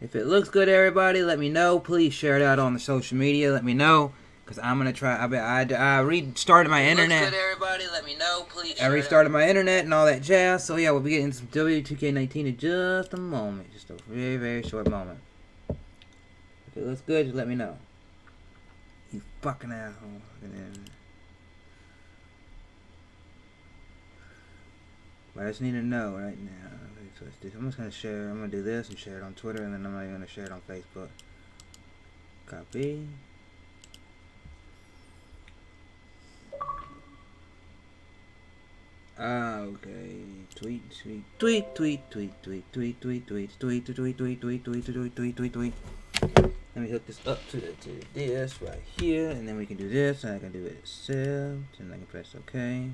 If it looks good, everybody, let me know. Please share it out on the social media. Let me know, because I'm gonna try. I restarted my internet. Looks good, everybody. Let me know. Please. I restarted my internet and all that jazz. So yeah, we'll be getting some W2K19 in just a moment. Just a very, very short moment. If it looks good, just let me know. You fucking asshole. But I just need to know right now. I'm just gonna share. I'm gonna do this and share it on Twitter, and then I'm not even gonna share it on Facebook. Copy. Okay. Tweet. Let me hook this up to this right here, and then we can do this, and I can do it accept, and I can press OK.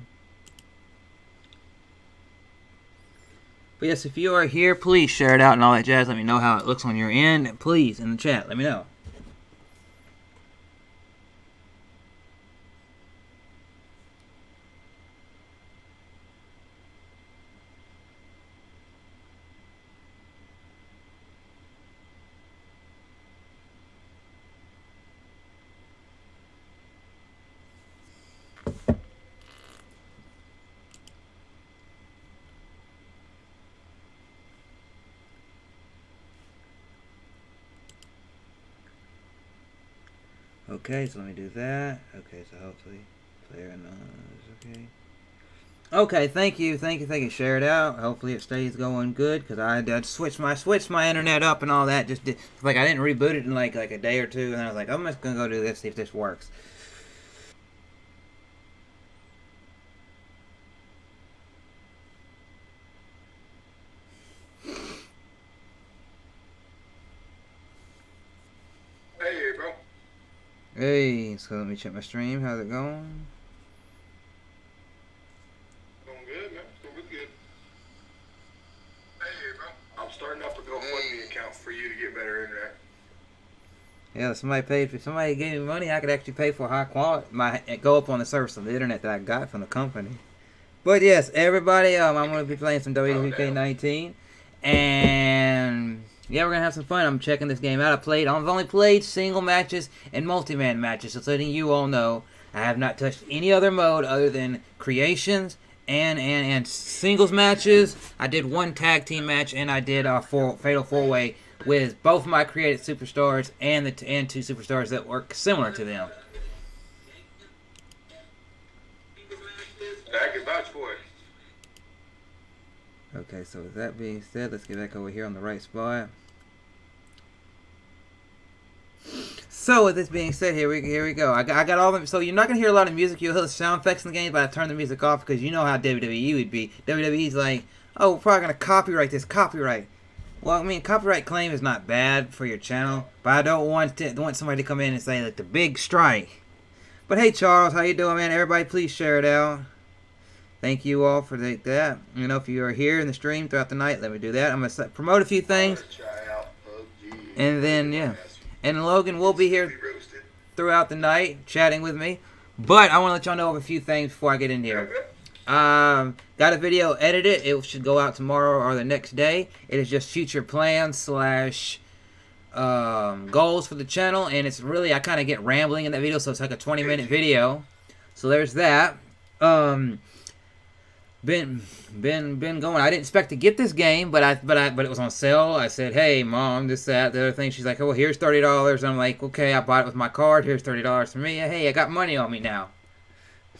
But yes, if you are here, please share it out and all that jazz. Let me know how it looks on your end. And please, in the chat, let me know. Okay, so let me do that. Okay, so hopefully player knows. Okay. Okay, thank you. Share it out. Hopefully it stays going good, because I switched my internet up and all that. Just did, like, I didn't reboot it in like a day or two, and I was like, I'm just gonna go do this, see if this works. Hey, bro. Hey, so let me check my stream. How's it going? Going good, man. Going good. Hey, bro. I'm starting up a GoFundMe account for you to get better internet. Yeah, somebody gave me money, I could actually pay for high quality, go up on the service of the internet that I got from the company. But yes, everybody, I'm going to be playing some WK19, and yeah, we're going to have some fun. I'm checking this game out. I've only played single matches and multi-man matches, so letting you all know, I have not touched any other mode other than creations and singles matches. I did one tag team match, and I did a fatal four-way with both my created superstars and two superstars that work similar to them. I can vouch for it. Okay, so with that being said, let's get back over here on the right spot. So with this being said, here we go. I got all of them. So you're not gonna hear a lot of music. You'll hear the sound effects in the game, but I turned the music off because you know how WWE would be. WWE's like, oh, we're probably gonna copyright this. Copyright. Well, I mean, copyright claim is not bad for your channel, but I don't want somebody to come in and say like the big strike. But hey, Charles, how you doing, man? Everybody, please share it out. Thank you all for that. You know, if you are here in the stream throughout the night, let me do that. I'm gonna promote a few things, and then yeah, and Logan will be here throughout the night chatting with me. But I want to let y'all know of a few things before I get in here. Got a video edited. It should go out tomorrow or the next day. It is just future plans / goals for the channel, and it's really, I kind of get rambling in that video, so it's like a 20-minute video. So there's that. Been going. I didn't expect to get this game, but it was on sale. I said, hey mom, this, that, the other thing. She's like, oh, well, here's $30. And I'm like, okay, I bought it with my card. Here's $30 for me. Hey, I got money on me now.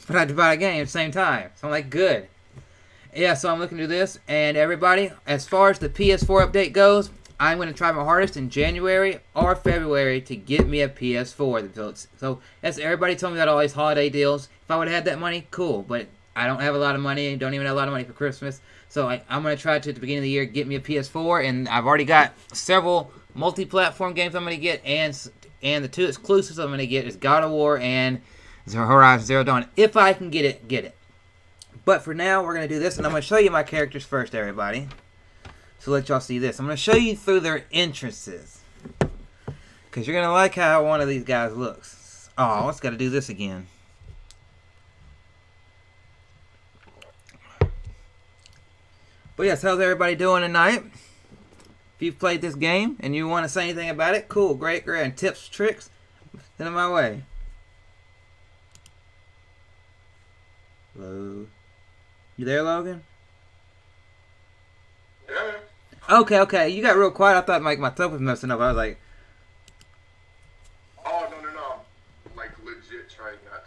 But I had to buy a game at the same time. So I'm like, good. Yeah, so I'm looking to this. And everybody, as far as the PS4 update goes, I'm going to try my hardest in January or February to get me a PS4. So that's everybody told me that all these holiday deals. If I would have had that money, cool. But I don't have a lot of money. Don't even have a lot of money for Christmas. So I'm going to try to, at the beginning of the year, get me a PS4. And I've already got several multi-platform games I'm going to get. And the 2 exclusives I'm going to get is God of War and Horizon Zero Dawn. If I can get it, get it. But for now, we're going to do this. And I'm going to show you my characters first, everybody. So let y'all see this. I'm going to show you through their entrances. Because you're going to like how one of these guys looks. Oh, let's got to do this again. But yes, how's everybody doing tonight? If you've played this game and you want to say anything about it, cool, great, great. And tips, tricks, send them my way. Hello? You there, Logan? Yeah. Okay, okay. You got real quiet. I thought my stuff was messing up. I was like... Oh, no. I'm like legit trying not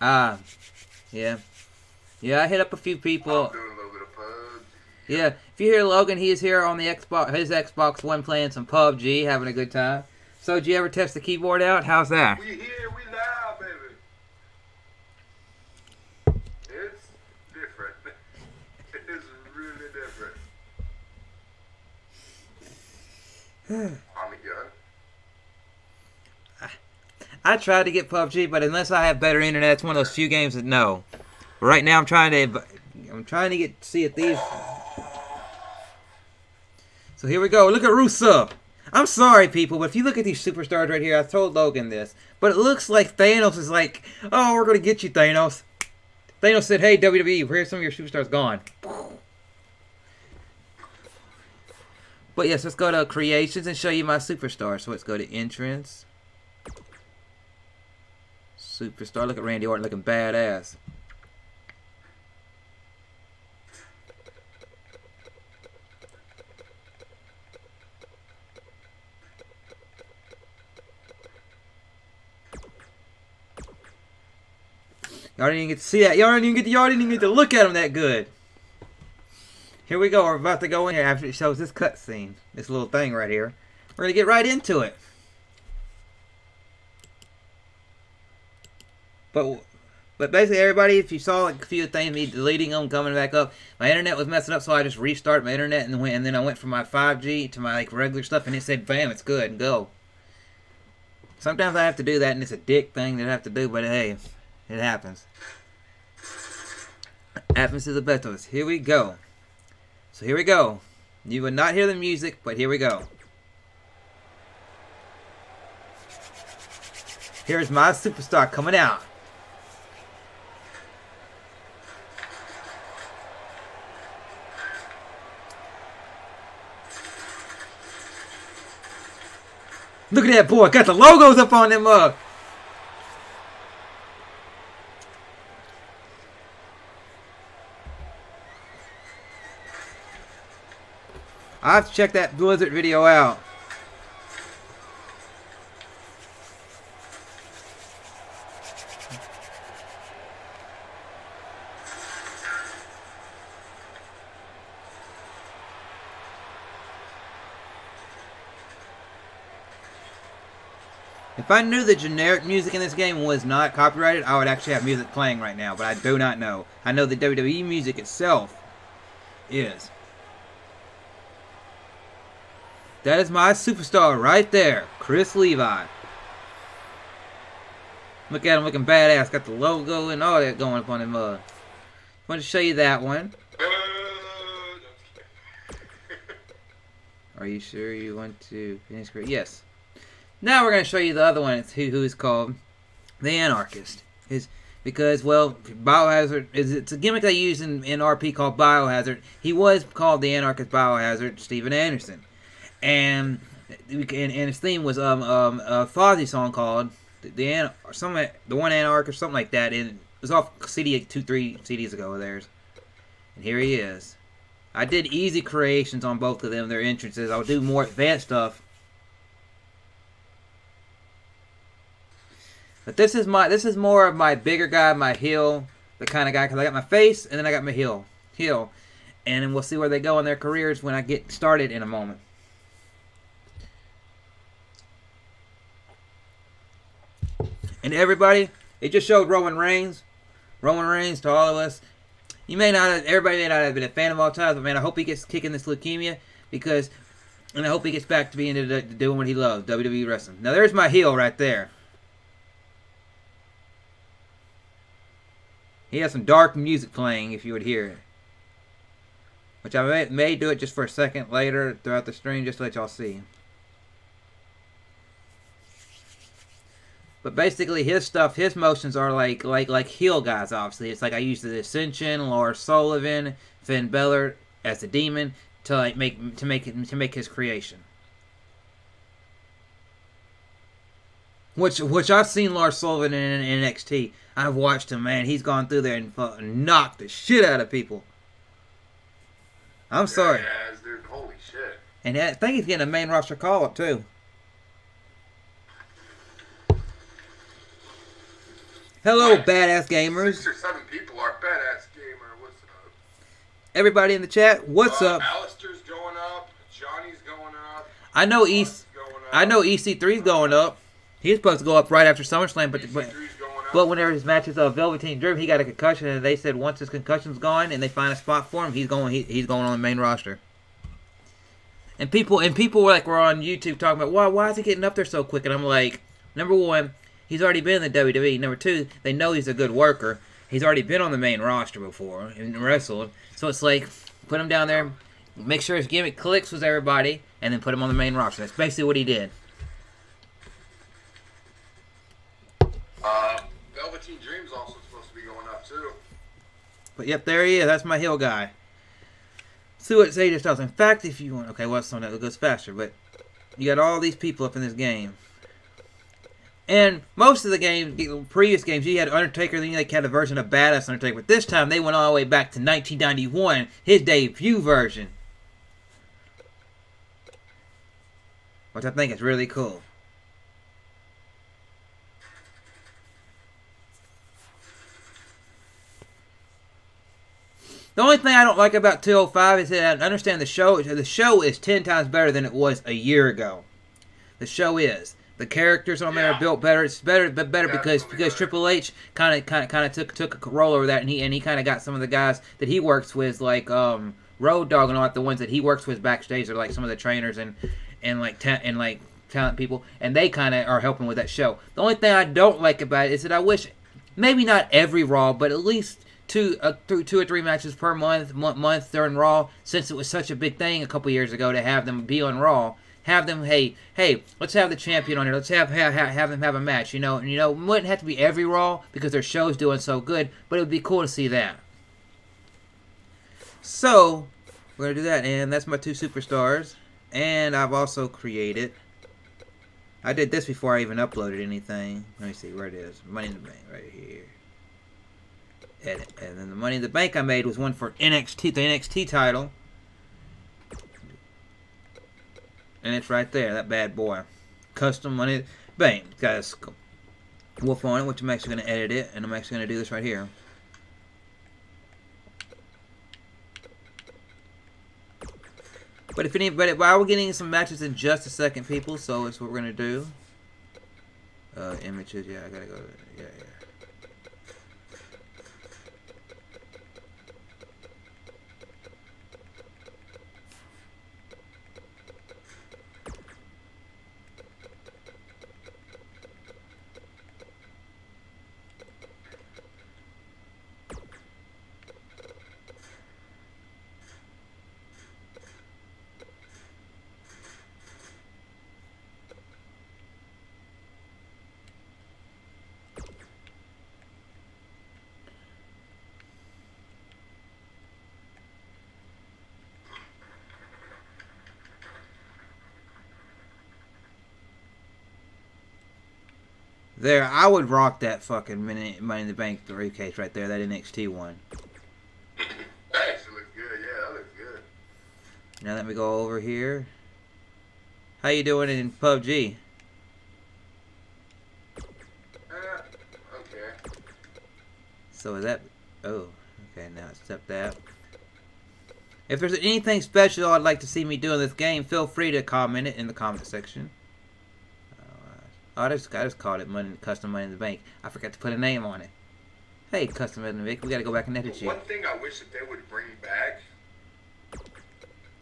to die. Yeah. Yeah, I hit up a few people. I'm doing a little bit of PUBG. Yeah, if you hear Logan, he is here on the Xbox, his Xbox One playing some PUBG, having a good time. So, did you ever test the keyboard out? How's that? We here, we live, baby. It's different. It's really different. I'm young. I tried to get PUBG, but unless I have better internet, it's one of those few games that no. Right now, I'm trying to see if these. So here we go. Look at Rusev. I'm sorry, people, but if you look at these superstars right here, I told Logan this, but it looks like Thanos is like, oh, we're gonna get you, Thanos. Thanos said, hey, WWE, here's some of your superstars gone. But yes, let's go to creations and show you my superstars. So let's go to entrance. Superstar. Look at Randy Orton looking badass. Y'all didn't even get to see that. Y'all didn't even get to look at him that good. Here we go. We're about to go in here after it shows this cutscene. This little thing right here. We're going to get right into it. But basically, everybody, if you saw like a few things, me deleting them, coming back up, my internet was messing up, so I just restarted my internet and then I went from my 5G to my like regular stuff, and it said, bam, it's good, and go. Sometimes I have to do that, and it's a dick thing that I have to do, but hey, it happens. It happens to the best of us. Here we go. So here we go. You will not hear the music, but here we go. Here's my superstar coming out. Look at that boy. Got the logos up on them mug. I have to check that Blizzard video out. If I knew the generic music in this game was not copyrighted, I would actually have music playing right now, but I do not know. I know the WWE music itself is. That is my superstar right there, Chris Levi. Look at him looking badass, got the logo and all that going up on him. I want to show you that one. Are you sure you want to finish? Yes. Now we're going to show you the other one, who is called the Anarchist. Because, well, Biohazard, it's a gimmick they use in RP called Biohazard. He was called the Anarchist Biohazard, Steven Anderson. And his theme was a Fozzy song called the One Anarchist, something like that. And it was off CD 2-3 CDs ago of theirs. And here he is. I did easy creations on both of them, their entrances. I'll do more advanced stuff. But this is more of my bigger guy, my heel, the kind of guy, because I got my face and then I got my heel. heel. And then we'll see where they go in their careers when I get started in a moment. And everybody, it just showed Roman Reigns. Roman Reigns to all of us. You may not have, everybody may not have been a fan of all times, but man, I hope he gets kicking this leukemia because, and I hope he gets back to being doing what he loves, WWE wrestling. Now there's my heel right there. He has some dark music playing if you would hear it. Which I may do it just for a second later throughout the stream just to let y'all see. But basically his stuff, his motions are like heel guys obviously. It's like I used the Ascension, Lars Sullivan, Finn Balor as the demon to like make his creation. Which I've seen Lars Sullivan in NXT. I've watched him, man. He's gone through there and knocked the shit out of people. I'm sorry. Yeah, dude, holy shit. And I think he's getting a main roster call up too. Hello, badass gamers. 6 or 7 people are badass gamer. What's up? Everybody in the chat, what's up? Alistair's going up. Johnny's going up. I know EC3's going up. He's supposed to go up right after SummerSlam, but whenever his matches of Velveteen Dream, he got a concussion, and they said once his concussion's gone and they find a spot for him, he's going on the main roster. And people were on YouTube talking about why is he getting up there so quick? And I'm like, number one, he's already been in the WWE. Number two, they know he's a good worker. He's already been on the main roster before and wrestled. So it's like, put him down there, make sure his gimmick clicks with everybody, and then put him on the main roster. That's basically what he did. Velveteen Dream's also supposed to be going up too. But yep, there he is. That's my heel guy. See what Zay just tells. In fact, if you want, okay, well, something that goes faster, but you got all these people up in this game. And most of the games, previous games, you had Undertaker, then you had a version of Badass Undertaker. But this time, they went all the way back to 1991, his debut version. Which I think is really cool. The only thing I don't like about 205 is that I understand the show is 10 times better than it was a year ago. The show is. The characters on there are built better. It's better because Triple H kind of took a role over that, and he kind of got some of the guys that he works with, like Road Dogg and all that. The ones that he works with backstage are like some of the trainers and talent people, and they kind of are helping with that show. The only thing I don't like about it is that I wish maybe not every Raw, but at least two or three matches per month during Raw, since it was such a big thing a couple years ago to have them be on Raw. Have them, hey, let's have the champion on here. Let's have them have a match. You know, it wouldn't have to be every Raw because their show's doing so good, but it would be cool to see that. So we're gonna do that, and that's my 2 superstars. And I've also created. I did this before I even uploaded anything. Let me see where it is. Money in the Bank right here. Edit, and then the Money in the Bank I made was one for NXT, the NXT title. And it's right there, that bad boy. Custom Money. Bang. Got a wolf on it, which I'm actually going to edit it. And I'm actually going to do this right here. But if anybody, while we're getting some matches in just a second, people. So it's what we're going to do. Images, yeah, I got to go. Yeah. There, I would rock that fucking Money in the Bank briefcase right there, that NXT one. That actually looks good, yeah, that looks good. Now let me go over here. How you doing in PUBG? Okay. So is that... Oh, okay, now accept that. If there's anything special I'd like to see me do in this game, feel free to comment it in the comment section. I just called it Custom Money in the Bank. I forgot to put a name on it. Hey, Custom Money in the Bank, we gotta go back and edit you. One thing I wish that they would bring back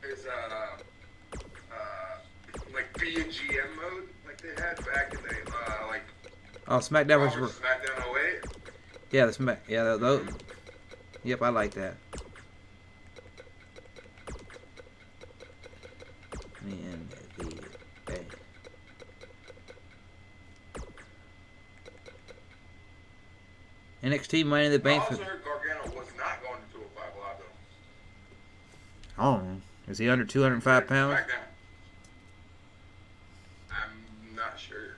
is like B and GM mode, like they had back in the like. Oh, SmackDown was SmackDown 08. Yeah, those. Yep, I like that. In the Bank. NXT Money in the Bank. I also heard Gargano was not going to 205 Live though. Oh, is he under 205 pounds? I'm not sure.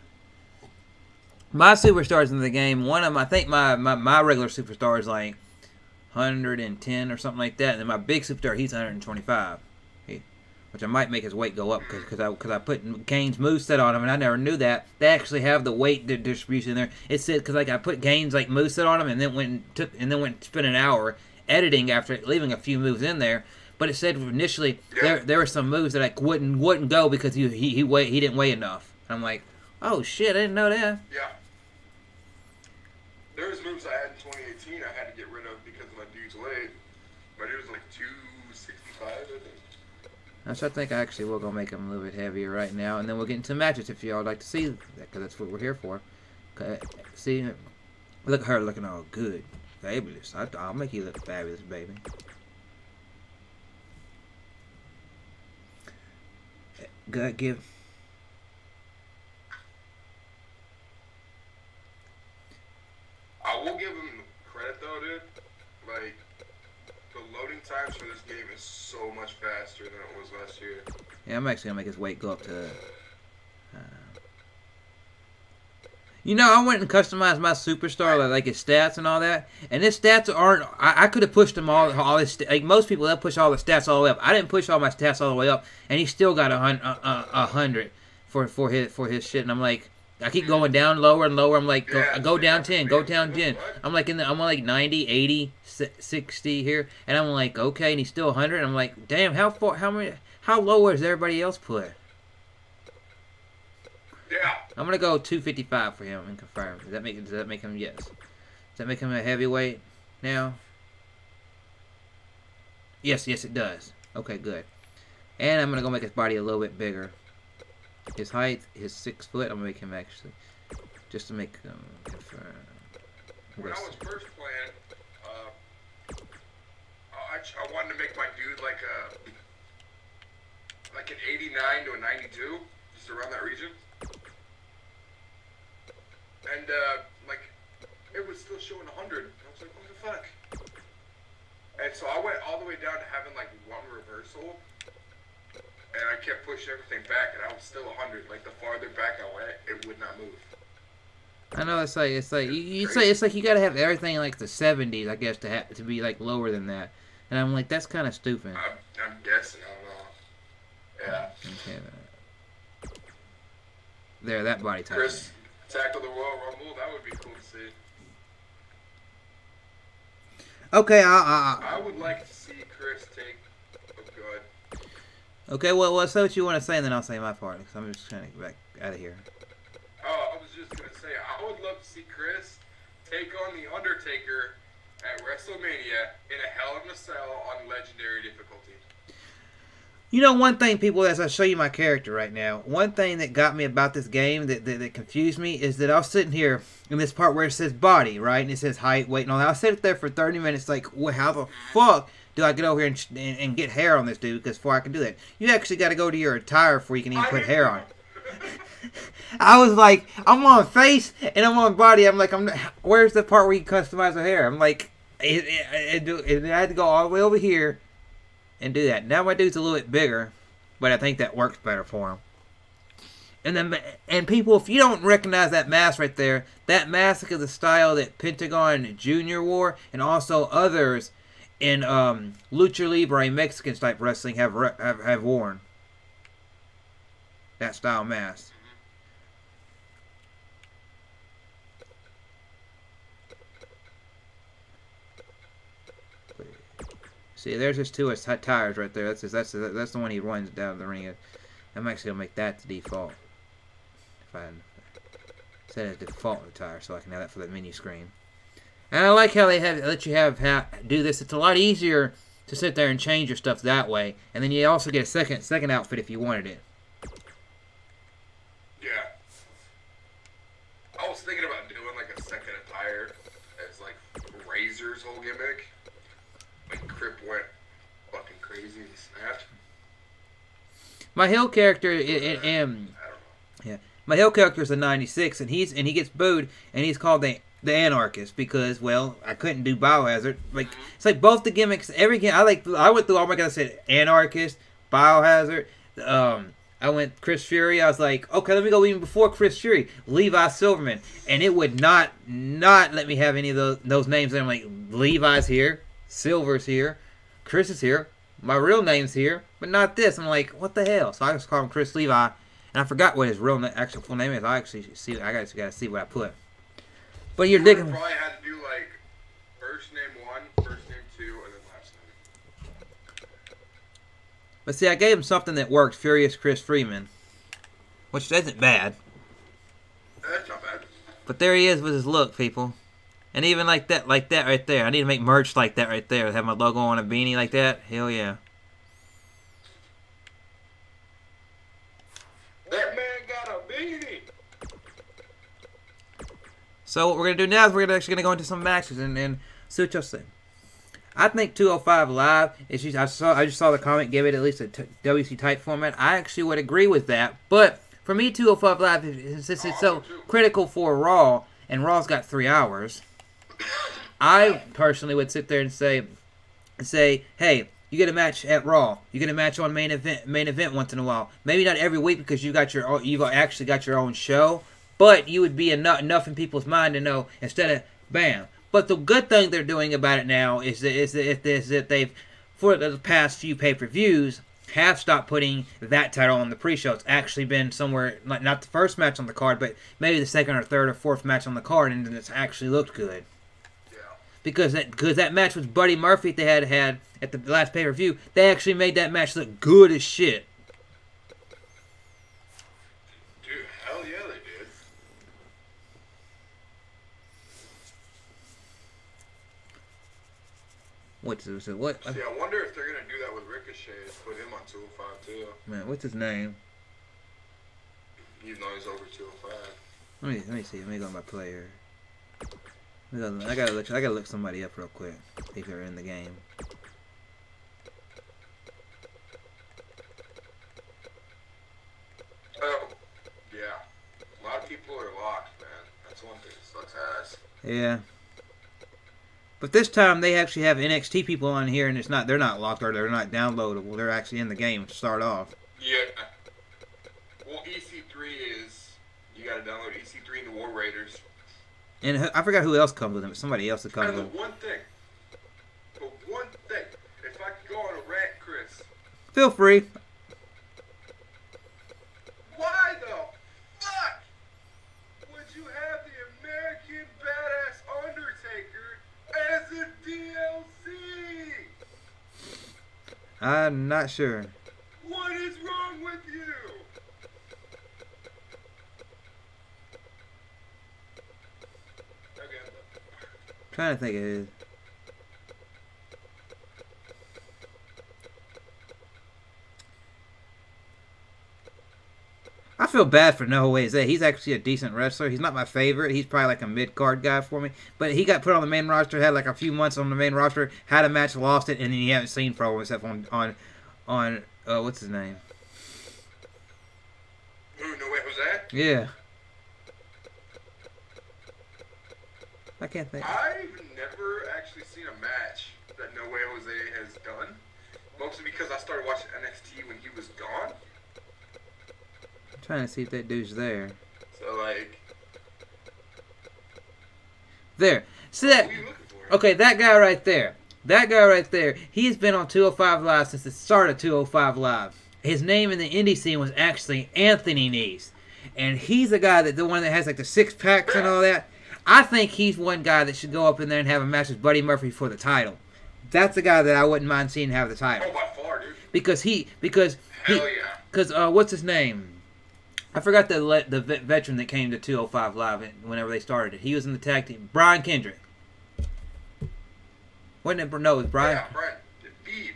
My superstars in the game, one of them, I think my regular superstar is like 110 or something like that, and then my big superstar, he's 125. Which I might make his weight go up because I put Kane's moveset on him, and I never knew that. They actually have the weight distribution there. It said because like I put Kane's like moveset on him, and then went and spent an hour editing after leaving a few moves in there. But it said initially there were some moves that I wouldn't go because he didn't weigh enough. And I'm like, oh shit, I didn't know that. Yeah. There was moves I had in 2018 I had to get rid of because of my dude's weight, but it was like 265, I think. So I think I actually will go make him a little bit heavier right now, and then we'll get into matches if y'all like to see that, because that's what we're here for. See, look at her looking all good, fabulous. I'll make you look fabulous, baby. Good, give. I will give him credit though, dude. Like, the loading times for this game is so much faster than it was last year. Yeah, I'm actually gonna make his weight go up to. You know, I went and customized my superstar, like his stats and all that, and his stats aren't. I could have pushed them all his. Like most people, they'll push all the stats all the way up. I didn't push all my stats all the way up, and he still got 100 for his shit. And I'm like, I keep going down lower and lower. I'm like, go down 10, go down 10. I'm like I'm on like 90, 80, 60 here, and I'm like, okay, and he's still 100. I'm like, damn, how low is everybody else put? Yeah. I'm gonna go 255 for him and confirm. Does that make him yes? Does that make him a heavyweight now? Yes, it does. Okay, good. And I'm gonna go make his body a little bit bigger. His height, his 6 foot. I'm gonna make him actually, just to make him confirm. When I was first playing, I wanted to make my dude like an 89 to a 92, just around that region. And, like, it was still showing 100. I was like, what the fuck? And so I went all the way down to having, like, one reversal. And I kept pushing everything back, and I was still 100. Like, the farther back I went, it would not move. I know, it's like you gotta have everything like the 70s, I guess, to be, like, lower than that. And I'm like, that's kind of stupid. I'm guessing, I don't know. Yeah. Okay. There, that body type. Chris, tackle the Royal Rumble, that would be cool to see. Okay, I would like to see Chris take a good. Okay, well, say what you want to say, and then I'll say my part, because I'm just trying to get back out of here. Oh, I was just going to say, I would love to see Chris take on The Undertaker at WrestleMania in a Hell in a Cell on Legendary difficulty. You know, one thing, people, as I show you my character right now, one thing that got me about this game that confused me is that I was sitting here in this part where it says body, right? And it says height, weight, and all that. I sat there for 30 minutes like, well, how the fuck do I get over here and get hair on this dude? Because before I can do that, you actually got to go to your attire before you can even put hair on. I was like, I'm on face and I'm on body. I'm like, where's the part where you customize the hair? I'm like, I had to go all the way over here and do that. Now my dude's a little bit bigger, but I think that works better for him. And people, if you don't recognize that mask right there, that mask is the style that Pentagon Jr. wore, and also others in Lucha Libre Mexican type wrestling have worn that style mask. See, there's his two tires right there. That's the one he runs down the ring. I'm actually gonna make that the default. If I set it as default tire, so I can have that for the menu screen. And I like how they let you do this. It's a lot easier to sit there and change your stuff that way, and then you also get a second outfit if you wanted it. Yeah. I was thinking about doing like a second attire as like Razor's whole gimmick. Like Crip went fucking crazy and snapped. My heel character, my heel character is a 96, and he gets booed, and he's called the Anarchist because, well, I couldn't do Biohazard. Like it's like both the gimmicks. I went through all my guys. I said Anarchist, Biohazard. I went Chris Fury. I was like, okay, let me go even before Chris Fury, Levi Silverman, and it would not let me have any of those names. And I'm like, Levi's here, Silver's here, Chris is here, my real name's here, but not this. I'm like, what the hell? So I just called him Chris Levi, and I forgot what his actual full name is. I actually see. I got to see what I put. But you're digging. Probably had to do like first name 1, first name 2, and then last name. But see, I gave him something that worked. Furious Chris Freeman, which isn't bad. That's not bad. But there he is with his look, people. And even like that right there. I need to make merch like that right there. Have my logo on a beanie like that. Hell yeah. That man got a beanie. So what we're gonna do now is we're actually gonna go into some matches and see what y'all say. I think 205 Live is just, I just saw the comment give it at least a WC type format. I actually would agree with that, but for me 205 Live since it's so critical for Raw, and Raw's got 3 hours, I personally would sit there and say, hey, you get a match at Raw, you get a match on main event once in a while. Maybe not every week because you've actually got your own show. But you would be enough in people's mind to know instead of bam. But the good thing they're doing about it now is that they've, for the past few pay-per-views, have stopped putting that title on the pre-show. It's actually been somewhere, not the first match on the card, but maybe the second or third or fourth match on the card, and it's actually looked good. Yeah. Because that match with Buddy Murphy they had at the last pay-per-view, they actually made that match look good as shit. What? See, I wonder if they're gonna do that with Ricochet. Put him on 205 too. Man, what's his name? Even though he's over 205. Let me see. Let me go to my player. I gotta look somebody up real quick. See if they're in the game. Oh, yeah. A lot of people are locked, man. That's one thing that sucks ass. Yeah. But this time they actually have NXT people on here, and they're not locked or they're not downloadable. They're actually in the game to start off. Yeah. Well, EC3 is you gotta download EC3 and the War Raiders. And I forgot who else comes with them. But somebody else that comes with them. The one thing. If I could go on a rant, Chris. Feel free. Why the fuck would you have the American Badass Undertaker as a DLC? I'm not sure. What is wrong with you? I'm trying to think of it. I feel bad for No Way Jose. He's actually a decent wrestler. He's not my favorite. He's probably like a mid-card guy for me. But he got put on the main roster, had like a few months on the main roster, had a match, lost it, and then you haven't seen for a while except on what's his name? Who, No Way Jose? Yeah. I can't think. I've never actually seen a match that No Way Jose has done. Mostly because I started watching NXT when he was gone. I'm trying to see if that dude's there. So, like... There. See that? What are you looking for? Okay, that guy right there. That guy right there. He's been on 205 Live since the start of 205 Live. His name in the indie scene was actually Anthony Nese. And he's the guy the one that has like the 6-packs and all that. I think he's one guy that should go up in there and have a match with Buddy Murphy for the title. that's the guy that I wouldn't mind seeing have the title. Oh, by far, dude. Because Hell yeah. Because what's his name? I forgot the veteran that came to 205 Live whenever they started it. He was in the tag team. Brian Kendrick. Wasn't it? No, it was Brian. Yeah,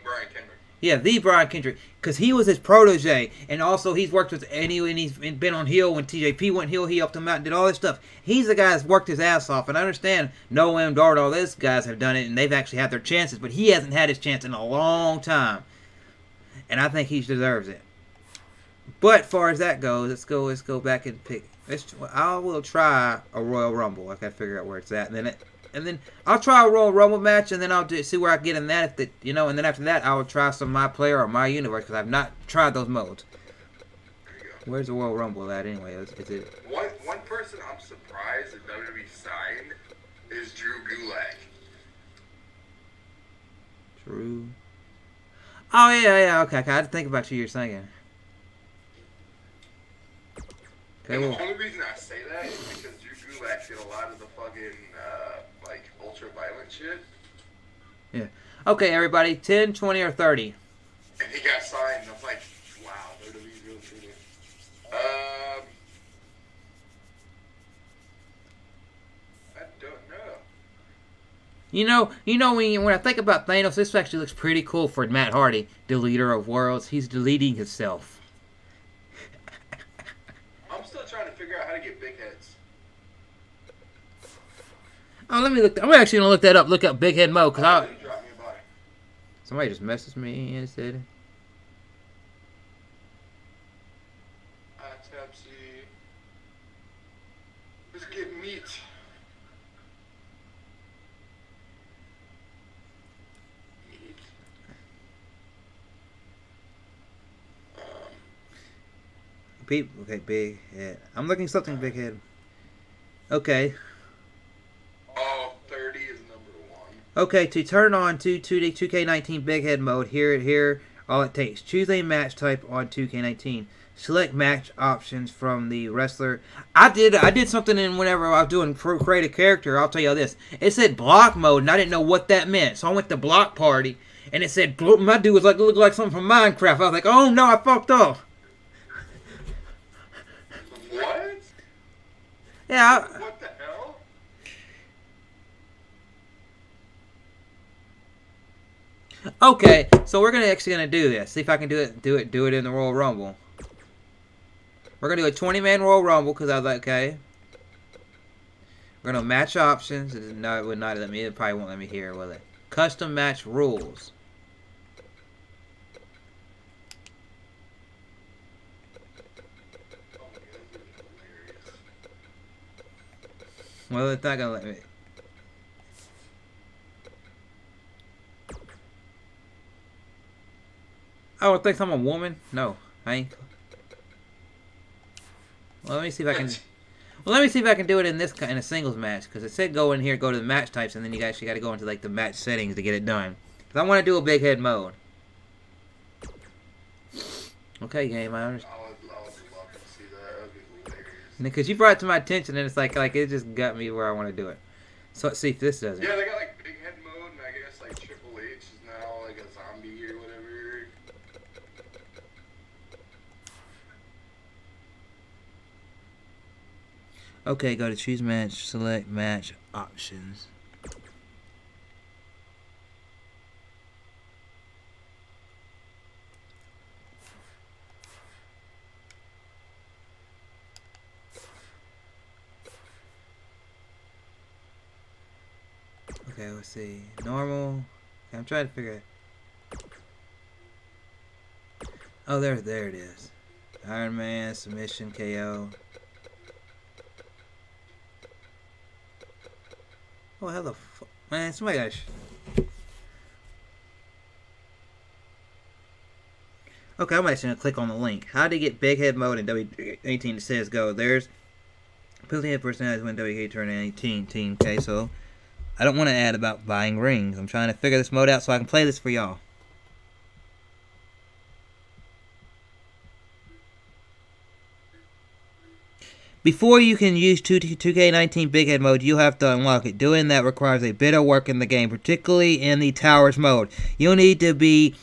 Brian Kendrick. Yeah, the Brian Kendrick. Because he was his protege. And also he's worked with Eddie and he's been on heel when TJP went heel. He helped him out and did all this stuff. He's the guy that's worked his ass off. And I understand Noam Dar, all those guys have done it and they've actually had their chances. But he hasn't had his chance in a long time. And I think he deserves it. But as far as that goes, let's go back and pick. I will try a Royal Rumble. I gotta figure out where it's at, and then I'll try a Royal Rumble match, and then I'll see where I get in that. And then after that, I will try some My Player or My Universe because I've not tried those modes. Where's the Royal Rumble at anyway? Is it? One person I'm surprised that WWE signed is Drew Gulak. Drew. Oh yeah. Okay. I had to think about you're saying. And the only reason I say that is because Drew Gulak did a lot of the fucking, like, ultra-violent shit. Yeah. Okay, everybody. 10, 20, or 30? And he got signed, and I'm like, wow, WWE's really treating. I don't know. You know when I think about Thanos, this actually looks pretty cool for Matt Hardy, deleter of worlds. He's deleting himself. Trying to figure out how to get big heads. Oh, let me look. I'm actually gonna look that up. Look up Big Head Mo, cause somebody just messaged me and said, Tapsy. Let's get meat. Okay, Big Head. I'm looking something Big Head. Okay. Oh, 30 is number 1. Okay, to turn on 2K19 Big Head mode, here, all it takes. Choose a match type on 2K19. Select match options from the wrestler. I did something in whenever I was doing create a character. I'll tell you this. It said block mode, and I didn't know what that meant. So I went to block party, and it said my dude was like looked like something from Minecraft. I was like, oh no, I fucked up. What? Yeah. What the hell? Okay, so we're actually gonna do this. See if I can do it in the Royal Rumble. We're gonna do a 20-man Royal Rumble because I was like, okay. We're gonna match options. No, it would not let me. It probably won't let me here, will it? Custom match rules. Well, it's not gonna let me. Oh, it thinks I'm a woman? No, I ain't. Well, let me see if I can. Well, let me see if I can do it in a singles match because it said go in here, go to the match types, and then you actually got to go into like the match settings to get it done. Because I want to do a big head mode. Okay, game. I understand. I would love to see that. That would be hilarious. Because you brought it to my attention, and it's like it just got me where I want to do it. So let's see if this does it. Yeah, they got like big head mode, and I guess like Triple H is now like a zombie or whatever. Okay, go to choose match, select match options. Okay, let's see. Normal. Okay, I'm trying to figure it. Oh, there it is. Iron Man, submission, KO. Oh, how the fuck? Man, somebody got Okay, I'm actually going to click on the link. How to get big head mode in W18? It says go. There's ability head personalities when WWE turn 18 team. Okay, so I don't want to add about buying rings. I'm trying to figure this mode out so I can play this for y'all. Before you can use 2K19 Big Head mode, you have to unlock it. Doing that requires a bit of work in the game, particularly in the Towers mode. You'll need to be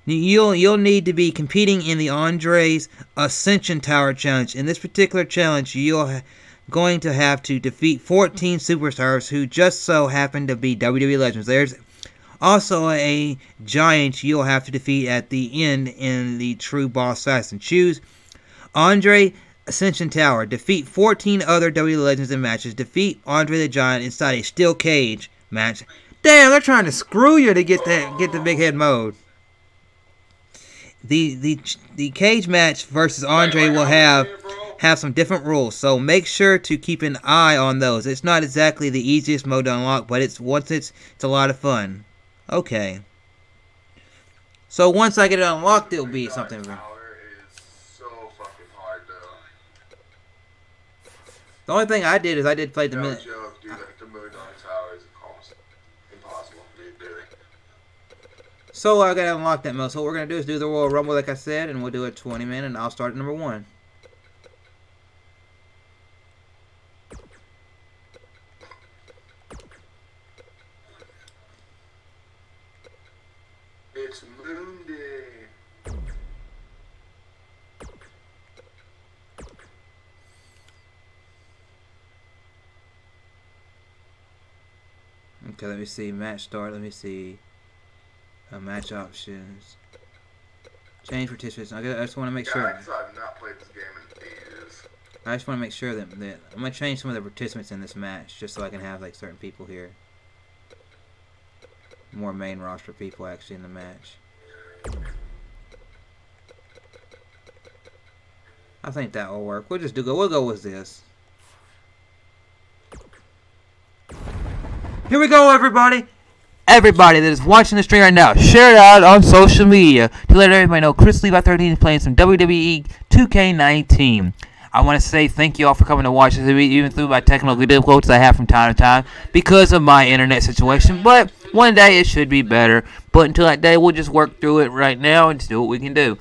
competing in the Andre's Ascension Tower Challenge. In this particular challenge, you're going to have to defeat 14 superstars who just so happen to be WWE legends. There's also a giant you'll have to defeat at the end in the true boss fashion. Choose Andre Ascension Tower. Defeat 14 other WWE legends in matches. Defeat Andre the Giant inside a steel cage match. Damn, they're trying to screw you to get the big head mode. The cage match versus Andre will have some different rules, so make sure to keep an eye on those. It's not exactly the easiest mode to unlock, but it's a lot of fun. Okay. So once I get it unlocked, it'll be something. Tower is so fucking hard, though. The only thing I did is I did play the No joke, dude. Like, the mode on Tower is almost impossible. Really. So I gotta unlock that mode. So what we're gonna do is do the Royal Rumble, like I said, and we'll do it 20-minute, and I'll start at number 1. It's Moon Day. Okay, let me see. Match start. Let me see. Match options. Change participants. I just want to make sure. Guys, I've not played this game in ages. I just want to make sure that I'm gonna change some of the participants in this match, just so I can have like certain people here. More main roster people actually in the match. I think that will work. We'll go with this. Here we go, everybody. Everybody that is watching the stream right now, share it out on social media to let everybody know Chrislevi13 is playing some WWE 2K19. I want to say thank you all for coming to watch this, even through my technical difficulties I have from time to time because of my internet situation. But one day it should be better. But until that day, we'll just work through it right now and do what we can do.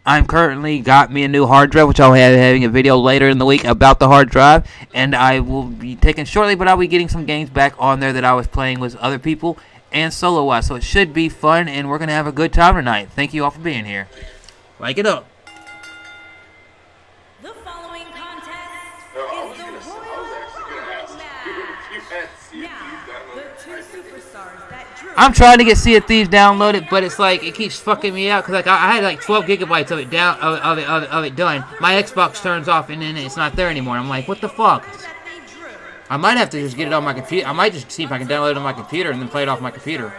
I'm currently got me a new hard drive, which I'll have having a video later in the week about the hard drive, and I will be taking shortly. But I'll be getting some games back on there that I was playing with other people and solo-wise, so it should be fun, and we're gonna have a good time tonight. Thank you all for being here. Like it up. I'm trying to get Sea of Thieves downloaded, but it's like it keeps fucking me out because like I had like 12 gigabytes of it of it done. My Xbox turns off and then it's not there anymore. I'm like, what the fuck? I might have to just get it on my computer. I might just see if I can download it on my computer and then play it off my computer.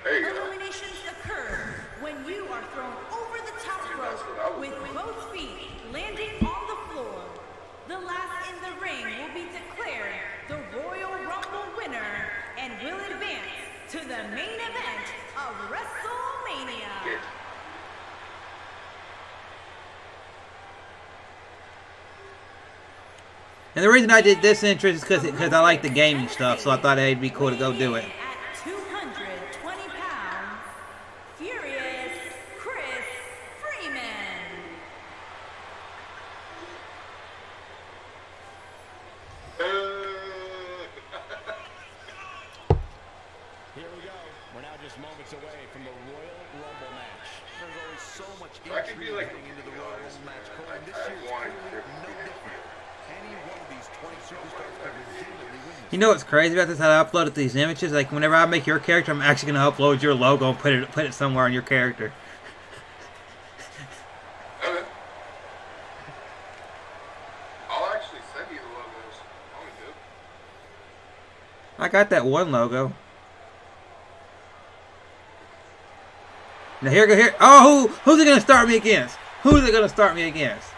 There you go. Eliminations occur when you are thrown over the top rope with both feet landing on the floor. The last in the ring will be declared the Royal Rumble winner and will advance to the main event of WrestleMania. And the reason I did this entrance is because I like the gaming stuff, so I thought it'd be cool to go do it. At 220 pounds, Furious Chris Freeman. Here we go. We're now just moments away from the Royal Rumble match. There's always so much I could be like intrigue into the Royal honest, Rumble match. man. Cole, and this I year's wanted clearly to no different. Any one of these 20 superstars could legitimately win this. You know what's crazy about this? How I uploaded these images. Like whenever I make your character, I'm actually gonna upload your logo and put it somewhere on your character. Okay. I'll actually send you the logos. I'll do. I got that one logo. Now here. Oh, who's it gonna start me against? Who's it gonna start me against?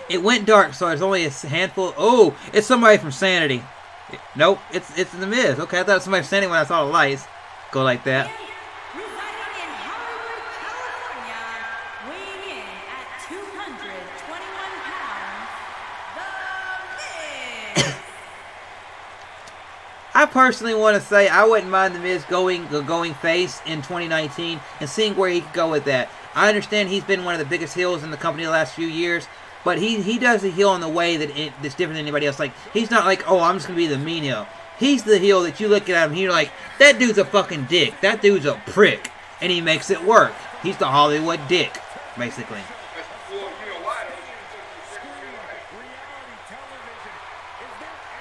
It went dark, so there's only a handful. Oh, it's somebody from Sanity. Nope, it's The Miz. Okay, I thought it was somebody from Sanity when I saw the lights go like that. Residing in Hollywood, California, weighing in at 221 pounds, The Miz. I personally want to say I wouldn't mind The Miz going face in 2019 and seeing where he could go with that. I understand he's been one of the biggest heels in the company the last few years, but he does the heel in the way that's different than anybody else. Like, he's not like, oh, I'm just going to be the mean heel. He's the heel that you look at him and you're like, that dude's a fucking dick. That dude's a prick. And he makes it work. He's the Hollywood dick, basically.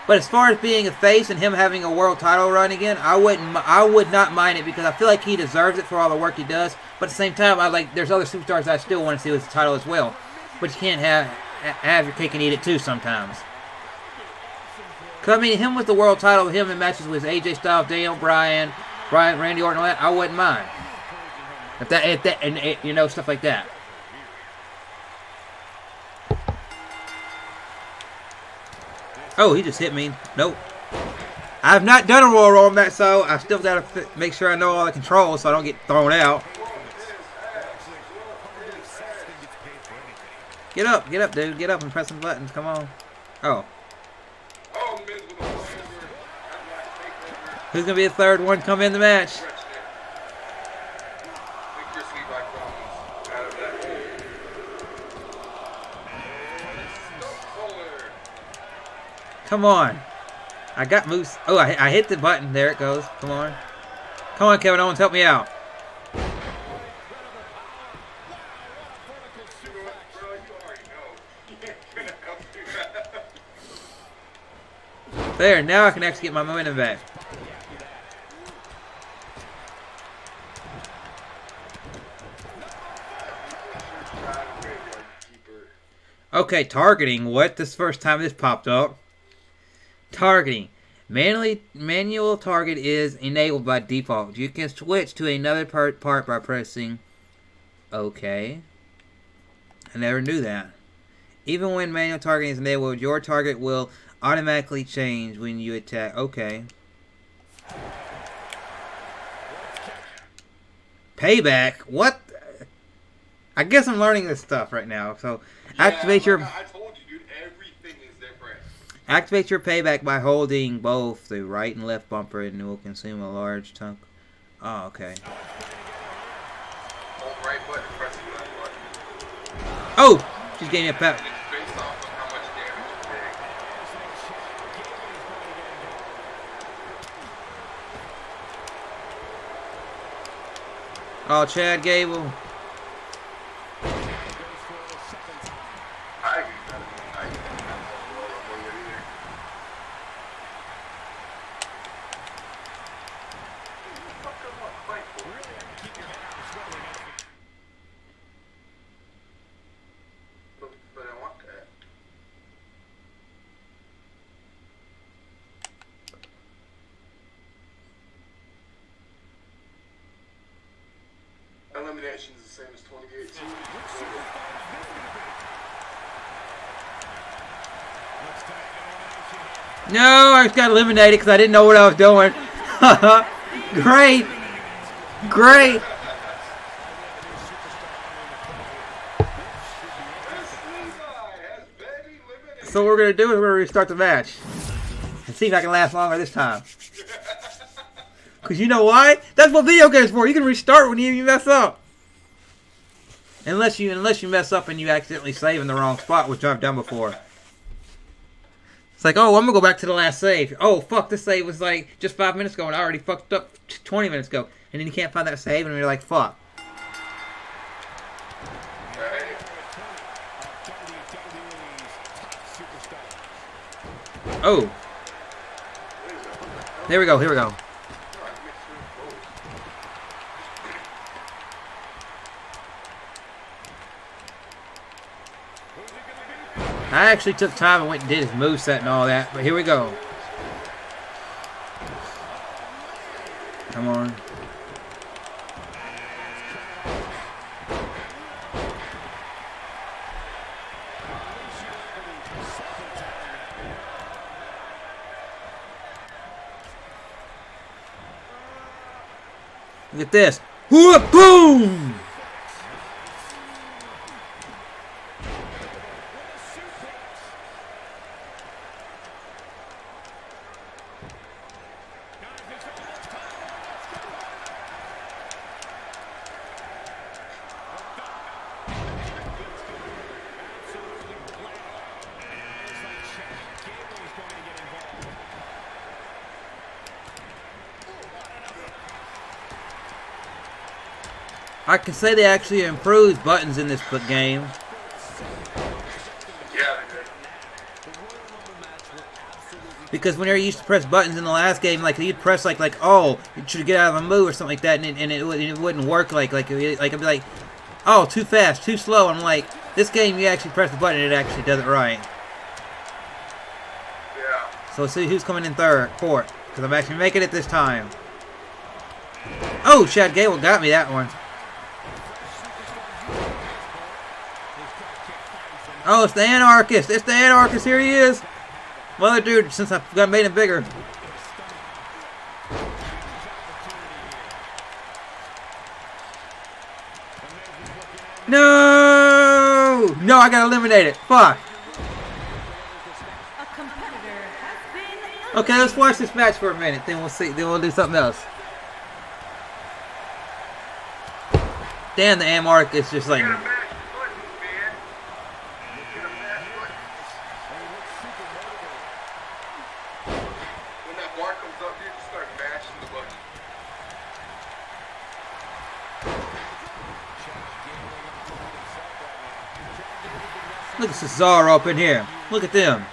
But as far as being a face and him having a world title run again, I would not mind it because I feel like he deserves it for all the work he does. But at the same time, there's other superstars I still want to see with the title as well. But you can't have your cake and eat it too sometimes. Because, I mean, him with the world title, him in matches with AJ Styles, Daniel Bryan, Randy Orton, all that, I wouldn't mind. You know, stuff like that. Oh, he just hit me. Nope. I have not done a Royal Rumble match, so I still got to make sure I know all the controls so I don't get thrown out. Get up, dude. Get up and press some buttons. Come on. Oh. Who's going to be the third one come in the match? Come on. I got Moose. Oh, I hit the button. There it goes. Come on. Come on, Kevin Owens. Help me out. There. Now I can actually get my momentum back. Okay, targeting. What? This is the first time this popped up. Targeting. Manual target is enabled by default. You can switch to another part by pressing OK. I never knew that. Even when manual targeting is enabled, your target will automatically change when you attack. Okay. Payback? What? I guess I'm learning this stuff right now. So, yeah, activate your... I told you, dude, everything is different. Activate your payback by holding both the right and left bumper and it will consume a large chunk. Oh, okay. Hold right button, press the left button. Oh! She's gave me a pep. Based off of how much damage you take. Oh, Chad Gable. Elimination's the same as 2018. No, I just got eliminated because I didn't know what I was doing. Great. Great. So what we're going to do is we're going to restart the match. And see if I can last longer this time. Because you know why? That's what video games for. You can restart when you mess up. Unless you mess up and you accidentally save in the wrong spot, which I've done before. It's like, oh, I'm going to go back to the last save. Oh, fuck, this save was like just 5 minutes ago and I already fucked up 20 minutes ago. And then you can't find that save and you're like, fuck. Oh. There we go, here we go. I actually took time and went and did his moveset and all that, but here we go. Come on. Look at this. Boom! I can say they actually improved buttons in this game. Yeah, they did. Because whenever you used to press buttons in the last game, like you'd press like oh, you should get out of a move or something like that, and it wouldn't work. Like it'd be like, oh, too fast, too slow. I'm like, this game you actually press the button and it actually does it right. Yeah. So let's see who's coming in fourth, because I'm actually making it this time. Oh, Chad Gable got me that one. Oh, it's the Anarchist. It's the Anarchist. Here he is. Well, other dude, since I made him bigger. No! No, I got eliminated. Fuck. Okay, let's watch this match for a minute. Then we'll see. Then we'll do something else. Damn, the Amark is just like. Look at Cesaro up in here. Look at them.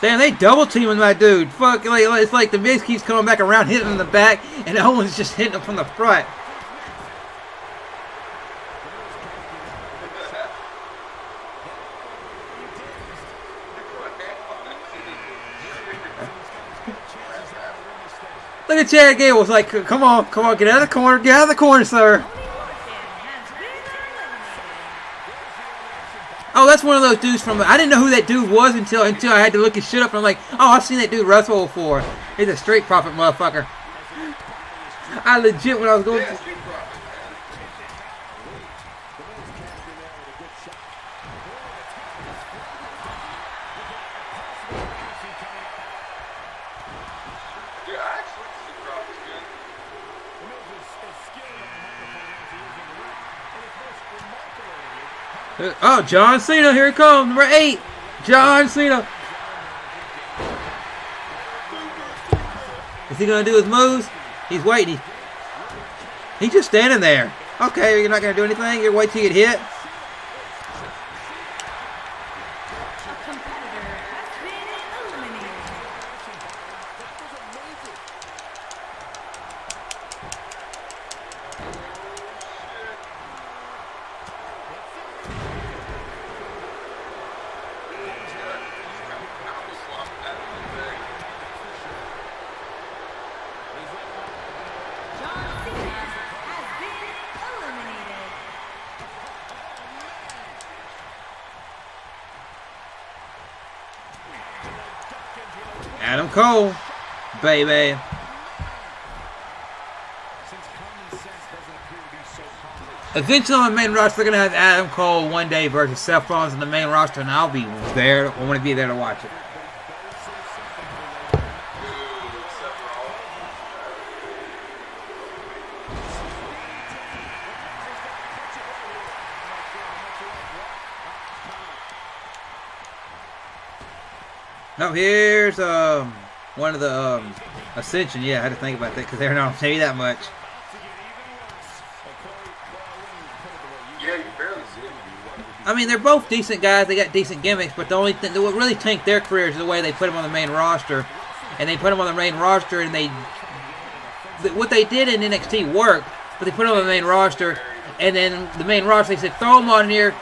Damn, they double teaming my dude. Fuck, it's like the Miz keeps coming back around, hitting him in the back, and Owens just hitting him from the front. Look at Chad Gable. It's like, come on, get out of the corner, sir. Oh, that's one of those dudes from. I didn't know who that dude was until I had to look his shit up. And I'm like, oh, I've seen that dude wrestle before. He's a Street Profit motherfucker. I legit, when I was going. Oh, John Cena, here he comes, number 8, John Cena. Is he gonna do his moves? He's waiting. He's just standing there. Okay, you're not gonna do anything. You're waiting till you get hit. Adam Cole, baby. Eventually on the main roster, they're going to have Adam Cole one day versus Seth Rollins in the main roster, and I'll be there. I want to be there to watch it. No, here's one of the Ascension. Yeah, I had to think about that because they're not on TV that much. Yeah, you barely see them. I mean, they're both decent guys. They got decent gimmicks, but the only thing that would really tank their careers is the way they put them on the main roster. And they put them on the main roster, and what they did in NXT worked, but they put them on the main roster, and then the main roster, they said, throw them on here.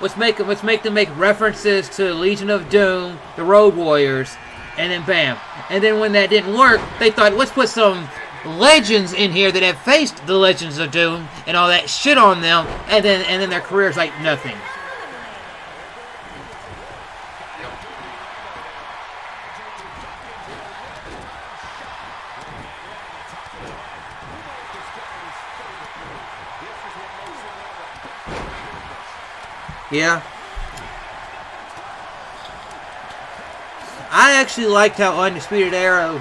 Let's make them make references to Legion of Doom, the Road Warriors, and then bam. And then when that didn't work, they thought, let's put some legends in here that have faced the Legends of Doom and all that shit on them, and then their career's like nothing. Yeah. I actually liked how Undisputed Era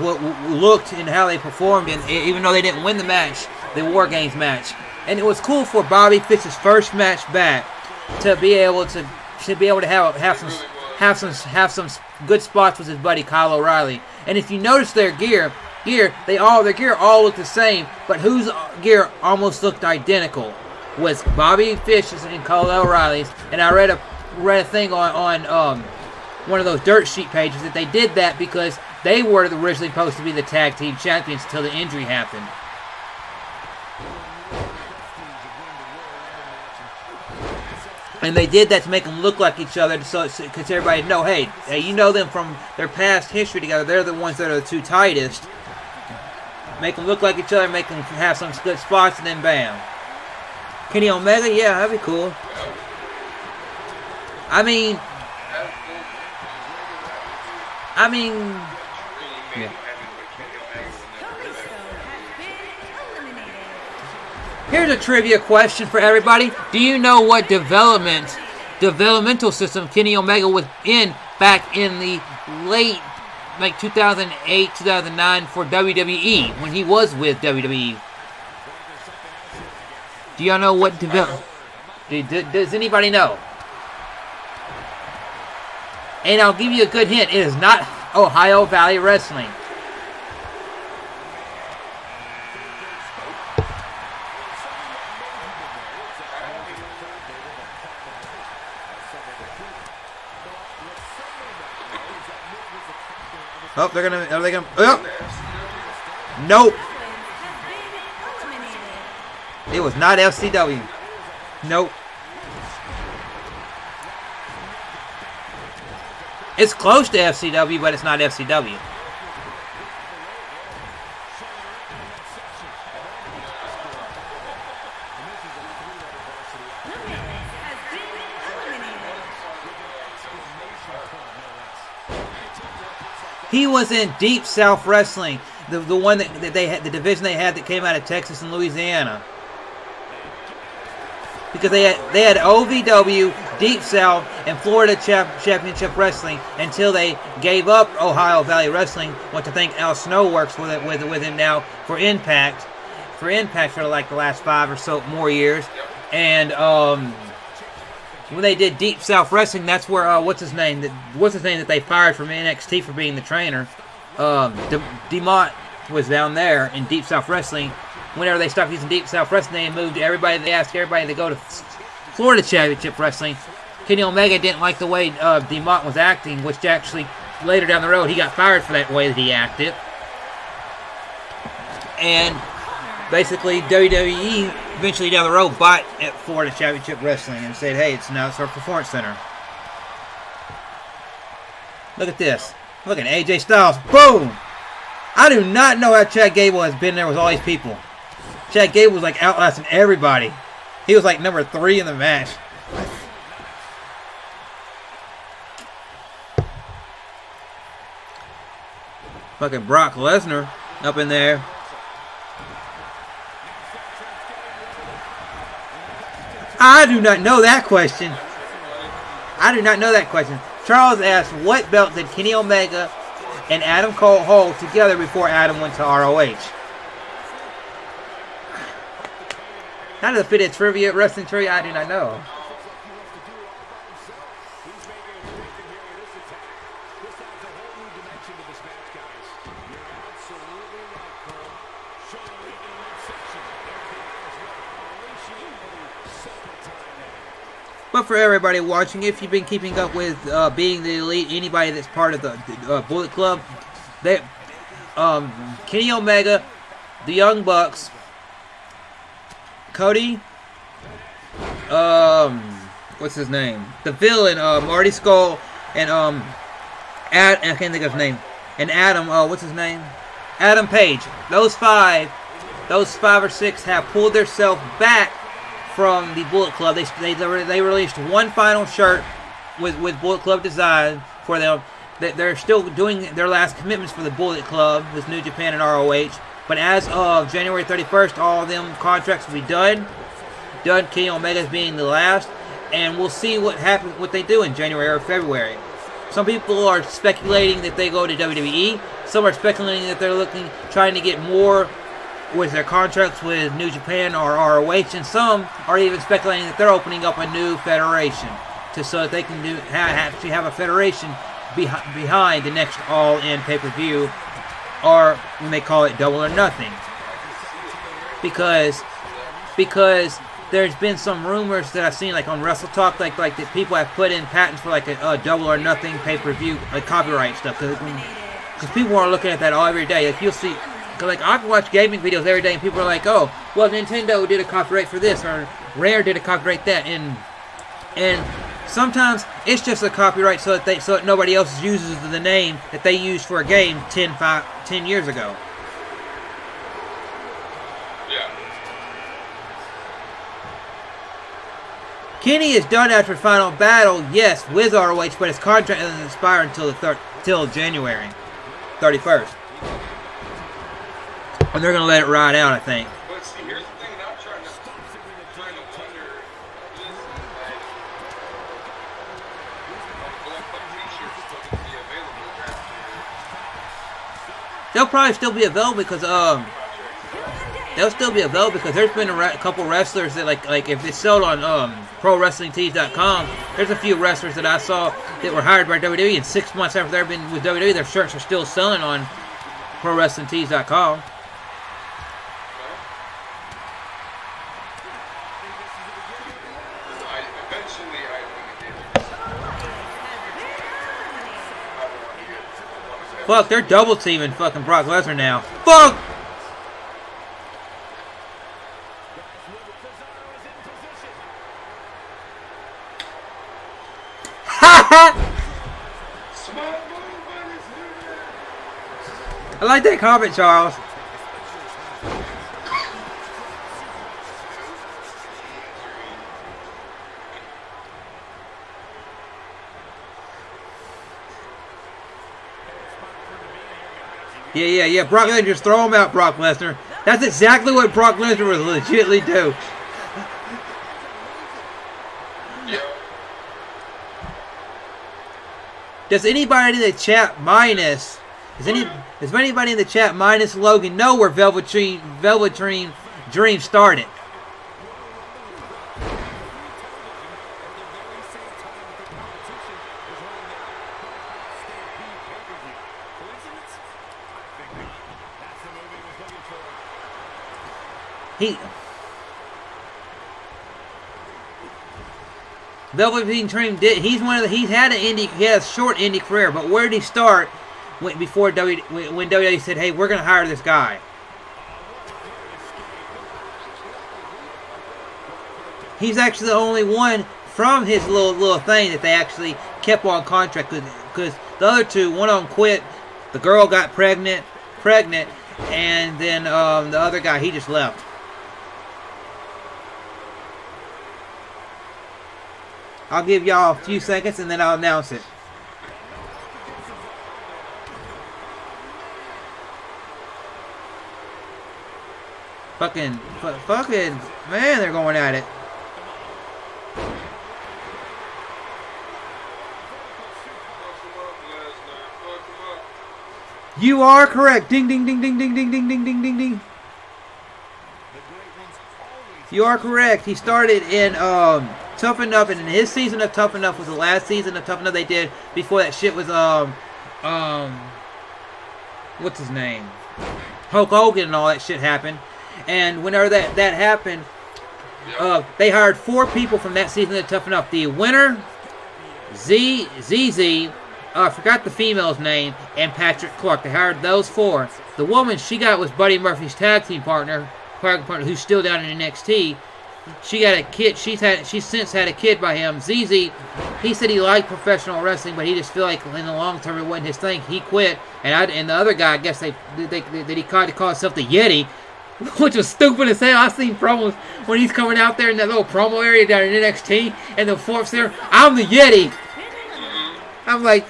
looked and how they performed, and even though they didn't win the match, the War Games match. And it was cool for Bobby Fish's first match back to be able to have some good spots with his buddy Kyle O'Reilly. And if you notice their gear, gear, their gear all looked the same, but whose gear almost looked identical was Bobby Fish's and Kyle O'Reilly's. And I read a thing on one of those dirt sheet pages that they did that because they were originally supposed to be the tag team champions until the injury happened. And they did that to make them look like each other, so because everybody know, hey, you know them from their past history together. They're the ones that are the two tightest. Make them look like each other, make them have some good spots, and then bam. Kenny Omega, yeah, that'd be cool. I mean, yeah. Here's a trivia question for everybody. Do you know what developmental system Kenny Omega was in back in the late, like 2008, 2009 for WWE when he was with WWE? Do y'all know what does anybody know? And I'll give you a good hint. It is not Ohio Valley Wrestling. Oh, are they gonna, oh! Nope. It was not FCW. Nope. It's close to FCW, but it's not FCW. He was in Deep South Wrestling, the one that they had, the division they had that came out of Texas and Louisiana. Because they had OVW, Deep South, and Florida Championship Wrestling until they gave up Ohio Valley Wrestling, which I think Al Snow works with him now for Impact. For Impact for like the last 5 or so more years. And when they did Deep South Wrestling, that's where what's his name that they fired from NXT for being the trainer. DeMont was down there in Deep South Wrestling. Whenever they stopped using Deep South Wrestling, they moved everybody. They asked everybody to go to Florida Championship Wrestling. Kenny Omega didn't like the way DeMont was acting, which actually later down the road he got fired for that way that he acted. And basically WWE eventually down the road bought at Florida Championship Wrestling and said, hey, now it's our performance center. Look at this. Look at AJ Styles. Boom! I do not know how Chad Gable has been there with all these people. Chad Gable was like outlasting everybody. He was like number 3 in the match. Fucking Brock Lesnar up in there. I do not know that question. I do not know that question. Charles asked, what belt did Kenny Omega and Adam Cole hold together before Adam went to ROH? How does it fit in trivia, wrestling trivia? I do not know. But for everybody watching, if you've been keeping up with Being the Elite, anybody that's part of the Bullet Club, Kenny Omega, the Young Bucks, Cody, what's his name? The villain, Marty Skull, and I can't think of his name. And Adam, what's his name? Adam Page. Those five or six have pulled themselves back from the Bullet Club. They released one final shirt with Bullet Club design for them. They're still doing their last commitments for the Bullet Club, this New Japan and ROH. But as of January 31st, all of them contracts will be done. Kenny Omega's being the last, and we'll see what happens, what they do in January or February. Some people are speculating that they go to WWE. Some are speculating that they're trying to get more with their contracts with New Japan or ROH, and some are even speculating that they're opening up a new federation so that they can actually have a federation behind the next All In pay-per-view or when they call it Double or Nothing. Because there's been some rumors that I've seen like on Wrestle Talk, like that people have put in patents for like a Double or Nothing pay-per-view, like copyright stuff. Because people are looking at that all every day. Like you'll see, cause like I can watch gaming videos every day, and people are like, "Oh, well, Nintendo did a copyright for this, or Rare did a copyright that," and sometimes it's just a copyright so that nobody else uses the name that they used for a game 10 years ago. Yeah. Kenny is done after final battle, yes, with ROH, but his contract doesn't expire until January 31st. And they're gonna let it ride out, I think. But see, here's the thing that I'm trying to wonder is t-shirts still gonna be available. They'll probably still be available because there's been a couple wrestlers that like if it's sold on ProWrestlingTees.com, there's a few wrestlers that I saw that were hired by WWE, and 6 months after they've been with WWE, their shirts are still selling on ProWrestlingTees.com. Fuck, they're double teaming fucking Brock Lesnar now. Fuck! I like that comment, Charles. Yeah. Brock Lesnar, just throw him out, Brock Lesnar. That's exactly what Brock Lesnar would legitimately do. Does anybody in the chat minus... Does anybody in the chat minus Logan know where Velveteen Dream started? Velveteen Dream did. He had a short indie career, but where did he start? When WWE said, "Hey, we're gonna hire this guy." He's actually the only one from his little thing that they actually kept on contract, because the other two, one of them quit. The girl got pregnant, and then the other guy, he just left. I'll give y'all a few seconds and then I'll announce it. Fucking, man, they're going at it. You are correct. Ding, ding, ding, ding, ding, ding, ding, ding, ding, ding, ding. You are correct. He started in Tough Enough, and his season of Tough Enough was the last season of Tough Enough they did before that shit was what's his name? Hulk Hogan and all that shit happened. And whenever that happened, they hired 4 people from that season of Tough Enough. The winner, ZZ, I forgot the female's name, and Patrick Clark. They hired those 4. The woman she got was Buddy Murphy's tag team partner, who's still down in NXT. She got a kid. She's since had a kid by him. ZZ, he said he liked professional wrestling, but he just feel like in the long term it wasn't his thing. He quit. And the other guy, I guess he tried to call himself the Yeti, which was stupid as hell. I've seen promos when he's coming out there in that little promo area down in NXT, and the Forbes there, "I'm the Yeti." I'm like,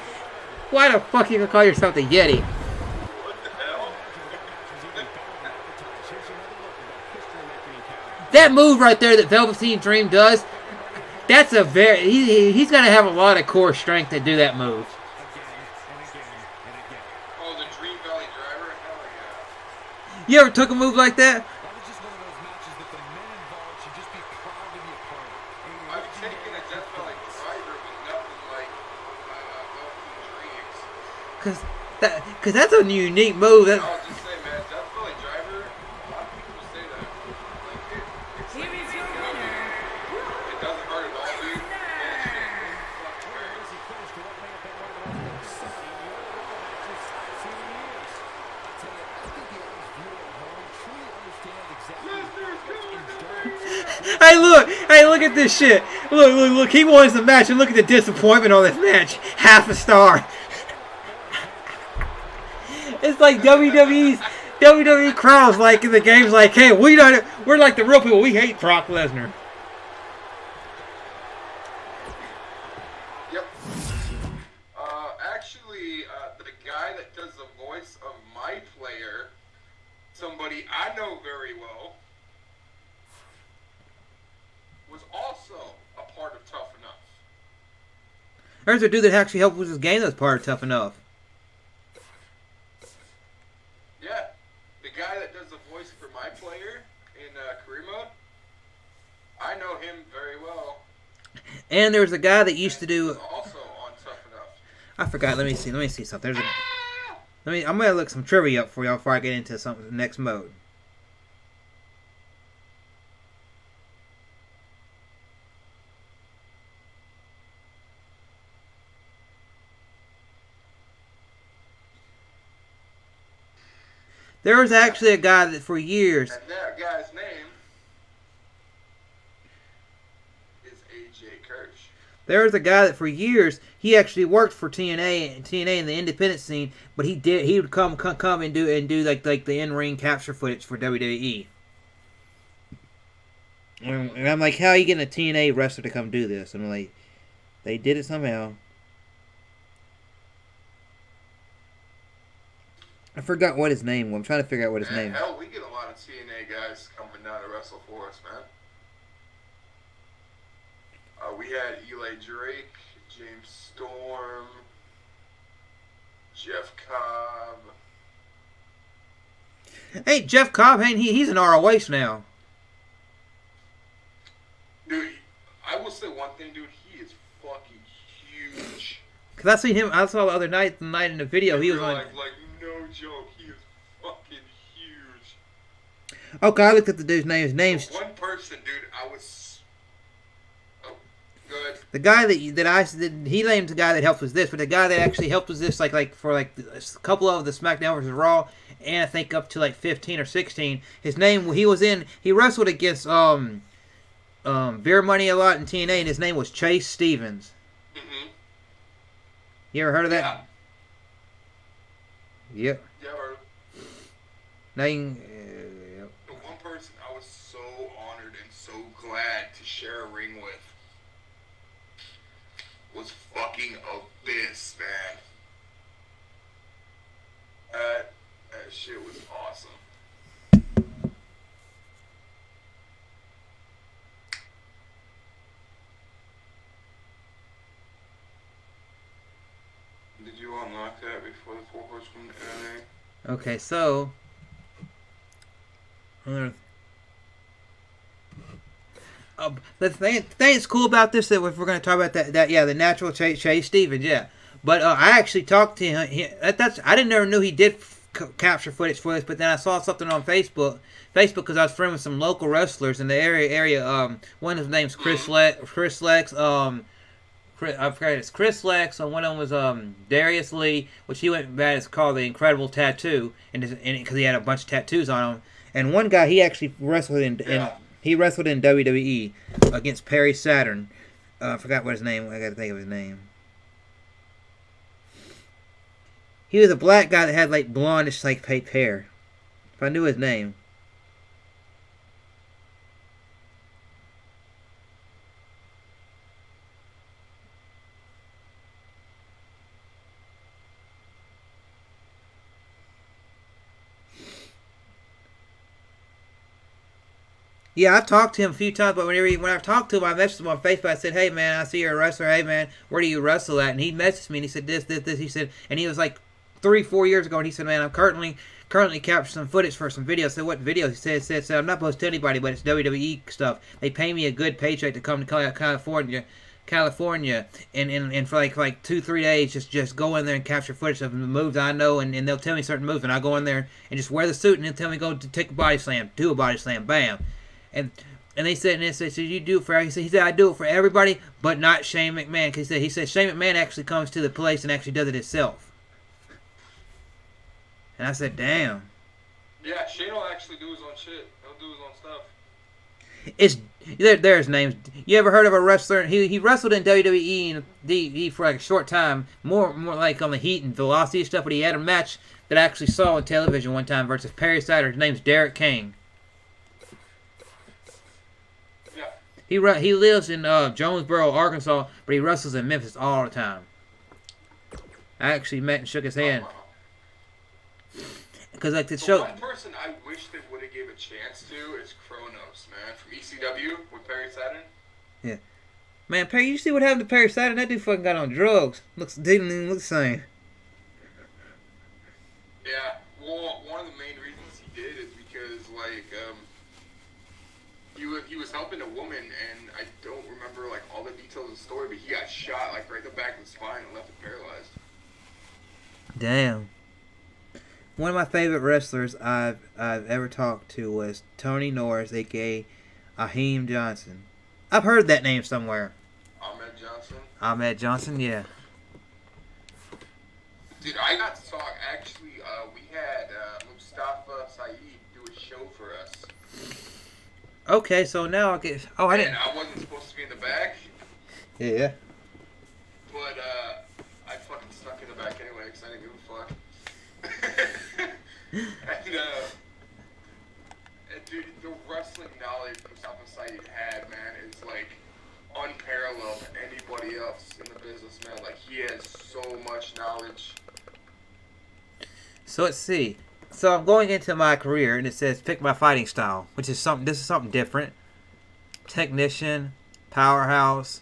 why the fuck you gonna call yourself the Yeti? That move right there that Velveteen Dream does, that's a he's gonna have a lot of core strength to do that move. Oh, the Dream Valley Driver? Hell yeah. You ever took a move like that? I've taken a Death Valley Driver, but nothing like Velveteen Dreams. Because that's a unique move. I'll just say, man, Death Valley Driver, a lot of people say that. Like, it's Here like is easy your going. winner. It doesn't hurt at all, dude. Hey, look at this shit. Look. He wins the match, and look at the disappointment on this match. Half a star. It's like WWE crowds like in the games, like, hey, we're like the real people. We hate Brock Lesnar. Yep. Actually, the guy that does the voice of my player, somebody I know very well, was also a part of Tough Enough. There's a dude that actually helped with this game that's part of Tough Enough. Yeah, the guy that does the voice for my player in career mode, I know him very well. And there's a guy that used to do. Also on Tough Enough. I forgot. Let me see something. I'm gonna look some trivia up for y'all before I get into the next mode. There was actually a guy that for years. And that guy's name is AJ Kirsch. There was a guy that for years he actually worked for TNA in the independent scene, but he would come and do like the in-ring capture footage for WWE. And I'm like, how are you getting a TNA wrestler to come do this? And I'm like, they did it somehow. I forgot what his name was. I'm trying to figure out what his name was. Hell, we get a lot of TNA guys coming down to wrestle for us, man. We had Eli Drake, James Storm, Jeff Cobb. Hey, Jeff Cobb, he's an ROH now. Dude, I will say one thing, dude. He is fucking huge. Cause I seen him. I saw the other night in the video. He was on. Like no joke, he is fucking huge. Okay, I looked at the dude's name. His name's One person, dude. I was. Oh, good. the guy he named the guy that helped with this, but the guy that actually helped with this, like for a couple of the SmackDown vs. Raw, and I think up to like 15 or 16. His name he wrestled against Beer Money a lot in TNA, and his name was Chase Stevens. Mm-hmm. You ever heard of that? Yeah. Yep. Yeah, or Now you can, the one person I was so honored and so glad to share a ring with was fucking Abyss, man. That shit was awesome. Did you unlock that before the Four Horsemen NA? okay, so the thing that's cool about this, that if we're going to talk about that the natural Chase Stevens, yeah. But I actually talked to him. I didn't never knew he did capture footage for this, but then I saw something on Facebook because I was friends with some local wrestlers in the area. One of his name's Chris Lex. I forgot it's Chris Lex. One of them was Darius Lee, which he went bad. It's called the Incredible Tattoo, and because he had a bunch of tattoos on him. And one guy he actually wrestled in WWE against Perry Saturn. I forgot what his name. I got to think of his name. He was a black guy that had like blondish like fake hair. If I knew his name. Yeah, I've talked to him a few times, but when I've talked to him, I messaged him on Facebook. I said, hey, man, I see you're a wrestler. Hey, man, where do you wrestle at? And he messaged me, and he said this. He said, and he was like 3-4 years ago, and he said, man, I'm currently capturing some footage for some videos. I said, what videos? He said, I'm not supposed to tell anybody, but it's WWE stuff. They pay me a good paycheck to come to California California, and for like 2-3 days, just go in there and capture footage of the moves I know, and they'll tell me certain moves, and I go in there and just wear the suit, and they'll tell me go to take a body slam, do a body slam, bam, and they said, so you do it for, he said I do it for everybody, but not Shane McMahon, because he said Shane McMahon actually comes to the place and actually does it himself, and I said, damn. Yeah, Shane will actually do his own shit. He'll do his own stuff. It's there's names. You ever heard of a wrestler? He wrestled in WWE and DE for like a short time, more like on the Heat and Velocity stuff. But he had a match that I actually saw on television one time versus Perry Sider. His name's Derek King. Yeah. He lives in Jonesboro, Arkansas, but he wrestles in Memphis all the time. I actually met and shook his hand. Because like the show. One person I wish they would have gave a chance to is Kronos, man, from ECW with Perry Saturn. Yeah, man, Perry, you see what happened to Perry Saturn? That dude fucking got on drugs. Didn't even look the same. Yeah, well, one of the main reasons he did is because like he was helping a woman, and I don't remember like all the details of the story, but he got shot like right in the back of the spine and left him paralyzed. Damn. One of my favorite wrestlers I've ever talked to was Tony Norris, aka Aheem Johnson. I've heard that name somewhere. Ahmed Johnson? Ahmed Johnson, yeah. Dude, I got to talk, actually, we had Mustafa Saeed do a show for us. Okay, so now I get... Oh, I didn't... And I wasn't supposed to be in the back. Yeah. But, I fucking stuck in the back anyway, because I didn't give a fuck. And dude, the wrestling knowledge Mustafa Saeed had, man, is like unparalleled to anybody else in the business, man. Like, he has so much knowledge. So let's see. So I'm going into my career, and it says pick my fighting style, which is something. This is something different. Technician, powerhouse,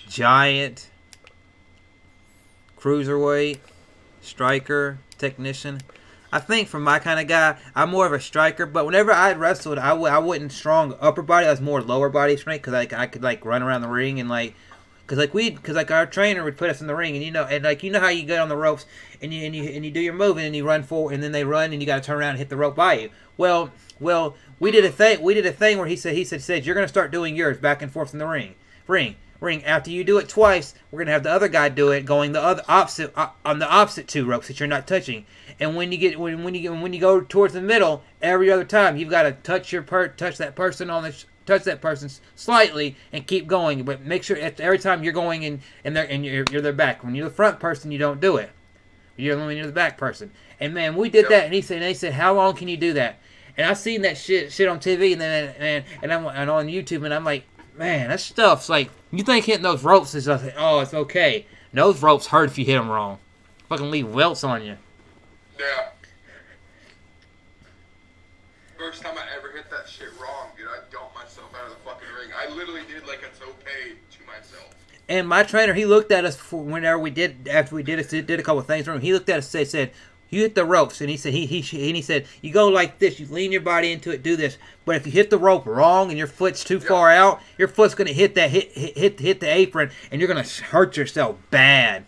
giant, cruiserweight, striker, technician. I think for my kind of guy, I'm more of a striker. But whenever I wrestled, I wasn't strong upper body. I was more lower body strength because I could like run around the ring and like, because our trainer would put us in the ring, and you know how you get on the ropes and you do your move and then you run forward and then they run and you got to turn around and hit the rope by you. Well, we did a thing where he said you're gonna start doing yours back and forth in the ring. After you do it twice, we're gonna have the other guy do it, going the other opposite on the opposite two ropes that you're not touching. And when you go towards the middle, every other time you've got to touch that person slightly and keep going. But make sure every time you're going and you're their back. When you're the front person, you don't do it. When you're the back person. And man, we did that, and they said, how long can you do that? And I seen that shit on TV and I'm on YouTube, and I'm like, man, that stuff's like, you think hitting those ropes is like, oh, it's okay. No, those ropes hurt if you hit them wrong. Fucking leave welts on you. Yeah. First time I ever hit that shit wrong, dude, I dumped myself out of the fucking ring. I literally did like a tope to myself. And my trainer, he looked at us after we did a couple of things. He looked at us and said, you hit the ropes, and he said, you go like this, you lean your body into it, do this. But if you hit the rope wrong and your foot's too far out, your foot's gonna hit the apron, and you're gonna hurt yourself bad.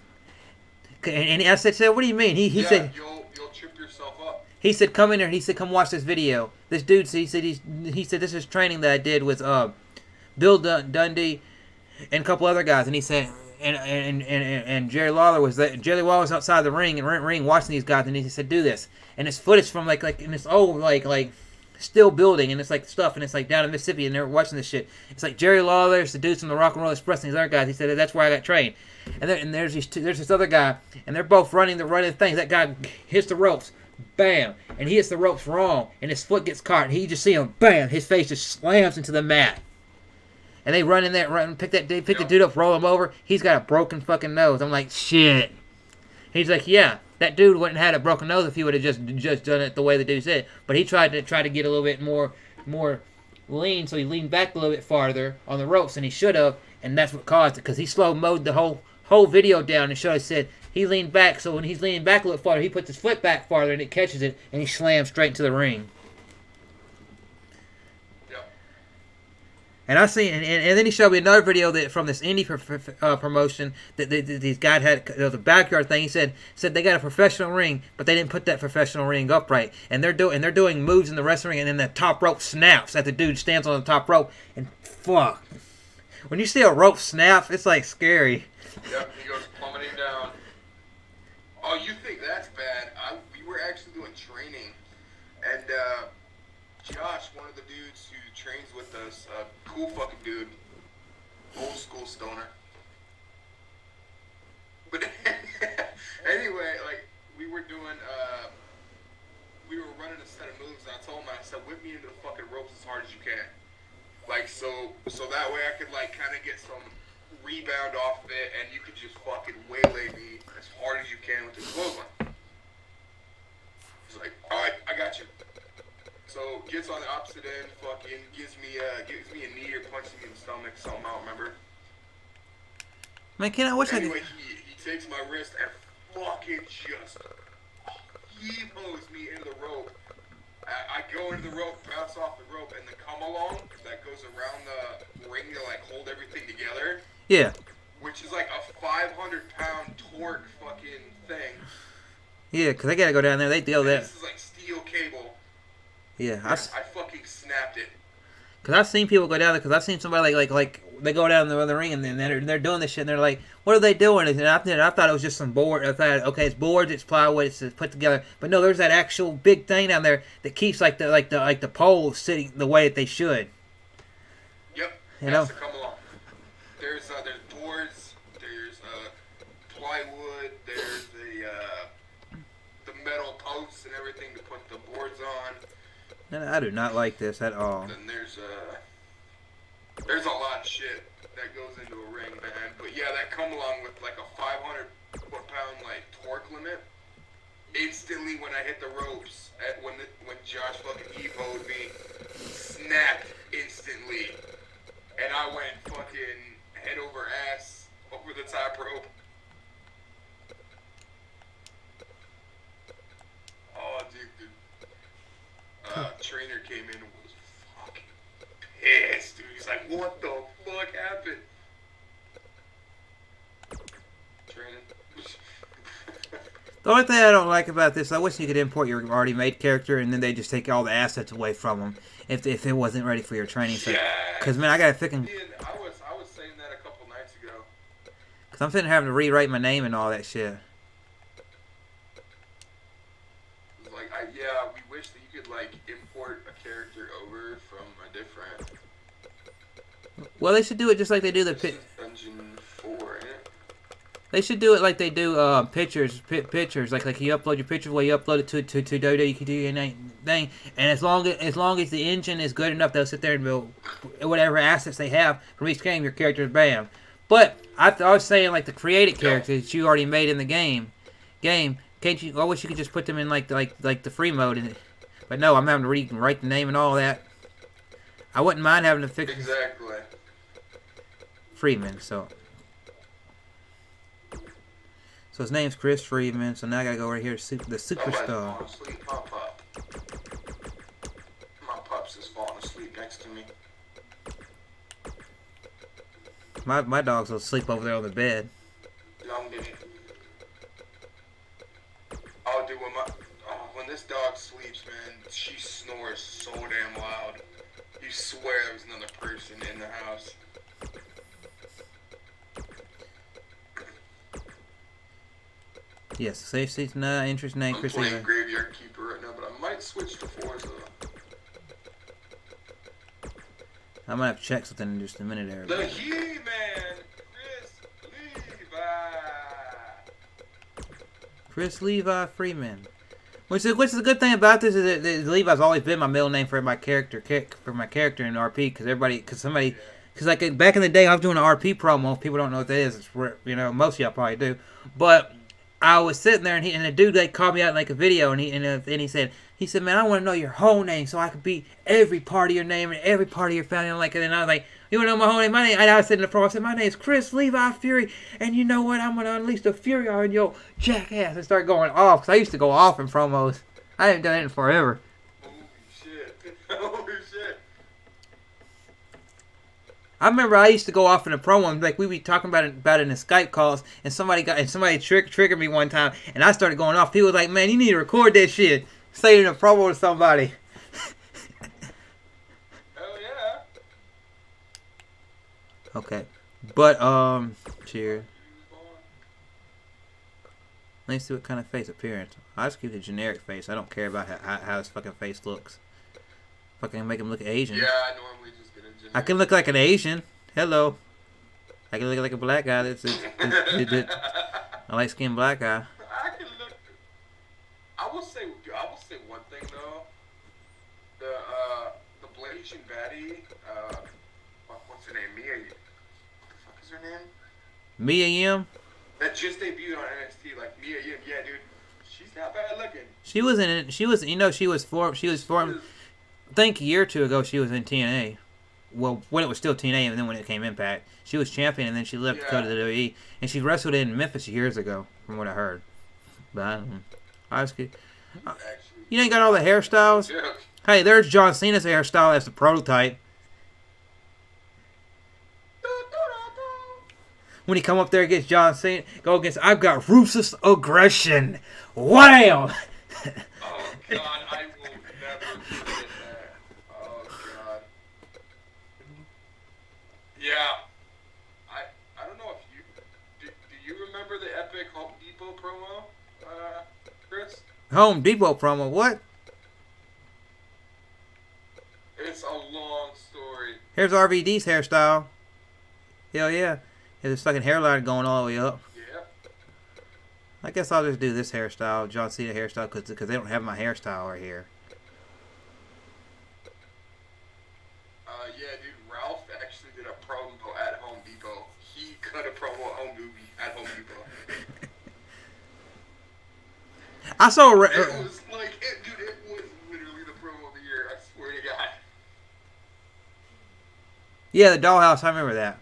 And I said, what do you mean? He said, you'll trip yourself up. He said, come in here. He said, come watch this video. This dude, he said this is training that I did with Bill Dundee and a couple other guys, and he said. And Jerry Lawler was there. Jerry Lawler was outside the ring watching these guys, and he said, "Do this." And it's footage from like in this old like still building, and it's like stuff, and it's like down in Mississippi, and they're watching this shit. It's like Jerry Lawler, it's the dudes from the Rock and Roll Express, and these other guys. He said that's where I got trained. And there's this other guy, and they're both running things. That guy hits the ropes, bam, and he hits the ropes wrong, and his foot gets caught, and he just see him, bam, his face just slams into the mat. And they run in there, pick the dude up, roll him over. He's got a broken fucking nose. I'm like, shit. He's like, yeah, that dude wouldn't have had a broken nose if he would have just done it the way the dude said. But he tried to get a little bit more lean, so he leaned back a little bit farther on the ropes than he should have, and that's what caused it. Because he slow-mode the whole video down and said he leaned back, so when he's leaning back a little farther, he puts his foot back farther and it catches it, and he slams straight into the ring. And I seen, and then he showed me another video that from this indie promotion that these guys had the backyard thing. He said they got a professional ring, but they didn't put that professional ring up right, and they're doing moves in the wrestling ring, and then the top rope snaps as the dude stands on the top rope, and fuck, when you see a rope snap, it's like scary. Yep, he goes plummeting down. Oh, you think that's bad? We were actually doing training, and Josh, one of the dudes who trains with us, cool fucking dude, old school stoner. But anyway, like we were doing, we were running a set of moves, and I told him, I said, whip me into the fucking ropes as hard as you can, like so that way I could like kind of get some rebound off of it, and you could just fucking waylay me as hard as you can with the clothesline. He's like, all right, I got you. So gets on the opposite end, fucking gives me a knee or punches me in the stomach, something I don't remember. Man, I wish anyway, he takes my wrist and fucking just heave-hose me into the rope. I go into the rope, bounce off the rope, and the come along that goes around the ring to like hold everything together. Yeah. Which is like a 500-pound torque fucking thing. Yeah, because they gotta go down there. They deal that. This is like steel cable. Yeah, I fucking snapped it. Cause I've seen people go down there. Cause I've seen somebody like they go down the ring and then they're doing this shit and they're like, what are they doing? And I thought it was just some board. I thought, okay, it's boards, it's plywood, it's put together. But no, there's that actual big thing down there that keeps like the poles sitting the way that they should. Yep. You know. To come along. There's boards. There's plywood. There's the metal posts and everything to put the boards on. I do not like this at all. Then there's a lot of shit that goes into a ring, man. But yeah, that come along with like a 500-pound like torque limit. Instantly when I hit the ropes, when Josh fucking evoed me, snapped instantly, and I went fucking head over ass over the top rope. Oh, dude. Trainer came in and was fucking pissed, dude. He's like, what the fuck happened? Training. The only thing I don't like about this, I wish you could import your already made character and then they just take all the assets away from them if it wasn't ready for your training. So, because man, I got to freaking. I was saying that a couple nights ago. Because I'm sitting having to rewrite my name and all that shit. Like, yeah, we wish that you could like import a character over from a different. Well, they should do it just like they do the Dungeon 4, ain't it? They should do it like they do pictures. Like you upload your picture, well, you upload it to WWE, you can do your thing, and as long as the engine is good enough, they'll sit there and build whatever assets they have from each game. Your character is bam. But I was saying like the created characters that you already made in the game. Can't you? I wish you could just put them in like the free mode in it. But no, I'm having to rewrite the name and all that. I wouldn't mind having to fix exactly Freeman. So his name's Chris Freeman. So now I gotta go right here to the superstar. My pups is falling asleep next to me. My dogs will sleep over there on the bed. Young dude. Oh, dude, when this dog sleeps, man, she snores so damn loud. You swear there's another person in the house. Yes, safe seats, not interest name, I'm playing Graveyard Keeper right now, but I might switch to Forza. I'm gonna have to check something in just a minute there. The He-Man, Chris Levi Freeman. Which is a good thing about this is that Levi's always been my middle name for my character in RP because like back in the day I was doing an RP promo. If people don't know what that is, it's, you know, most of y'all probably do, but I was sitting there and the dude like called me out in like a video and he said man, I want to know your whole name so I can beat every part of your name and every part of your family. And like, and then I was like, you want to know my whole name? My name, and I was sitting in the promo. I said, my name's Chris Levi Fury, and you know what? I'm gonna unleash the fury on your jackass and start going off. Cause I used to go off in promos. I haven't done it in forever. Holy shit! Holy shit! I remember I used to go off in a promo and like we be talking about it in the Skype calls, and somebody triggered me one time, and I started going off. People were like, "Man, you need to record that shit." Say it in a promo to somebody. Hell yeah. Okay, but cheers. Let me see what kind of face appearance. I just keep the generic face. I don't care about how his fucking face looks. Fucking make him look Asian. Yeah, I normally just get a generic. I can look like an Asian. Hello. I can look like a black guy. That's a light-skinned black guy. I can look. I will say one thing though. The Blazing baddie. What's her name? Mia. What the fuck is her name? Mia Yim. That just debuted on NXT, like Mia Yim. Yeah, dude, she's not bad looking. She was in it. She was, you know, she was formed. I think a year or two ago, she was in TNA. Well, when it was still TNA, and then when it came Impact, she was champion, and then she left to go to the WWE, and she wrestled in Memphis years ago, from what I heard. But I don't know. I was good. You ain't got all the hairstyles. Yeah. Hey, there's John Cena's hairstyle as the prototype. When he come up there against John Cena, go against, I've got ruthless aggression. Wham! Oh God, I will never forget that. Oh God. Yeah. I don't know if you do you remember the epic Home Depot promo, Chris? Home Depot promo, what? It's a long story. Here's RVD's hairstyle. Hell yeah. His fucking hairline going all the way up. Yep. I guess I'll just do this hairstyle, John Cena hairstyle, because they don't have my hairstyle right here. Yeah, dude, Ralph actually did a promo at Home Depot. He cut a promo at Home Depot. I saw It was like, dude, it was literally the promo of the year. I swear to God. Yeah, the Dollhouse. I remember that.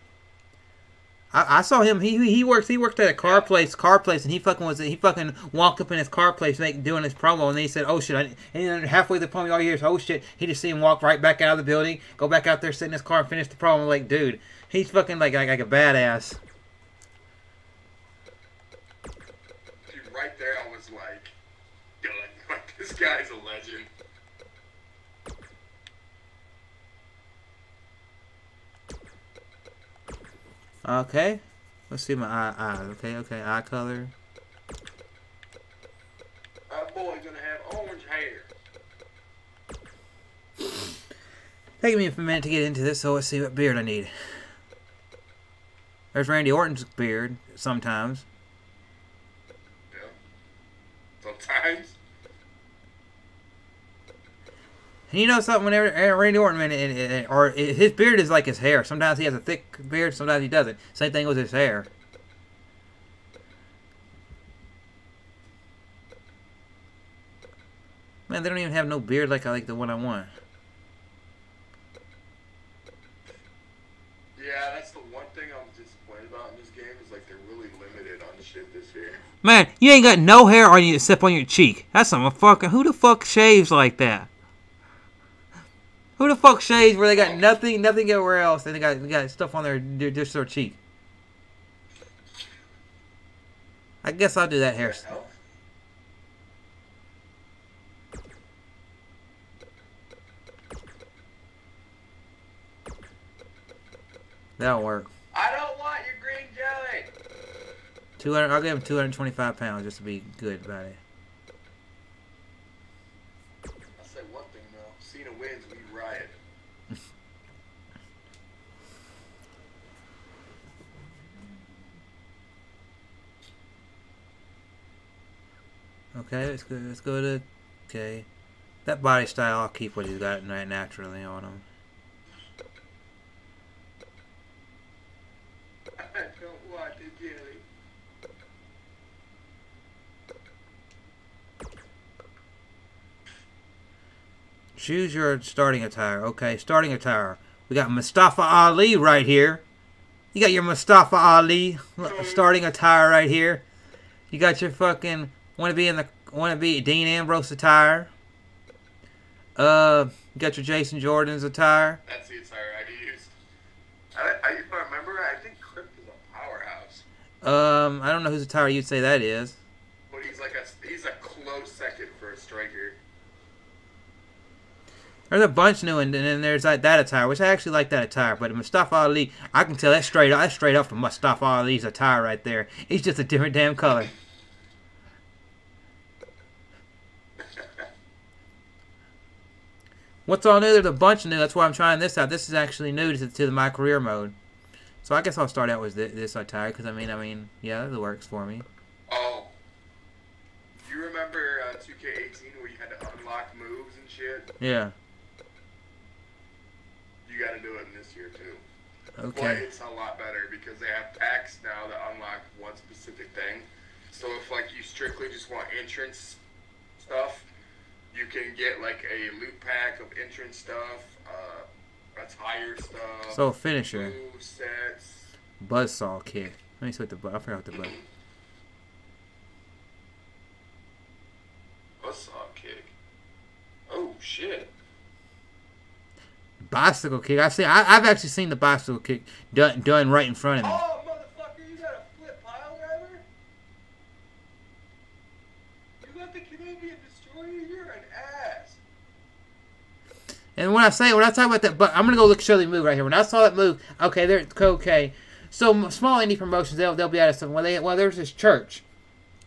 I saw him. He worked at a car place, and he fucking walked up in his car place doing his promo, and then he said, "Oh shit!" And then halfway the promo, all you hear is, "Oh shit!" He just see him walk right back out of the building, go back out there, sit in his car, and finish the promo. Like, dude, he's fucking like a badass. Dude, right there, I was like, done. Like, this guy's a legend. Okay, let's see my eye. Okay, eye color. That boy's gonna have orange hair. Taking me a minute to get into this, so let's see what beard I need. There's Randy Orton's beard sometimes. Yeah. Sometimes. And you know something? Whenever Randy Orton, his beard is like his hair. Sometimes he has a thick beard, sometimes he doesn't. Same thing with his hair. Man, they don't even have no beard like the one I want. Yeah, that's the one thing I'm disappointed about in this game is like they're really limited on shit this year. Man, you ain't got no hair on you except on your cheek. That's some fucking. Who the fuck shaves like that? Who the fuck shaves where they got nothing everywhere else, and they got stuff on just their cheek? I guess I'll do that hairstyle. That'll work. I don't want your green jelly. 200. I'll give him 225 pounds just to be good about it. I'll say one thing though. Cena wins, we riot. Okay, let's go to. Okay, that body style, I'll keep what he's got right naturally on him. I don't want the jelly. Choose your starting attire. Okay, starting attire. We got Mustafa Ali right here. You got your Mustafa Ali starting attire right here. You got your fucking wanna be Dean Ambrose attire. You got your Jason Jordan's attire. That's the attire I used. if I remember right, I think Crypt is a powerhouse. I don't know whose attire you'd say that is. But he's a close second for a striker. There's a bunch new, and then there's that attire, which I actually like that attire. But Mustafa Ali, I can tell that's straight up from Mustafa Ali's attire right there. He's just a different damn color. What's all new? There's a bunch new. That's why I'm trying this out. This is actually new to the My Career mode. So I guess I'll start out with this attire because I mean, yeah, that works for me. Oh, you remember 2K18 where you had to unlock moves and shit? Yeah. You got to do it in this year too. Okay. But it's a lot better because they have packs now that unlock one specific thing. So if like you strictly just want entrance stuff, you can get like a loot pack of entrance stuff, attire stuff. So finisher. Move sets. Buzzsaw kick. Let me see what the I forgot what the button. Buzzsaw kick. Oh shit. Bicycle kick. I've actually seen the bicycle kick done right in front of me. Oh motherfucker, you got a flip pile driver? You got the Canadian destroyer? You're an ass. And when I talk about that, but I'm gonna show the move right here. When I saw that move, okay. So small indie promotions, they'll be out of something. Well, there's this church,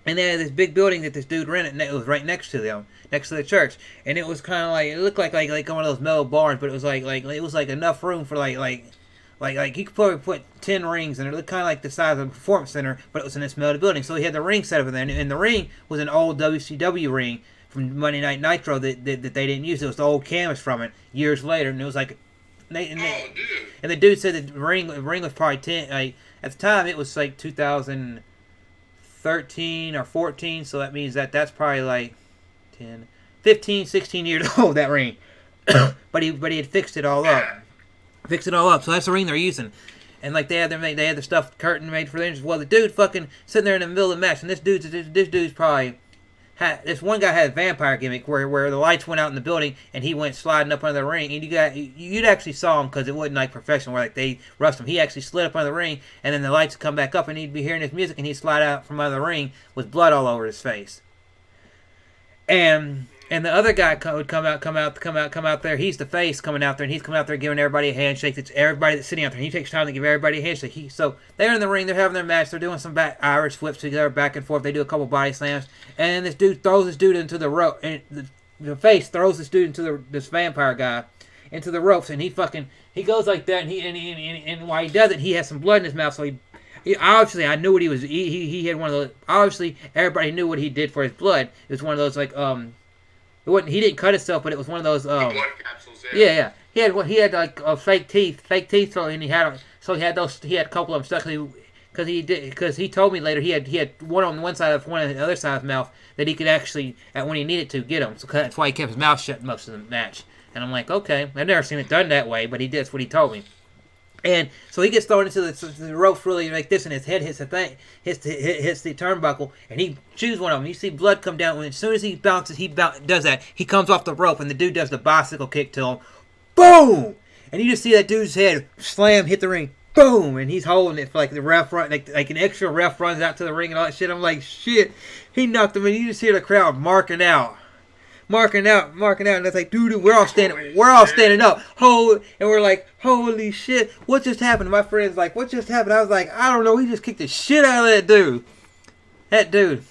and they had this big building that this dude rented. And it was right next to them, next to the church, and it was kind of like it looked like one of those metal barns, but it was like it was like enough room for like he could probably put 10 rings, and it looked kind of like the size of a performance center, but it was in this metal building. So he had the ring set up in there, and the ring was an old WCW ring from Monday Night Nitro that they didn't use. It was the old canvas from it years later, and it was like, and the dude said that the ring was probably 10. At the time, it was like 2013 or 14, so that means that's probably like 10, 15, 16 years old. That ring, but he had fixed it all up. So that's the ring they're using, and like they had the stuffed curtain made for them. Well, the dude fucking sitting there in the middle of the match, and this dude's probably. This one guy had a vampire gimmick where the lights went out in the building and he went sliding up under the ring, and you'd actually saw him because it wasn't like professional where like they rushed him. He actually slid up under the ring, and then the lights would come back up and he'd be hearing his music and he'd slide out from under the ring with blood all over his face. And the other guy would come out there. He's the face coming out there, and he's coming out there giving everybody a handshake. It's everybody that's sitting out there. He takes time to give everybody a handshake. So they're in the ring. They're having their match. They're doing some Irish flips together, back and forth. They do a couple body slams, and then this dude throws this dude into the rope. And the face throws this dude into this vampire guy into the ropes, and he goes like that. And while he does it, he has some blood in his mouth. So he obviously, I knew what he was. He had one of those. Obviously, everybody knew what he did for his blood. It was one of those like he didn't cut himself, but it was one of those. Blood capsules. Yeah. He had like fake teeth, and he had a couple of them stuck because he told me later he had one on one side of one on the other side of his mouth that he could actually when he needed to get them. So that's why he kept his mouth shut most of the match. And I'm like, okay, I've never seen it done that way, but that's what he told me. And so he gets thrown into the ropes really like this, and his head hits the turnbuckle, and he chews one of them. You see blood come down, and as soon as he bounces, does that. He comes off the rope, and the dude does the bicycle kick to him. Boom! And you just see that dude's head slam, hit the ring. Boom! And he's holding it for like the ref like an extra ref runs out to the ring and all that shit. I'm like, shit. He knocked him, and you just hear the crowd marking out, and it's like, dude, we're all standing up, and we're like, holy shit, what just happened? And my friend's like, what just happened? I was like, I don't know, he just kicked the shit out of that dude.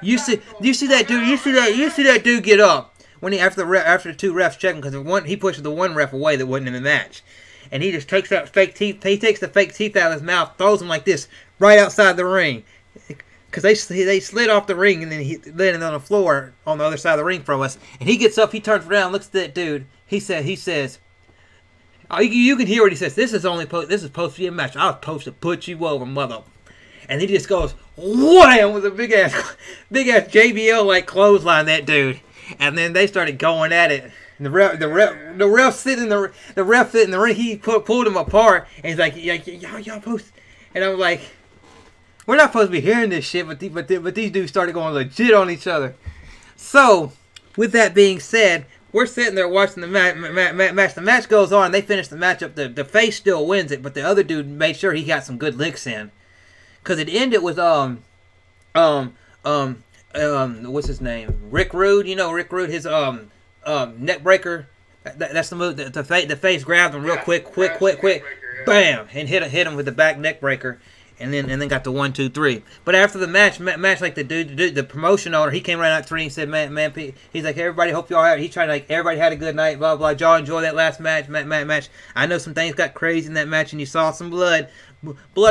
You see that dude? You see that dude get up when after the two refs check him because he pushes the one ref away that wasn't in the match, and he just takes out fake teeth. He takes the fake teeth out of his mouth, throws them like this right outside the ring. Because they slid off the ring, and then he landed on the floor on the other side of the ring from us. And he gets up, he turns around, looks at that dude. He says, oh, you can hear what he says. This is supposed to be a match. I was supposed to put you over, mother. And he just goes wham with a big ass JBL like clothesline that dude. And then they started going at it. And the ref sitting in the ring. He pulled him apart, and he's like, y'all post. And I'm like, we're not supposed to be hearing this shit, but these dudes started going legit on each other. So, with that being said, we're sitting there watching the match. The match goes on. They finish the match up. The face still wins it, but the other dude made sure he got some good licks in. Cause it ended with what's his name? Rick Rude. You know Rick Rude. His neck breaker. That's the move. The face grabbed him real quick, bam, and hit him with the back neck breaker. And then got the 1, 2, 3. But after the match, like the promotion owner, he came right out to me and said, man, he's like, everybody, hope y'all had. He tried to like, everybody had a good night, blah blah. Y'all enjoy that last match. I know some things got crazy in that match, and you saw some blood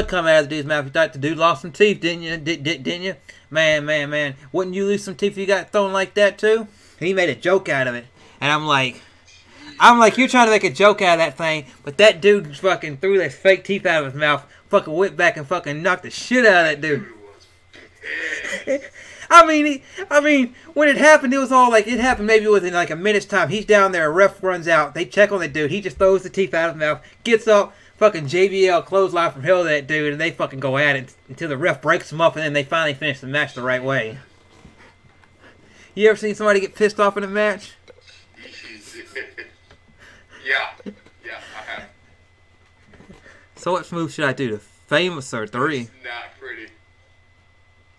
come out of the dude's mouth. You thought the dude lost some teeth, didn't you? Didn't you? Man, wouldn't you lose some teeth if you got thrown like that too? And he made a joke out of it, and I'm like, you're trying to make a joke out of that thing, but that dude fucking threw that fake teeth out of his mouth, fucking whipped back and fucking knocked the shit out of that dude. I mean, when it happened, it was all like, it happened maybe within like a minute's time. He's down there, a ref runs out, they check on the dude, he just throws the teeth out of his mouth, gets up, fucking JBL clothesline from hell to that dude, and they fucking go at it until the ref breaks him up, and then they finally finish the match the right way. You ever seen somebody get pissed off in a match? Yeah, I have. So what move should I do? The famous or 3? It's not pretty.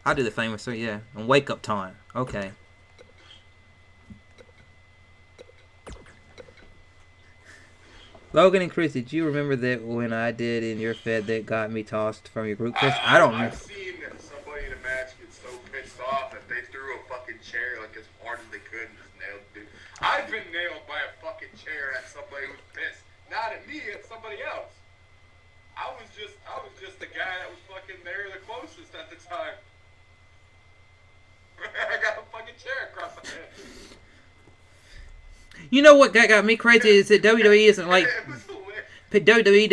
I'll do the famous 3, yeah. And wake up time. Okay. Logan and Chris, did you remember that when I did in your Fed that got me tossed from your group? Chris, I don't remember. I've seen somebody in a match get so pissed off that they threw a fucking chair like as hard as they could and just nailed the dude. I've been nailed by a fucking chair at somebody who's pissed. Not at me, at somebody else. I was just the guy that was fucking there the closest at the time. I got a fucking chair across my head. You know what got me crazy is that WWE isn't like WWE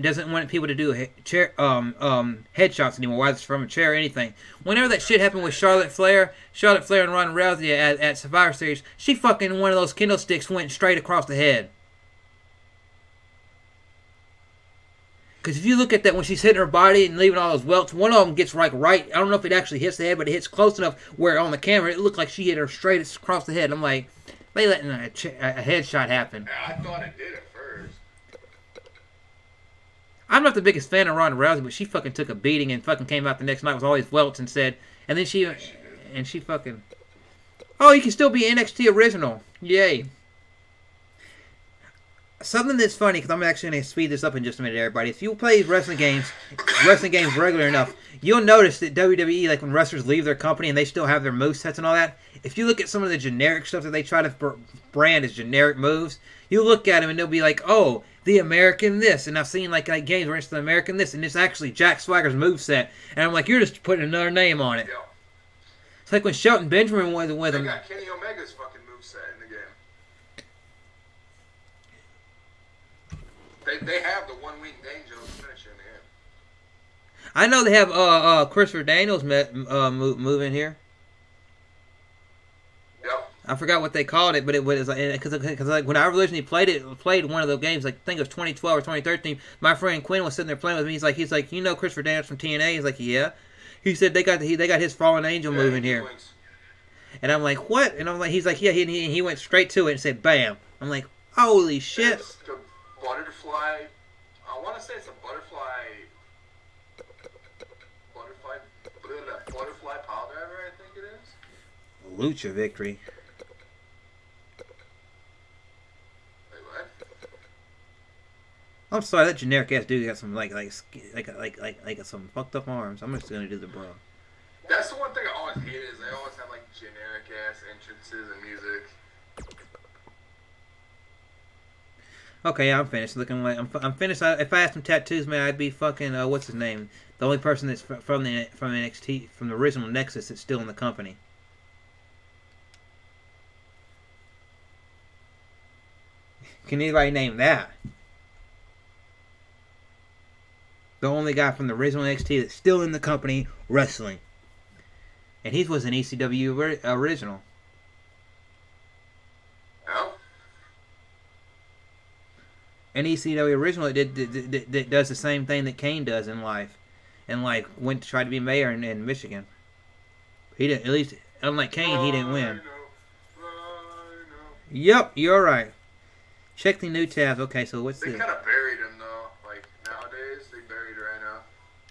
doesn't want people to do chair headshots anymore, whether it's from a chair or anything. Whenever that shit happened with Charlotte Flair and Ronda Rousey at Survivor Series, she fucking one of those kendo sticks went straight across the head. Because if you look at that when she's hitting her body and leaving all those welts, one of them gets right. I don't know if it actually hits the head, but it hits close enough where on the camera it looked like she hit her straight across the head. I'm like, they letting a headshot happen. Yeah, I thought it did at first. I'm not the biggest fan of Ronda Rousey, but she fucking took a beating and fucking came out the next night with all these welts and said, and then she fucking, oh, you can still be NXT original, yay. Something that's funny, because I'm actually going to speed this up in just a minute, everybody. If you play wrestling games regular enough, you'll notice that WWE, like when wrestlers leave their company and they still have their movesets and all that, if you look at some of the generic stuff that they try to brand as generic moves, you look at them and they'll be like, oh, the American this. And I've seen like games where it's the American this, and it's actually Jack Swagger's moveset. And I'm like, you're just putting another name on it. Yeah. It's like when Shelton Benjamin was with him. They got Kenny Omega's fucking moveset in the game. They have the one-winged angel finisher in the game. I know they have Christopher Daniels move in here. Yep. I forgot what they called it, but it was because like when I originally played one of those games, like I think it was 2012 or 2013. My friend Quinn was sitting there playing with me. He's like, you know Christopher Daniels from TNA? He's like, yeah. He said they got his fallen angel move in here. Wings. And I'm like, what? And I'm like, he's like, yeah. He went straight to it and said, bam. I'm like, holy shit. It's the butterfly. I want to say it's a butterfly pile driver. I think it is. Lucha victory. Wait, what? I'm sorry, that generic ass dude got some like some fucked up arms. I'm just gonna do the bro. That's the one thing I always hate is they always have like generic ass entrances and music. Okay, yeah, I'm finished. Looking like I'm finished. If I had some tattoos, man, I'd be fucking what's his name? The only person that's from NXT, from the original Nexus, that's still in the company. Can anybody name that? The only guy from the original NXT that's still in the company wrestling, and he was an ECW original. An ECW original that does the same thing that Kane does in life, and like went to try to be mayor in Michigan. He didn't, at least unlike Kane, he didn't win. Yep, you're right. Check the new tabs. Okay, so what's They this? kind of buried him though. Like nowadays, they buried Rhino.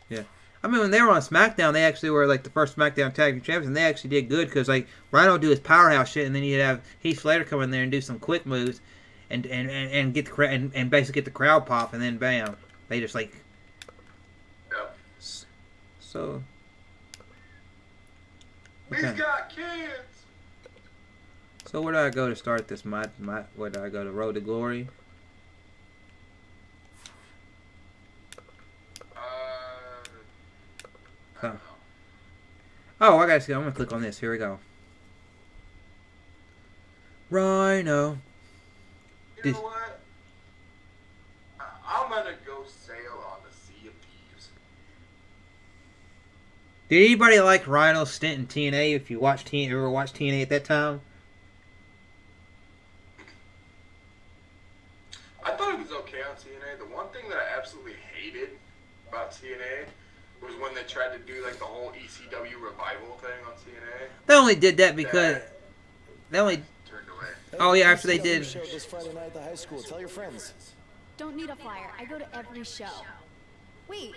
Yeah. I mean, when they were on SmackDown, they actually were like the first SmackDown Tag Team Champions, and they actually did good because like Rhino would do his powerhouse shit, and then you'd have Heath Slater come in there and do some quick moves, and get the and basically get the crowd pop, and then bam, they just like. Yep. So. He's Okay. got kids. So where do I go to start this? Where do I go to Road to Glory? I don't know. Oh, I gotta see. I'm gonna click on this. Here we go. Rhino. You know what? I'm gonna go sail on the Sea of Thieves. Did anybody like Rhino's stint in TNA? If you watched ever watched TNA at that time? I thought it was okay on TNA. The one thing that I absolutely hated about TNA was when they tried to do like the whole ECW revival thing on TNA. They only did that because they only. Turned away. Oh yeah, after they did. Show this Friday night at the high school. Tell your friends. Don't need a flyer. I go to every show. Wait,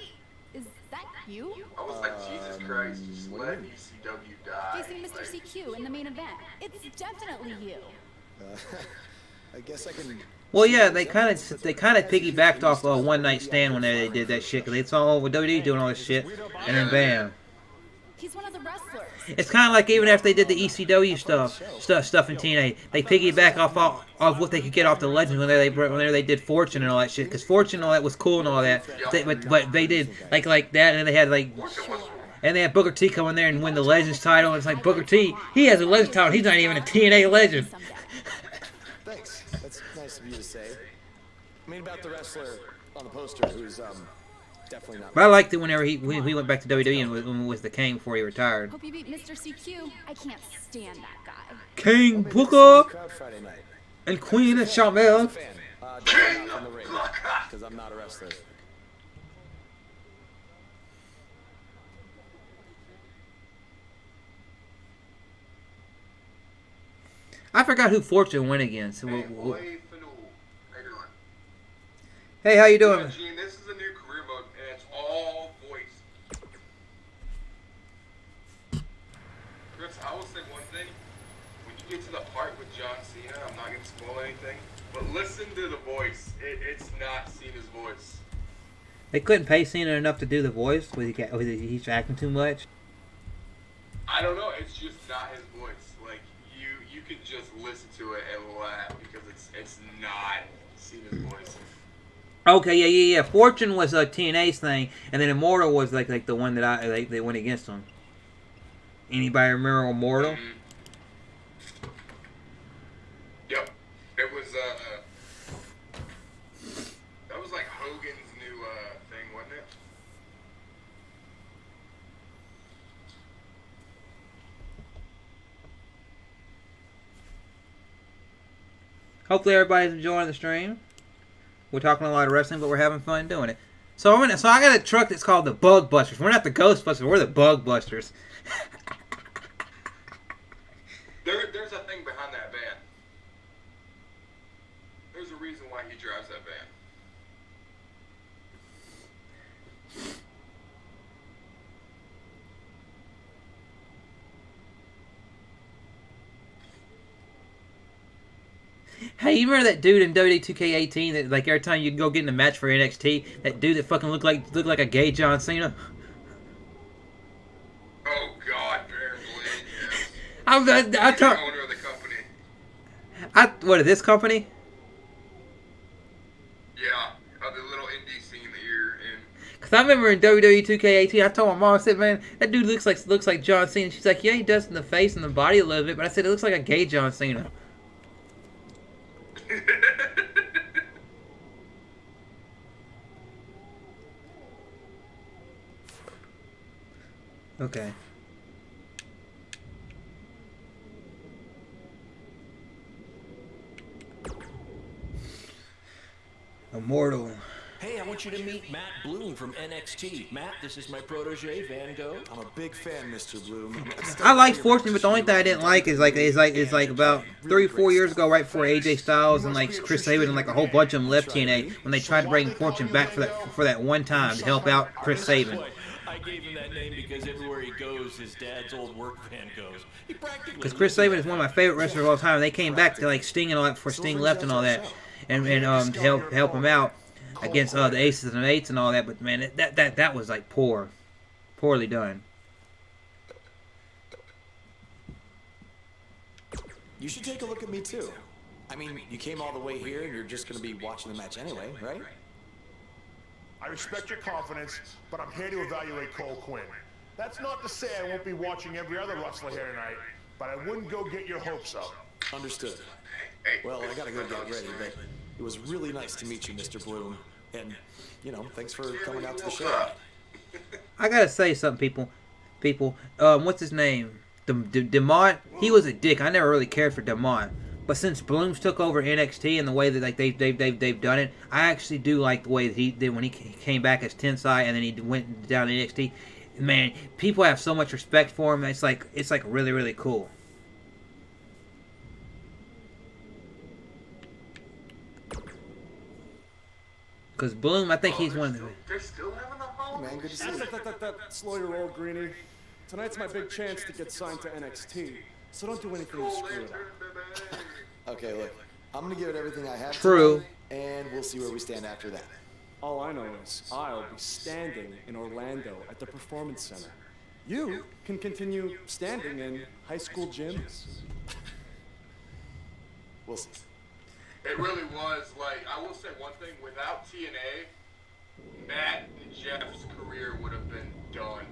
is that you? I was like, Jesus Christ, just let ECW die. Facing Mr. Like, CQ in the main event. It's definitely you. I guess I can. Well, yeah, they kind of piggybacked off a One Night Stand when they did that shit. Cause they saw with WWE doing all this shit, and then bam. He's one of the wrestlers. It's kind of like even after they did the ECW stuff in TNA, they piggyback off what they could get off the Legends whenever they did Fortune and all that shit. Because Fortune and all that was cool and all that, but they did like that, and they had like. And they had Booker T come in there and win the Legends title. And it's like Booker T, he has a Legends title. He's not even a TNA legend. Thanks. That's nice of you to say. I mean about the wrestler on the poster who's definitely not. But I liked it whenever he went back to WWE and was the King before he retired. Hope you beat Mr. CQ. I can't stand that guy. King Booker Crowd Friday night. and Queen and Shamel. Definitely not from the ring because I'm not a wrestler. I forgot who Fortune went against. hey, boy, Fanu. How you doing? Hey, how you doing? Yeah, Gene, this is a new career mode, and it's all voice. Chris, I will say one thing. When you get to the part with John Cena, I'm not going to spoil anything, but listen to the voice. It's not Cena's voice. They couldn't pay Cena enough to do the voice. He's acting too much. I don't know. It's just not his voice. Like, you can just listen to it and laugh because it's not Cena's voice. Okay, yeah. Fortune was a TNA's thing, and then Immortal was like the one that they went against him. Anybody remember Immortal? Yep. It was that was like Hogan's new thing, wasn't it? Hopefully everybody's enjoying the stream. We're talking a lot of wrestling, but we're having fun doing it. So I got a truck that's called the Bug Busters. We're not the Ghostbusters. We're the Bug Busters. There's a thing behind that van. There's a reason why he drives that van. Hey, you remember that dude in WWE 2K18 that like every time you'd go get in a match for NXT, that dude that fucking looked like a gay John Cena? Oh God, Baron Blade, yes. I He's the owner of the company. What is this company? Yeah, of the little indie scene that you're in. Cause I remember in WWE 2K18, I told my mom, I said, "Man, that dude looks like John Cena." She's like, "Yeah, he does in the face and the body a little bit," but I said it looks like a gay John Cena. Okay. Immortal. Hey, I want you to meet Matt Bloom from NXT. Matt, this is my protege, Van Gogh. I'm a big fan, Mr. Bloom. I like Fortune, but the only thing I didn't like is like about 3 or 4 years ago, right before AJ Styles and like Chris Sabin and like a whole bunch of them left TNA, when they tried to bring Fortune back for that one time to help out Chris Sabin. I gave him that name because everywhere he goes, his dad's old work van goes. Because Chris Sabin is one of my favorite wrestlers of all time. They came back to like Sting and all that before Sting left and all that, and to help him out against the Aces and Eights and all that. But man, that was like poorly done. You should take a look at me too. I mean, you came all the way here and you're just going to be watching the match anyway, right? I respect your confidence, but I'm here to evaluate Cole Quinn. That's not to say I won't be watching every other wrestler here tonight, but I wouldn't go get your hopes up. Understood. Well, I gotta go get ready, but it was really nice to meet you, Mr. Bloom. And, you know, thanks for coming out to the show. I gotta say something, people. What's his name? DeMont. He was a dick. I never really cared for DeMont. But since Blooms took over NXT and the way that like they've done it, I actually do like the way that he did when he came back as Tensai and then he went down to NXT. Man, people have so much respect for him. It's like really cool. Because Bloom, I think he's one of the. They're still having a home? Man, good to see you. Slow your roll, Greenie. Tonight's my big chance to get signed to NXT, so don't do anything to screw it up. Okay, look, I'm gonna give it everything I have. True. Tonight, and we'll see where we stand after that. All I know is I'll be standing in Orlando at the Performance Center. You can continue standing in high school gyms. We'll see. It really was, like, I will say one thing, without TNA, Matt and Jeff's career would have been done.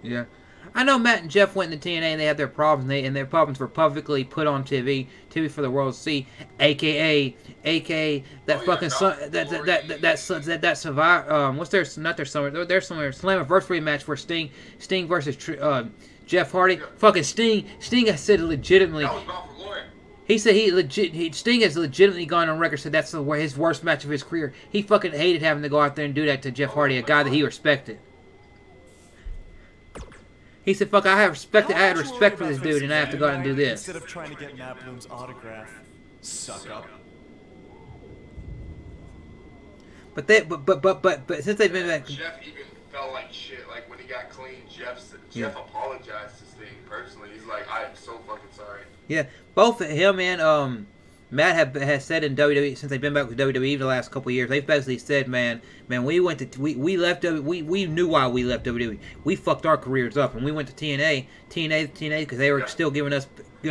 Yeah. I know Matt and Jeff went into TNA and they had their problems, and their problems were publicly put on TV for the world to see, aka that fucking that Survivor. What's their Slammiversary match for Sting versus Jeff Hardy. Yeah. Fucking Sting has said legitimately. That was Bound for Glory. He said Sting has legitimately gone on record said that's his worst match of his career. He fucking hated having to go out there and do that to Jeff Hardy, a guy that he respected. He said, "Fuck, I had respect for this dude, and I have to go out and do this." Instead of trying to get Matt Bloom's autograph, suck up. But since they've been back, Jeff even felt like shit. Like when he got clean, Jeff apologized to Sting personally. He's like, "I am so fucking sorry." Yeah, both him and Matt has said in WWE since they've been back with WWE the last couple of years. They've basically said, man, we left WWE. We knew why we left WWE. We fucked our careers up, and we went to TNA because they were still going to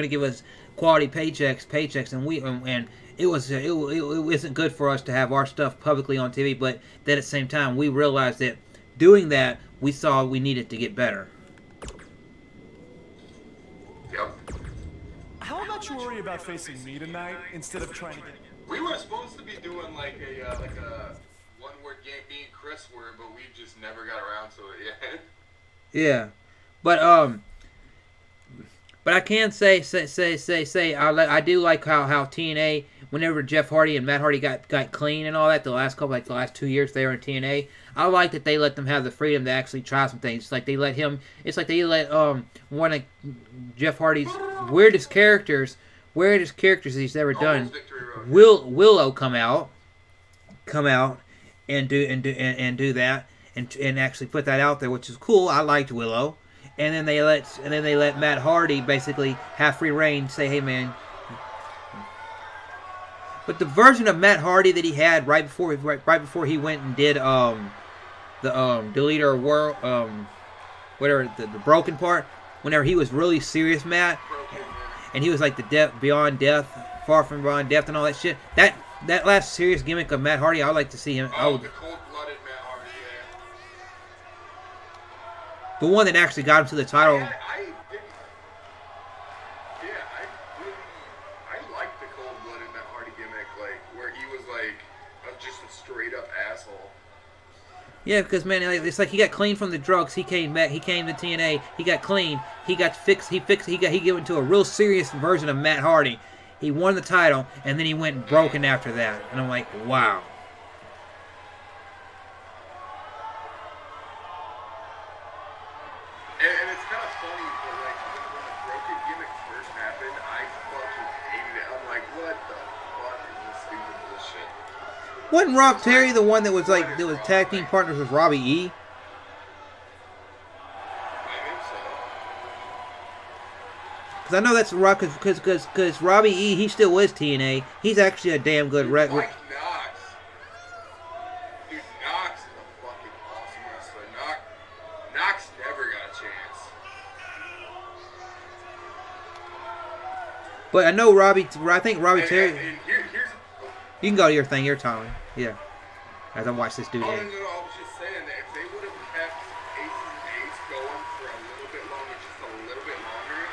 give us quality paychecks, and it wasn't good for us to have our stuff publicly on TV. But then at the same time, we realized that doing that, we saw we needed to get better. Yep. How about you worry about facing me tonight instead of trying to get... We were supposed to be doing like a one-word game being Chris word, but we just never got around to it yet. Yeah, but I can say I do like how TNA, whenever Jeff Hardy and Matt Hardy got clean and all that, the last 2 years they were in TNA, I like that they let them have the freedom to actually try some things. It's like they let one of Jeff Hardy's weirdest characters he's ever done, Willow come out and do that and actually put that out there, which is cool. I liked Willow. And then they let Matt Hardy basically have free reign, say, "Hey, man." But the version of Matt Hardy that he had right before he went and did the Deleter World whatever the broken part, whenever he was really serious, Matt, and he was like the beyond death, far from beyond death, and all that shit. That last serious gimmick of Matt Hardy, I would like to see him. The cold-blooded Matt Hardy, yeah. The one that actually got him to the title. I like the cold-blooded Matt Hardy gimmick, like where he was like just a straight-up asshole. Yeah, because man, it's like he got clean from the drugs. He came back. He came to TNA. He got clean. He got fixed. He got into a real serious version of Matt Hardy. He won the title, and then he went broken after that. And I'm like, wow. Wasn't Rob Terry the one that was like that was tag team partners with Robbie E? Because I know that's Rock, because Robbie E, he still is TNA. He's actually a damn good Mike Knox. Dude, Knox is a fucking awesome wrestler. Knox never got a chance. But I know I think Robbie Terry. And You can go to your thing, your Tommy. Yeah. As I watch this dude. I was just saying that if they would have kept Aces and Eights going for a little bit longer, just a little bit longer,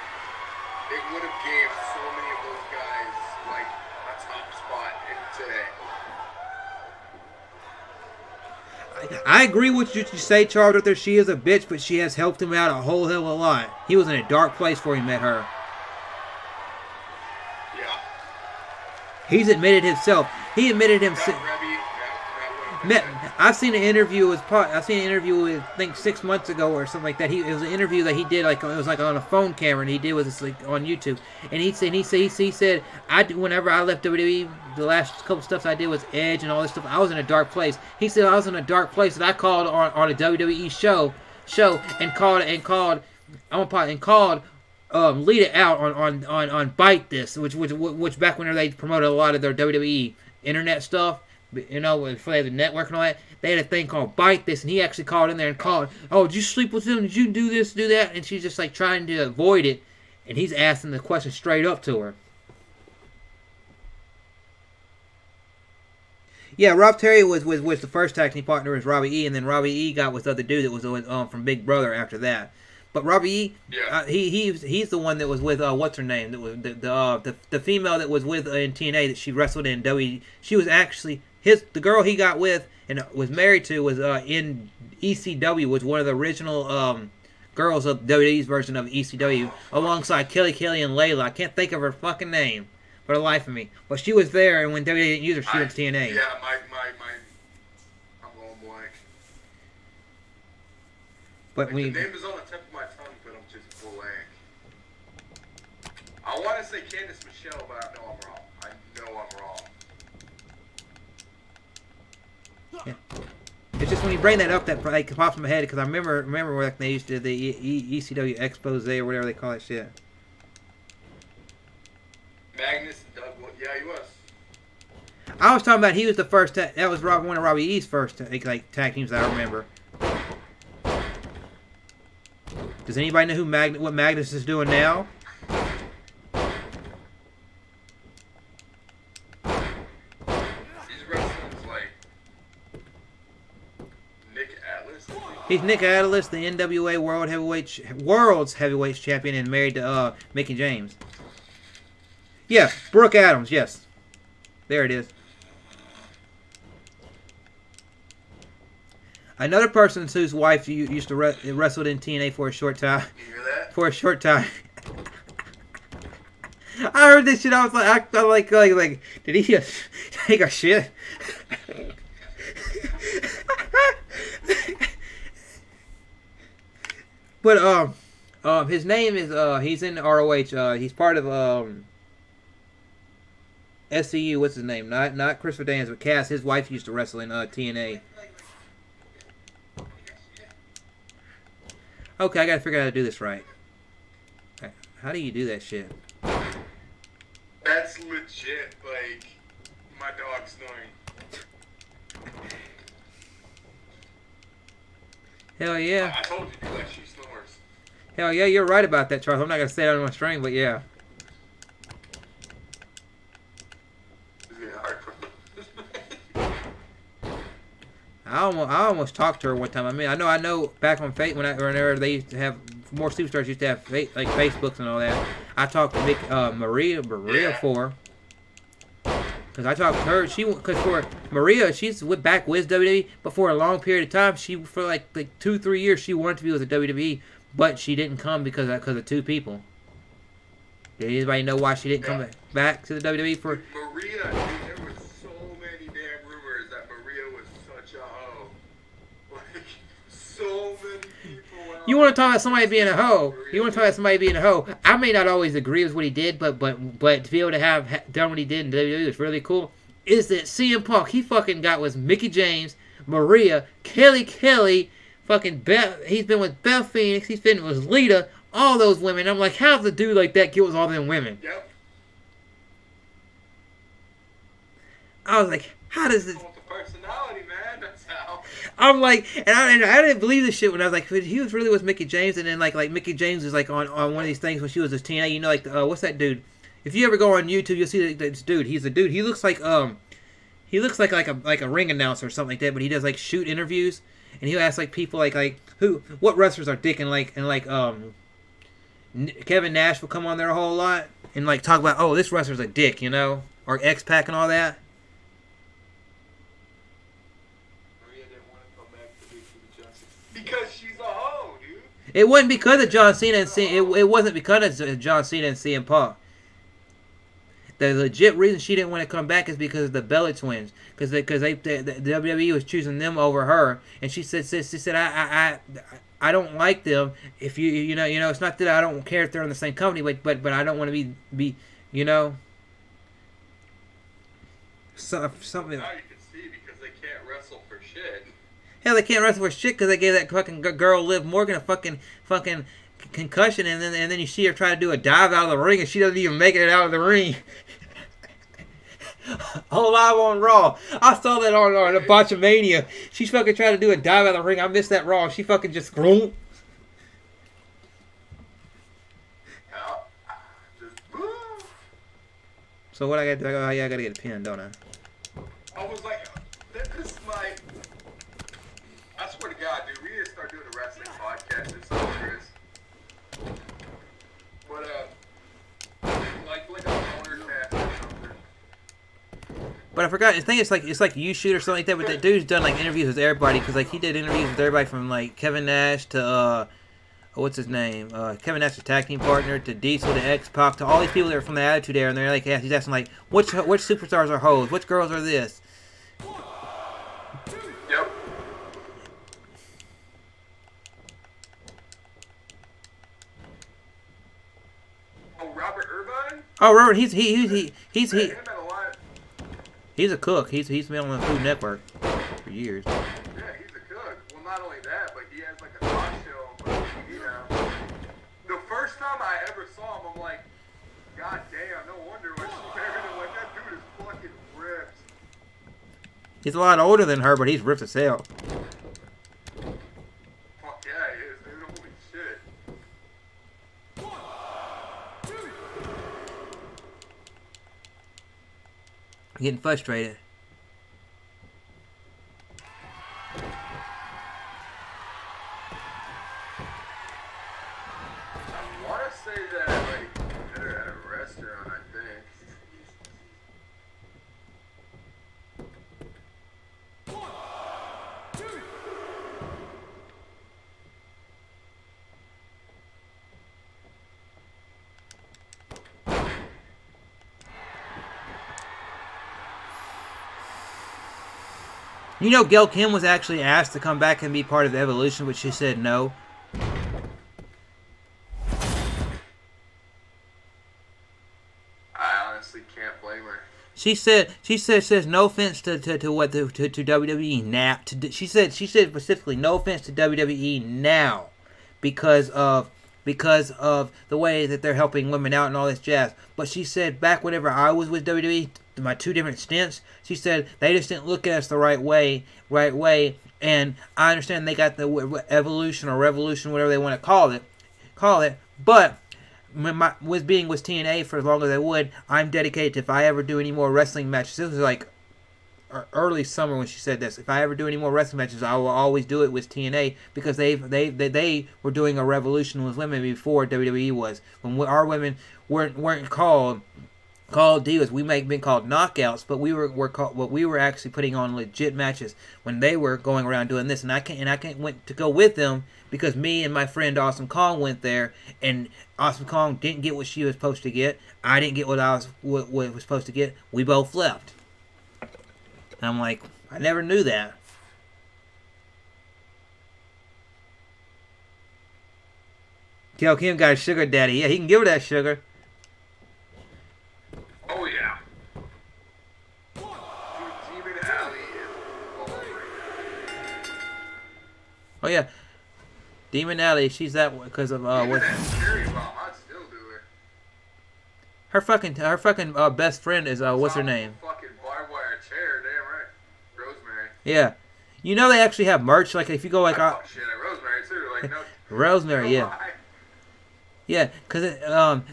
it would have gave so many of those guys like a top spot in today. I agree with what you say, Charles, that she is a bitch, but she has helped him out a whole hell of a lot. He was in a dark place before he met her. Yeah. He's admitted himself. He admitted himself. I've seen an interview with I think 6 months ago or something like that. It was an interview that he did it was like on a phone camera, and he did was like on YouTube. And he said whenever I left WWE, the last couple stuff I did was Edge and all this stuff. I was in a dark place. He said I was in a dark place, that I called on a WWE show and called Lita out on Bite This, which back when they promoted a lot of their WWE internet stuff. You know, before they had the network and all that, they had a thing called Bite This, and he actually called in there and called, "Oh, did you sleep with him? Did you do this, do that?" And she's just like trying to avoid it, and he's asking the question straight up to her. Yeah, Rob Terry was the first tag team partner with Robbie E, and then Robbie E got with the other dude that was from Big Brother after that. But Robbie E, he's the one that was with what's her name? That was the female that was with in TNA that she wrestled in WWE. She was actually the girl he got with and was married to was in ECW, was one of the original girls of WWE's version of ECW, alongside Kelly and Layla. I can't think of her fucking name for the life of me. But she was there, and when WWE didn't use her, she went to TNA. Yeah, I'm going blank. But the name is on the tip of my tongue, but I'm just blank. I want to say Candice Michelle, but I know I'm wrong. Yeah. It's just when you bring that up that like pops in my head, because I remember when they used to do the ECW expose or whatever they call that shit. Magnus Douglas, yeah, he was. I was talking about he was the first. That was one of Robbie E's first like tag teams that I remember. Does anybody know what Magnus is doing now? He's Nick Atlas, the NWA World's Heavyweight Champion, and married to Mickie James. Yeah, Brooke Adams. Yes, there it is. Another person whose wife used to wrestled in TNA for a short time. You hear that? For a short time. I heard this shit. I was like, did he just take a shit? But his name is he's in ROH. He's part of SCU. What's his name? Not Christopher Daniels, but Cass. His wife used to wrestle in TNA. Okay, I gotta figure out how to do this right. How do you do that shit? That's legit. Like my dog snoring. Hell yeah. I told you, like, she snores. Hell yeah, you're right about that, Charles. I'm not going to say it on my string, but yeah. I almost talked to her one time. I mean, I know back on whenever they used to have, more superstars used to have, like, Facebooks and all that. I talked to Maria for her. Because I talked to her, because for Maria, she's back with WWE, but for a long period of time, for like 2-3 years, she wanted to be with the WWE, but she didn't come because of two people. Did anybody know why she didn't come back to the WWE for? Maria, dude, there was so many damn rumors that Maria was such a hoe. Like, so many people. You want to talk about somebody being a hoe? I may not always agree with what he did, but to be able to have done what he did in WWE was really cool. is that CM Punk, he fucking got with Mickie James, Maria, Kelly, fucking Beth. He's been with Beth Phoenix. He's been with Lita. All those women. I'm like, how's a dude like that get with all them women? Yep. I was like, how does this? With the personality, man. That's how. I'm like, and I didn't believe this shit when I was like, he was really with Mickie James, and then like Mickie James was like on one of these things when she was a TNA. You know, like what's that dude? If you ever go on YouTube, you'll see this dude. He's a dude. He looks like a ring announcer or something like that. But he does like shoot interviews, and he'll ask like people like what wrestlers are dick, and Kevin Nash will come on there a whole lot and like talk about, oh, this wrestler's a dick, you know, or X-Pac and all that. Maria didn't want to come back to the Justice because she's a hoe, dude. It wasn't because of John Cena and it wasn't because of John Cena and CM Punk. The legit reason she didn't want to come back is because of the Bella twins, because the WWE was choosing them over her, and she said I don't like them. If you know it's not that I don't care if they're in the same company, but I don't want to be you know something. Now you can see because they can't wrestle for shit. Hell, they can't wrestle for shit because they gave that fucking girl Liv Morgan a fucking concussion, and then you see her try to do a dive out of the ring, and she doesn't even make it out of the ring. Oh, live on Raw. I saw that on the Botchamania. She's fucking trying to do a dive out of the ring. I missed that Raw. She fucking just groom. So what I gotta do? I gotta get a pin, don't I? I was like, this is like, I swear to God, dude, we need to start doing a wrestling podcast or something, Chris. But like a owner cast or something. But I forgot. I think it's like You Shoot or something like that. But that dude's done like interviews with everybody, because like he did interviews with everybody from like Kevin Nash to what's his name? Kevin Nash's tag team partner, to Diesel, to X-Pac, to all these people that are from the Attitude Era, and they're like, he's asking like, which superstars are hoes? Which girls are this? Yep. Oh, Robert Irvine? Oh, Robert, he's a cook. He's been on the Food Network for years. Yeah, he's a cook. Well, not only that, but he has like a talk show on TV now. The first time I ever saw him, I'm like, God damn, no wonder why she's married him. Like, that dude is fucking ripped. He's a lot older than her, but he's ripped as hell. Fuck yeah, he is, dude. Holy shit. I'm getting frustrated. I want to say that, like, they're at a restaurant, I think. You know, Gail Kim was actually asked to come back and be part of Evolution, but she said no. I honestly can't blame her. She says no offense to WWE now. She said specifically no offense to WWE now, because of the way that they're helping women out and all this jazz. But she said back whenever I was with WWE, my 2 different stints, she said they just didn't look at us the right way. And I understand they got the evolution or revolution, whatever they want to call it. But with being with TNA for as long as I would, I'm dedicated to, if I ever do any more wrestling matches. This was like early summer when she said this. If I ever do any more wrestling matches, I will always do it with TNA, because they were doing a revolution with women before WWE was. When our women weren't called divas, we may have been called knockouts, but we were actually putting on legit matches when they were going around doing this. And I can't went to go with them because me and my friend Awesome Kong went there, and Awesome Kong didn't get what she was supposed to get. I didn't get what I was supposed to get. We both left. And I'm like, I never knew that. Gail Kim got a sugar daddy. Yeah, he can give her that sugar. Oh, yeah. Oh yeah, Demon Alley. She's that because of what? Her fucking best friend is what's her name? Fucking barbed wire chair, damn right. Rosemary. Yeah, you know they actually have merch. Like if you go like shit, Rosemary too. Like no. Rosemary, yeah. Yeah, because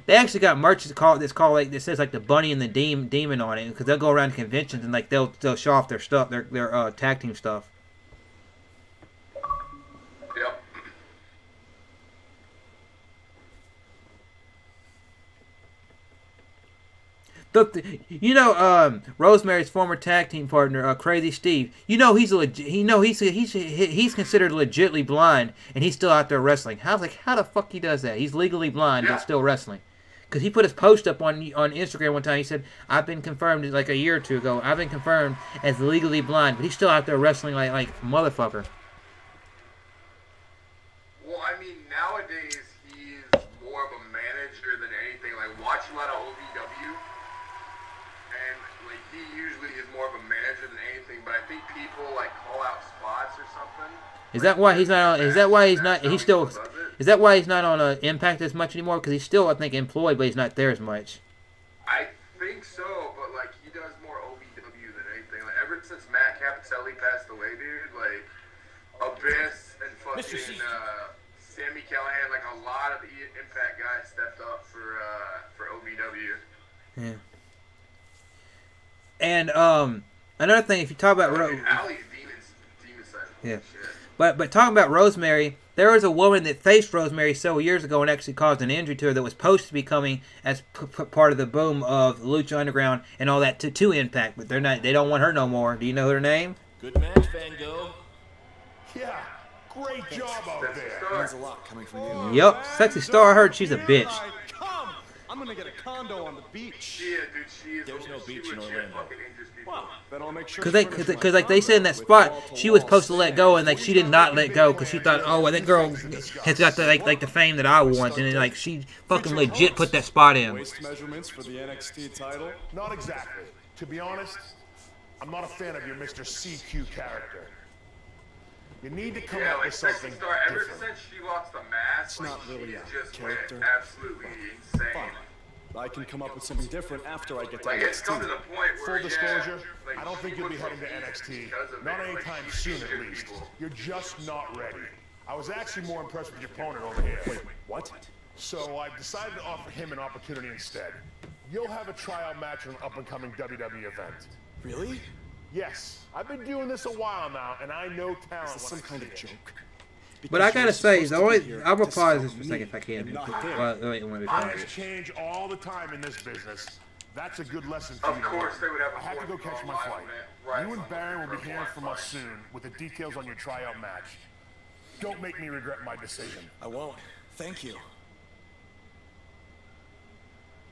they actually got merch that's called like it says like the bunny and the demon on it, because they'll go around conventions and like they'll show off their stuff, their tag team stuff. Yep. You know, Rosemary's former tag team partner, Crazy Steve. You know he's he's considered legitly blind, and he's still out there wrestling. How the fuck he does that? He's legally blind but still wrestling. Because he put his post up on Instagram one time. He said, "I've been confirmed like a year or two ago. I've been confirmed as legally blind, but he's still out there wrestling like motherfucker." Well, I mean, nowadays he's more of a manager than anything. Like, watch a lot of OVW. And like he usually is more of a manager than anything, but I think people like call out spots or something. Is that why he's not on? Is that why he's not? He's still. Is that why he's not on Impact as much anymore? Because he's still, I think, employed, but he's not there as much. I think so, but like he does more OVW than anything. Like ever since Matt Capitelli passed away, dude, like Abyss and fucking Sammy Callahan, like a lot of the Impact guys stepped up for OVW. Yeah. And another thing, if you talk about but talking about Rosemary, there was a woman that faced Rosemary several years ago and actually caused an injury to her that was supposed to be coming as part of the boom of Lucha Underground and all that to Impact, but they're not. They don't want her no more. Do you know her name? Good match, Van Gogh. Yeah, great job out there. There's a lot coming from you. Yep, Sexy Star. I heard she's a bitch. I'm gonna get a condo on the beach. Yeah, dude, she is. There's no beach in Orlando. Well, then I'll make sure. Because like they said in that spot, she was supposed to let go, and like she did not let go because she thought, oh, well, that girl has got the like the fame that I want, and then like she fucking legit put that spot in. Waist measurements for the NXT title? Not exactly. To be honest, I'm not a fan of your Mr. CQ character. You need to come up with something different. Ever since she lost the mask, it's not really a just character. went absolutely insane. Fine. I can come up with something different after I get to like, NXT. It's come to the point where, full disclosure, like, I don't think you'll be heading to NXT. Not anytime soon, at least. You're just not ready. I was actually more impressed with your opponent over here. Wait, what? So I've decided to offer him an opportunity instead. You'll have a tryout match in an up-and-coming WWE event. Really? Yes. I've been doing this a while now, and I know talent. Is this some kind of joke? But I gotta say, the only I'm gonna pause this for a second if I can. Things change all the time in this business. That's a good lesson for you. Of course, they would have. I have to go catch my flight. You and Baron will be hearing from us soon with the details on your tryout match. Don't make me regret my decision. I won't. Thank you.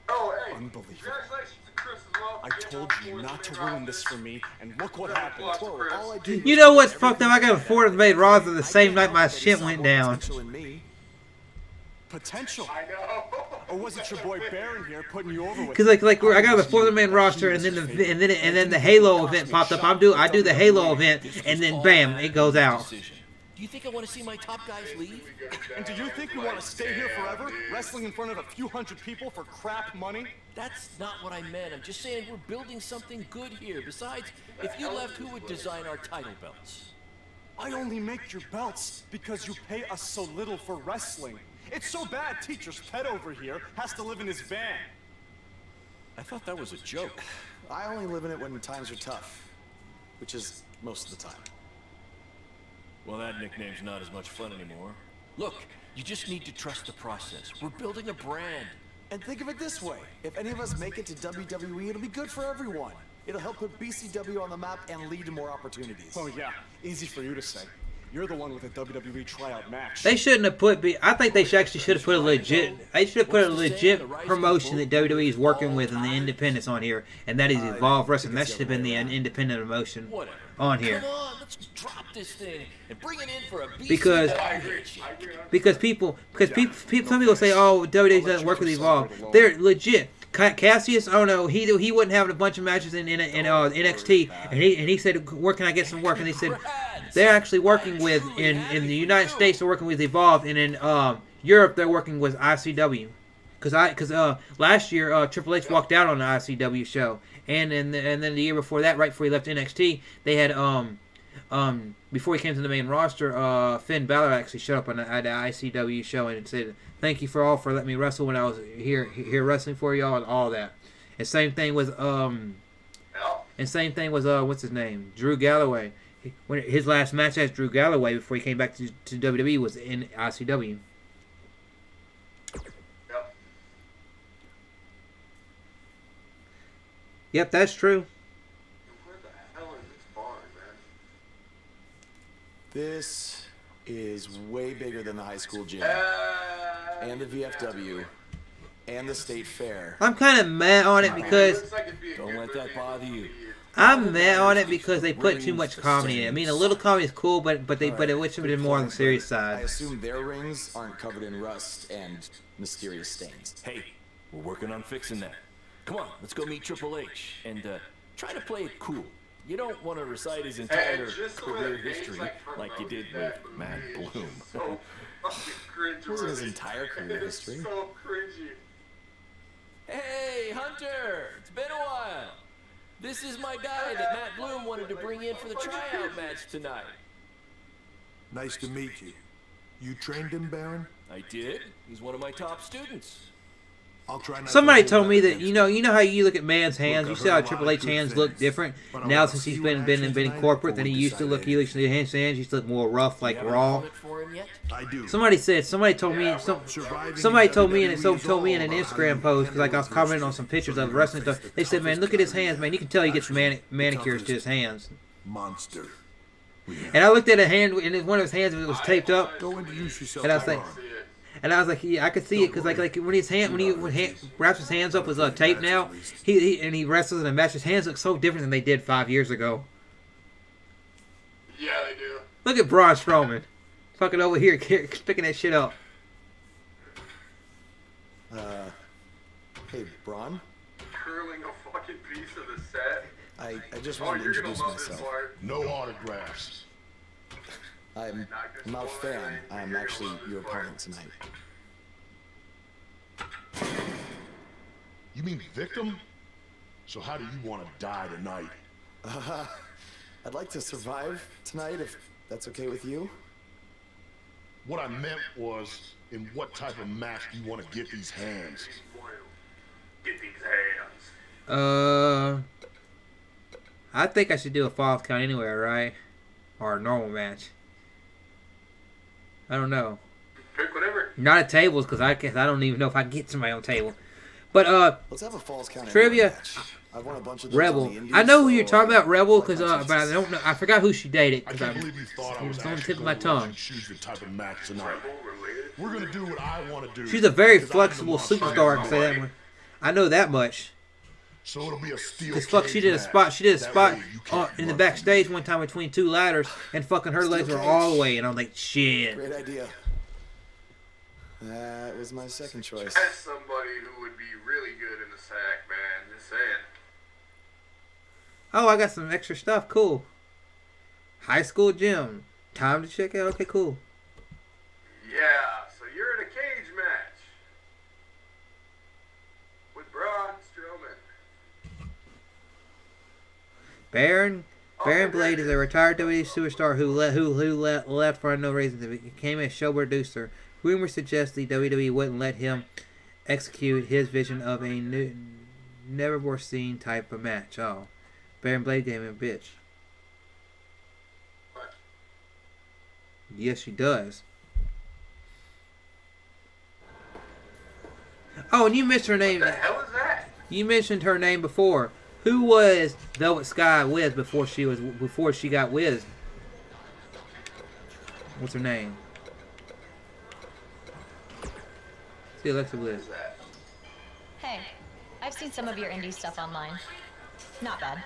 Oh, hey. Unbelievable. Congratulations to Chris as well. I told you not to ruin this for me, and look what happened. Whoa, all I did You know what's fucked up? I got a 4 made Raws the same night my shit went down. Potential. I know. Or was it your boy Baron here putting you over with? Because like I got the 4-man roster, and then the Halo event popped up. I do the Halo event, and then bam, it goes out. Do you think I want to see my top guys leave? And do you think we want to stay here forever, wrestling in front of a few hundred people for crap money? That's not what I meant. I'm just saying we're building something good here. Besides, if you left, who would design our title belts? I only make your belts because you pay us so little for wrestling. It's so bad Teacher's pet over here has to live in his van. I thought that was a joke. I only live in it when times are tough, which is most of the time. Well, that nickname's not as much fun anymore. Look, you just need to trust the process. We're building a brand. And think of it this way. If any of us make it to WWE, it'll be good for everyone. It'll help put BCW on the map and lead to more opportunities. Oh yeah, easy for you to say. You're the one with a WWE tryout match. They shouldn't have put. I think they should have put a legit. They should have put a legit promotion that WWE is working with in the independents on here, and that is Evolve Wrestling. That should have been the independent promotion on here. Come on, let's drop this thing and bring it in for a because some people say, oh, WWE doesn't work with Evolve. They're legit. Cassius, oh no, he wasn't having a bunch of matches in NXT, and he said, where can I get some work? And they said, they're actually working with in the United States. They're working with Evolve, and in Europe they're working with ICW. Because last year Triple H walked out on the ICW show, and then the year before that, right before he left NXT, they had before he came to the main roster, Finn Balor actually showed up on the ICW show and said, "Thank you for letting me wrestle when I was here wrestling for y'all," and all that. And same thing with what's his name, Drew Galloway. When his last match as Drew Galloway before he came back to WWE was in ICW. Yep, that's true. Where the hell is this barn, man? This is way bigger than the high school gym, and the VFW, and the state fair. I'm kind of mad on it because Don't let that bother you. I'm mad on it because they put too much comedy in it. I mean, a little comedy is cool, but it should have been more on the serious I side. assume their rings aren't covered in rust and mysterious stains. Hey, we're working on fixing that. Come on, let's go meet Triple H and try to play it cool. You don't want to recite his entire career history like you did with Matt Bloom. So fucking cringe. Wasn't his entire career history. So cringy. Hey, Hunter! It's been a while. This is my guy that Matt Bloom wanted to bring in for the tryout match tonight. Nice to meet you. You trained him, Baron? I did. He's one of my top students. I'll try not Somebody to told hold me that that you know how you look at man's hands. You see how Triple H hands look different now since he's been in corporate than he used to look. He looks his hands used to look more rough, like raw. I do. Somebody told me in an Instagram post because like I was commenting on some pictures of wrestling stuff. They said, "Man, look at his hands, man. You can tell he gets manicures to his hands." Monster. And I looked at a hand, and one of his hands was taped up. Go introduce yourself. And I was like, yeah, I could see it because like when he wraps his hands up with tape now, he wrestles in a match. His hands look so different than they did 5 years ago. Yeah, they do. Look at Braun Strowman, fucking over here picking that shit up. Hey, Braun? Curling a fucking piece of the set. I just wanted to introduce myself. No autographs. I'm not a fan. I'm actually your opponent tonight. You mean victim? So how do you want to die tonight? I'd like to survive tonight if that's okay with you. What I meant was, in what type of match do you want to get these hands? Get these hands. I think I should do a falls count anywhere, right? Or a normal match. I don't know. Pick whatever. Not at tables, because I don't even know if I can get to my own table. But let's have a falls count. Trivia. I've won a bunch of Rebel. I know who you're talking about, Rebel, because but I don't know. I forgot who she dated. I can't believe you thought I was on the actually tip of my going to tongue. choose the type of match tonight. We're gonna do what I want to do. She's a very because flexible I'm the superstar. I can say that one. I know that much. So it'll be a steel. Cause fuck, she did a spot in the backstage one time between two ladders, and fucking her legs were all the way, and I'm like, shit. Great idea. That was my second choice. As somebody who would be really good in the sack, man. Just saying. Oh, I got some extra stuff. Cool. High school gym. Time to check out. Okay, cool. Yeah, so you're in a cage match with Braun Strowman. Baron Blade is a retired WWE superstar who left for no reason. He became a show producer. Rumors suggest the WWE wouldn't let him execute his vision of a never before seen type of match. Oh, Baron Blade gave him a bitch. What? Yes, she does. Oh, and you missed her name. What the hell is that? You mentioned her name before. Who was Velvet Sky Wiz before she got Wiz? What's her name? See Alexa Bliss. Hey, I've seen some of your indie stuff online. Not bad.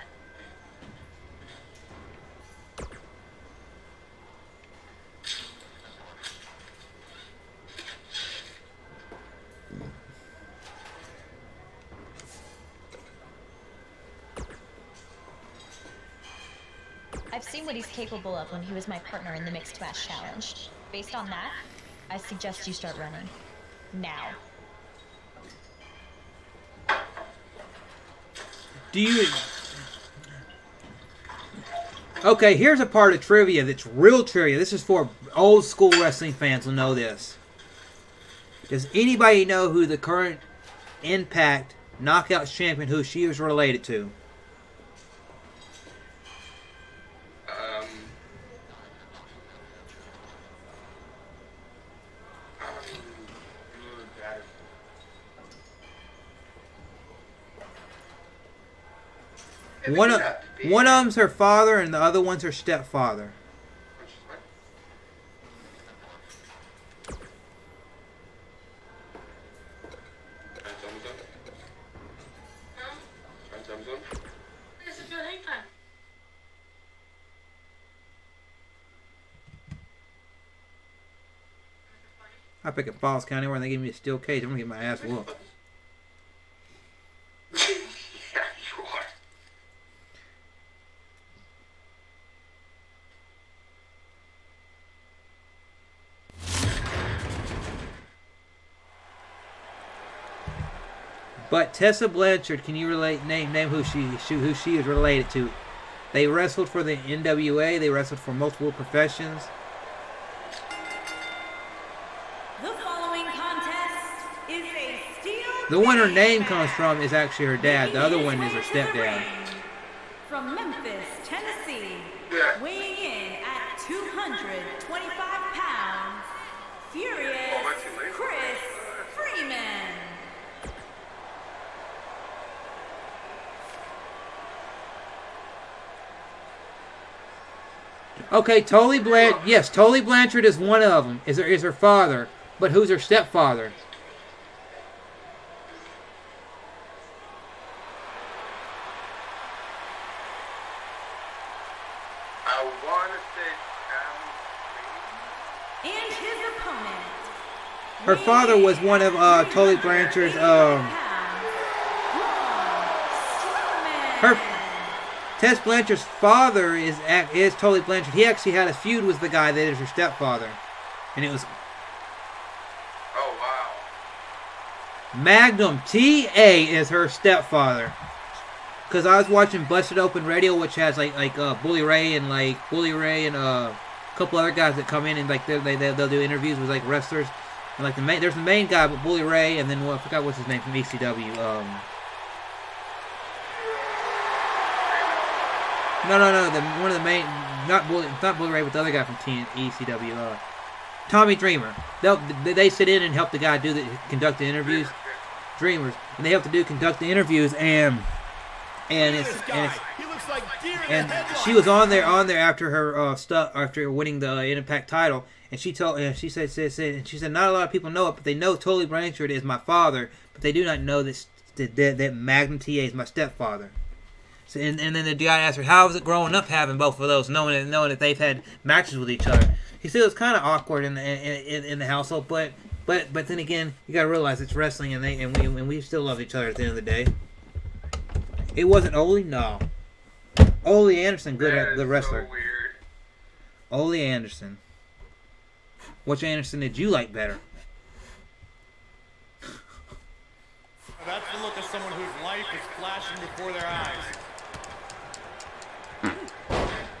I've seen what he's capable of when he was my partner in the Mixed Match Challenge. Based on that, I suggest you start running. Now. Do you... Okay, here's a part of trivia that's real trivia. This is for old school wrestling fans will know this. Does anybody know who the current Impact Knockouts champion, who she was related to? One of them's her father, and the other one's her stepfather. I pick a Falls County where they give me a steel cage. I'm gonna get my ass whooped. But Tessa Blanchard, can you name who she is related to? They wrestled for the NWA. They wrestled for multiple professions. The following contest is a steel. The one her name comes from is actually her dad. The other one is her stepdad. From Memphis, Tennessee, weighing in at 225 pounds, Furious Chris Freeman. Okay, Tully Blanchard. Yes, Tully Blanchard is one of them. Is her father? But who's her stepfather? I want to say And his opponent. Her father was one of Tully Blanchard's. Tess Blanchard's father is Tully Blanchard. He actually had a feud with the guy that is her stepfather, and it was. Oh wow. Magnum T.A. is her stepfather. Because I was watching Busted Open Radio, which has like Bully Ray and a couple other guys that come in and like they'll do interviews with like wrestlers. And like there's the main guy, but Bully Ray, and then I forgot what's his name from ECW. No. One of the main, not Bully Ray, but the other guy from ECW. Tommy Dreamer. They sit in and help the guy conduct the interviews. Dreamers, and they help to conduct the interviews, and she was on there after her after winning the Impact title, and she said not a lot of people know it, but they know Tully Blanchard is my father, but they do not know that Magnum TA is my stepfather. So, and then the guy asked her, how was it growing up having both of those, knowing that they've had matches with each other? He said it was kind of awkward in the household, but then again, you gotta realize it's wrestling, and we still love each other at the end of the day. It wasn't Ole, no. Ole Anderson, good wrestler. So weird. Ole Anderson. Which Anderson did you like better? That's the look of someone whose life is flashing before their eyes.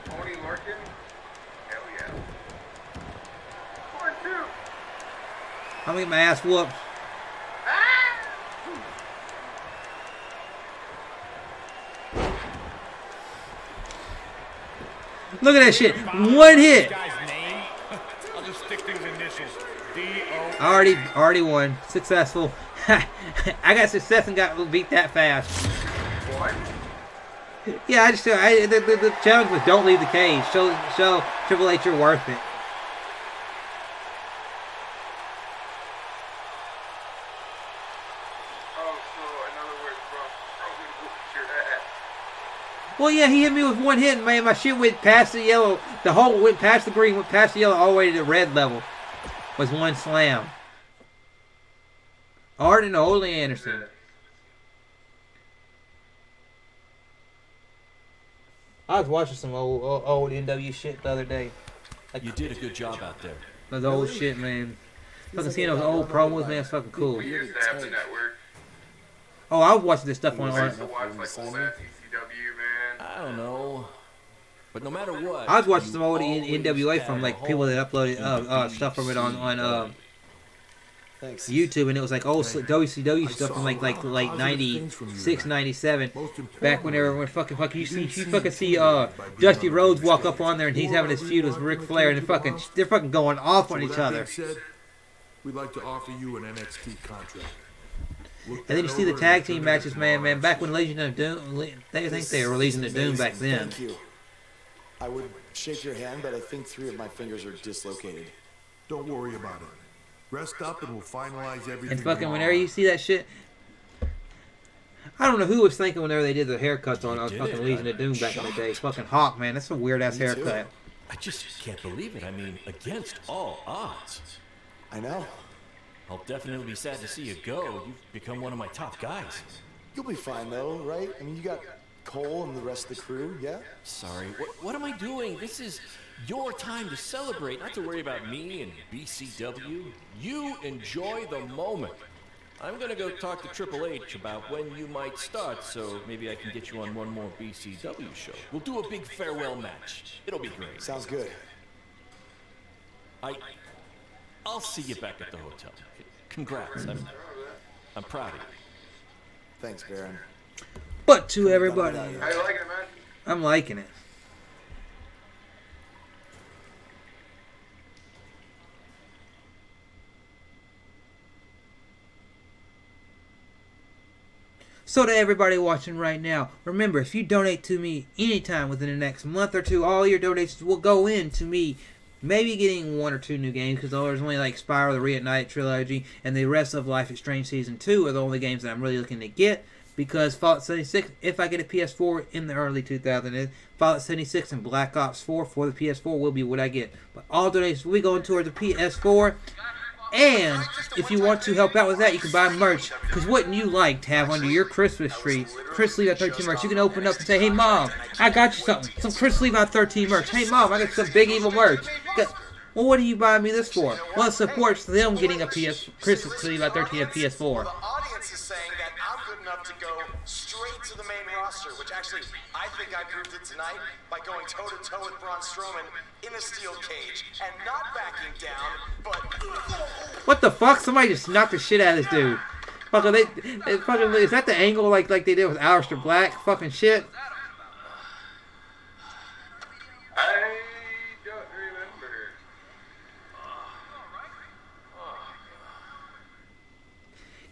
Tony Larkin? Hell yeah. 4-2. I'm gonna get my ass whooped. Look at that shit. One hit. I'll just stick to his initials. D-O. Already won. Successful. I got success and got beat that fast. What? Yeah, the challenge was don't leave the cage. Show Triple H you're worth it. Oh, so in other words, bro, whooped your ass. Well, yeah, he hit me with one hit, and man, my shit went past the yellow. The whole went past the green, went past the yellow, all the way to the red level. Was one slam. Arden Ole Anderson. I was watching some old NW shit the other day. Like, you did a good job out there. Those old shit, man. Fucking seeing those old promos, man, it's fucking cool. We used to have the network. Oh, I was watching this stuff on. I used to watch like old ass ECW, man. I don't know. But no matter what, I was watching some old NWA from like people that uploaded stuff from it on YouTube, and it was like old WCW stuff from like 96, 97, back when everyone fucking you fucking see Dusty Rhodes walk up on there and he's having his feud with Ric Flair, and they're fucking going off on each other. We'd like to offer you an NXT contract. And then you see the tag team matches, man. Back when Legion of Doom, they think they were Legion of Doom back then. Thank you. I would shake your hand, but I think 3 of my fingers are dislocated. Don't worry about it. Rest up and we'll finalize everything. And fucking whenever you see that shit, I don't know who was thinking whenever they did the haircuts on fucking Legion of Doom back in the day. Fucking Hawk, man. That's a weird ass haircut. I just can't believe it. I mean, against all odds. I know. I'll definitely be sad to see you go. You've become one of my top guys. You'll be fine though, right? I mean, you got Cole and the rest of the crew, yeah? Sorry, what am I doing? This is your time to celebrate, not to worry about me and BCW. You enjoy the moment. I'm gonna go talk to Triple H about when you might start, so maybe I can get you on one more BCW show. We'll do a big farewell match. It'll be great. Sounds good. I'll see you back at the hotel. Congrats. I'm proud of you. Thanks, Baron. But to everybody, How you liking it, man? I'm liking it. So to everybody watching right now, remember, if you donate to me anytime within the next month or two, all your donations will go into me maybe getting 1 or 2 new games, because there's only like Spyro the Reignite trilogy and the rest of Life is Strange Season 2 are the only games that I'm really looking to get, because Fallout 76, if I get a PS4 in the early 2000s, Fallout 76 and Black Ops 4 for the PS4 will be what I get. But all donations will be going towards the PS4. And if you want to help out with that, you can buy merch. Because wouldn't you like to have under your Christmas tree Chrislevi13 merch? You can open up and say, hey Mom, I got you something. Some Chrislevi13 merch. Hey Mom, I got some Big Evil merch. Well, what are you buying me this for? Well, it supports them getting a Chrislevi13 a PS4. The audience is saying that I'm good enough to go straight to the main roster, which actually, I think I proved it tonight by going toe-to-toe with Braun Strowman in a steel cage and not backing down, but... What the fuck? Somebody just knocked the shit out of this dude. Fucking, is that the angle like they did with Aleister Black? Fucking shit. I don't remember.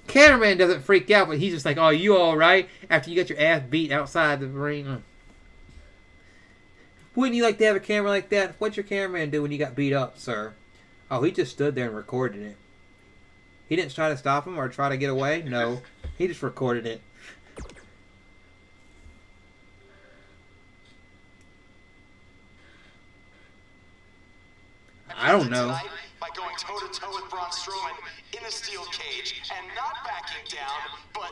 Cameraman doesn't freak out, but he's just like, oh, you alright? After you got your ass beat outside the ring. Wouldn't you like to have a camera like that? What'd your cameraman do when you got beat up, sir? Oh, he just stood there and recorded it. He didn't try to stop him or try to get away? No. He just recorded it. I don't know. By going toe-to-toe with Braun Strowman in a steel cage and not backing down, but...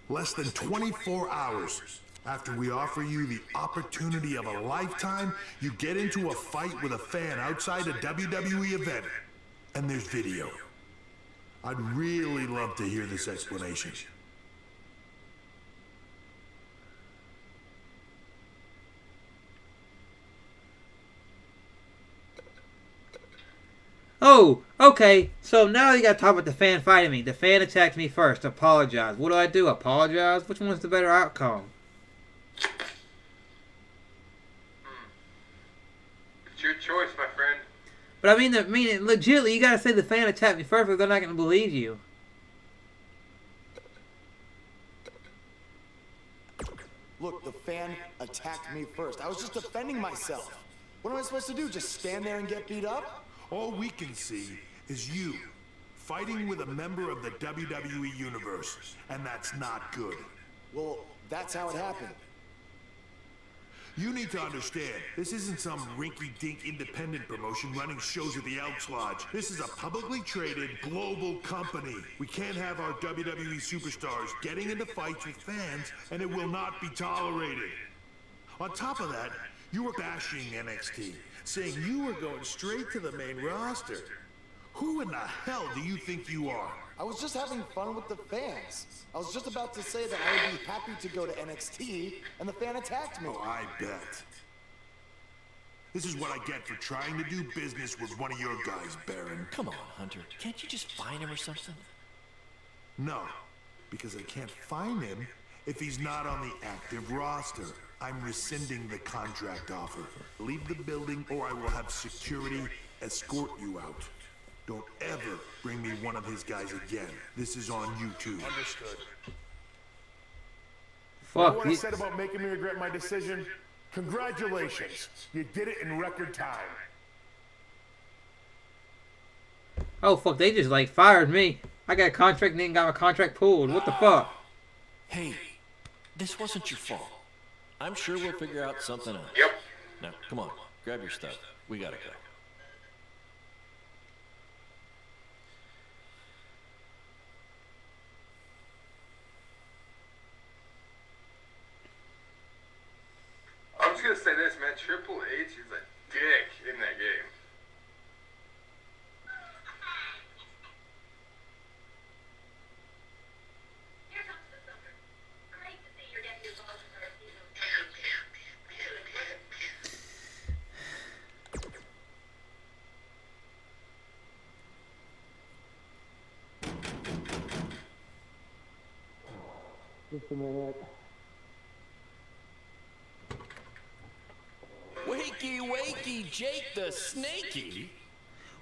Less than 24 hours after we offer you the opportunity of a lifetime, you get into a fight with a fan outside a WWE event. And there's video. I'd really love to hear this explanation. Oh, okay. So now you gotta talk about the fan fighting me. The fan attacked me first. Apologize. What do? Apologize? Which one's the better outcome? It's your choice, my friend. But I mean, legitimately, you gotta say the fan attacked me first, or they're not gonna believe you. Look, the fan attacked me first. I was just defending myself. What am I supposed to do? Just stand there and get beat up? All we can see is you fighting with a member of the WWE Universe, and that's not good. Well, that's how it happened. You need to understand, this isn't some rinky-dink independent promotion running shows at the Elks Lodge. This is a publicly traded global company. We can't have our WWE superstars getting into fights with fans, and it will not be tolerated. On top of that, you were bashing NXT, saying you were going straight to the main roster. Who in the hell do you think you are? I was just having fun with the fans. I was just about to say that I would be happy to go to NXT, and the fan attacked me. Oh, I bet. This is what I get for trying to do business with one of your guys, Baron. Come on, Hunter. Can't you just fine him or something? No, because I can't fine him if he's not on the active roster. I'm rescinding the contract offer. Leave the building or I will have security escort you out. Don't ever bring me one of his guys again. This is on you too. Understood. Fuck. What I said about making me regret my decision? Congratulations. You did it in record time. Oh fuck, they just like fired me. I got a contract and then got my contract pulled. What the fuck? Hey, this wasn't your fault. I'm sure we'll figure out something else. Yep. Now, come on. Grab your stuff. We gotta go. I'm just gonna say this, man. Triple H is a dick in that game. Just a minute. Wakey, wakey, Jake the Snakey.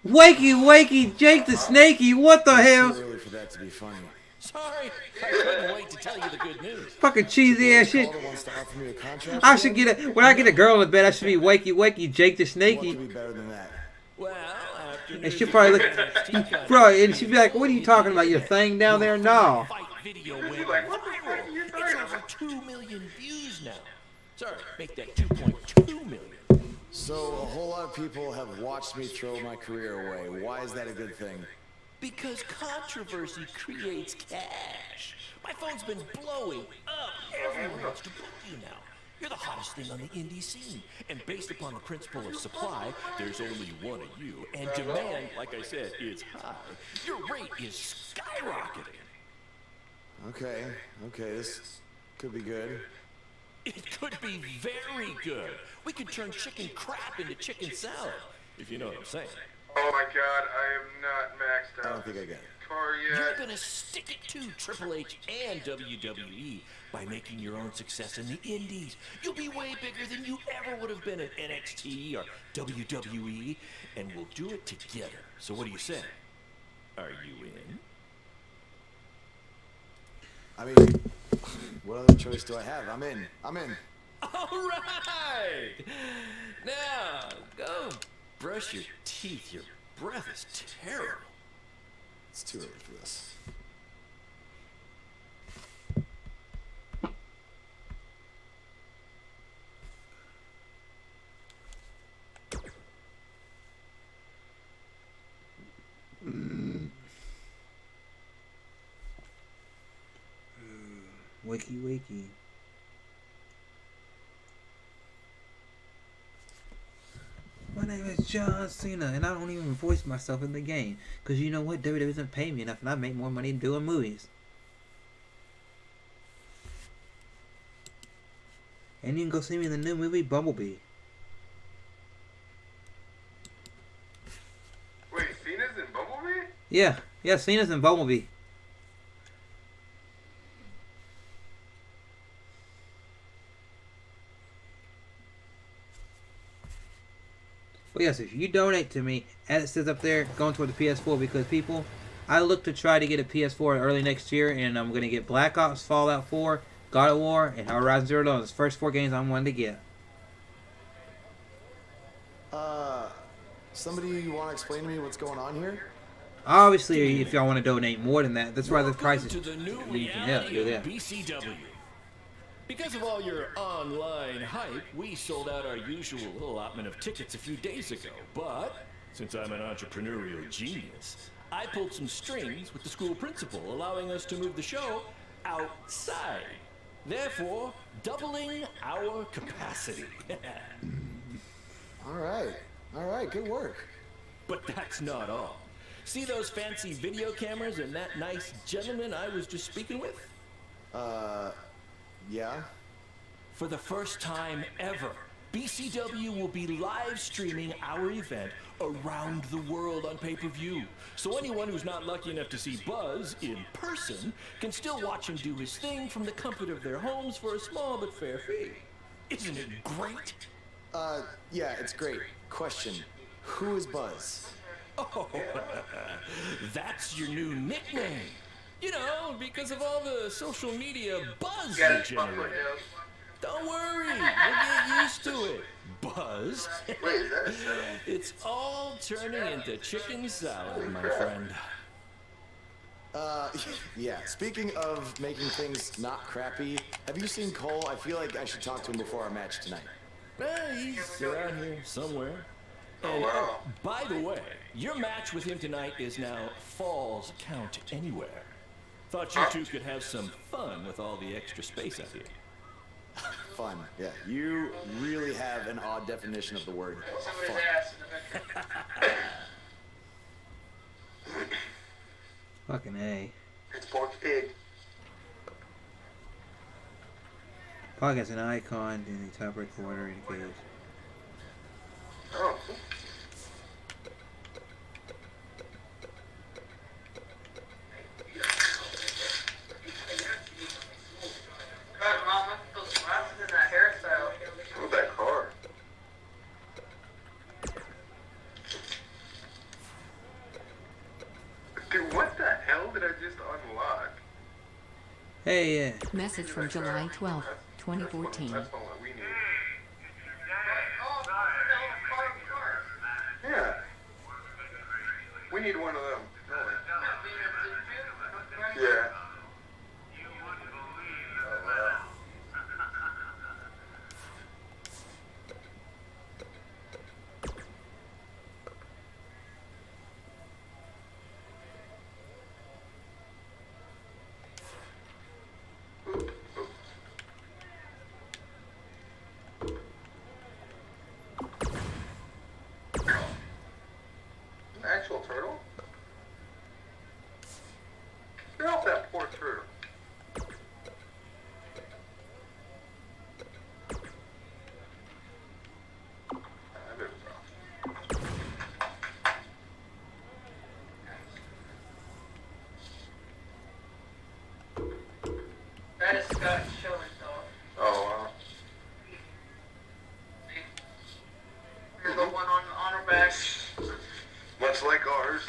Wakey, wakey, Jake the Snakey. What the hell? Too early for that to be funny. Sorry, I couldn't wait to tell you the good news. Fucking cheesy ass shit. Wants to offer me a contract? I should get a, when I get a girl in the bed, I should be wakey, wakey, Jake the What Snakey. could be better than that? Well, after And she'll probably look, bro, and she'd be like, what are you talking about? Your thing down there? No. Fight video went viral. It's over 2 million views now. Sorry, make that 2.2 million. So a whole lot of people have watched me throw my career away. Why is that a good thing? Because controversy creates cash. My phone's been blowing up. Everyone wants to book you now. You're the hottest thing on the indie scene. And based upon the principle of supply, there's only one of you. And demand, like I said, is high. Your rate is skyrocketing. Okay, this could be good. It could be very good. We could turn chicken crap into chicken salad, if you know what I'm saying. Oh my god, I am not maxed out. I don't think I get it. Car yet. You're gonna stick it to Triple H and WWE by making your own success in the indies. You'll be way bigger than you ever would have been at NXT or WWE, and we'll do it together. So what do you say? Are you in? I mean, what other choice do I have? I'm in. All right. Now go brush your teeth. Your breath is terrible. It's too early for this. Wakey, wakey. My name is John Cena, and I don't even voice myself in the game. Because you know what? WWE doesn't pay me enough, and I make more money doing movies. And you can go see me in the new movie, Bumblebee. Wait, Cena's in Bumblebee? Yeah, Cena's in Bumblebee. But yes, if you donate to me, as it says up there, going toward the PS4, because people, I look to try to get a PS4 early next year, and I'm going to get Black Ops, Fallout 4, God of War, and Horizon Zero Dawn. Those first 4 games I'm wanting to get. Somebody want to explain to me what's going on here? Obviously, if y'all want to donate more than that, that's why the price is. To the new you can help, do that. BCW. Because of all your online hype, we sold out our usual allotment of tickets a few days ago. But since I'm an entrepreneurial genius, I pulled some strings with the school principal, allowing us to move the show outside. Therefore, doubling our capacity. All right, good work. But that's not all. See those fancy video cameras and that nice gentleman I was just speaking with? Yeah? For the first time ever, BCW will be live streaming our event around the world on pay-per-view. So anyone who's not lucky enough to see Buzz in person can still watch him do his thing from the comfort of their homes for a small but fair fee. Isn't it great? Yeah, it's great. Question, who is Buzz? Oh, that's your new nickname. You know, because of all the social media buzz you generate. Don't worry, we'll get used to it. Buzz. It's all turning into chicken salad, my friend. Yeah, speaking of making things not crappy, have you seen Cole? I feel like I should talk to him before our match tonight. He's around here somewhere. And, by the way, your match with him tonight is now Falls Count Anywhere. Thought you two could have some fun with all the extra space out here. Fun, yeah. You really have an odd definition of the word fun. Fucking A. It's pork pig. Pog has an icon in the top right corner indicates. Oh. God, Mom, look at those glasses and that hairstyle. Look at that car. Dude, what the hell did I just unlock? Hey, yeah. Message from July 12th, 2014. That's not what we need. Yeah. We need one of them. Yeah. An actual turtle? Get off that poor turtle. That is Scott Showing dog. Oh, wow. Here's the one on her back. Much like ours.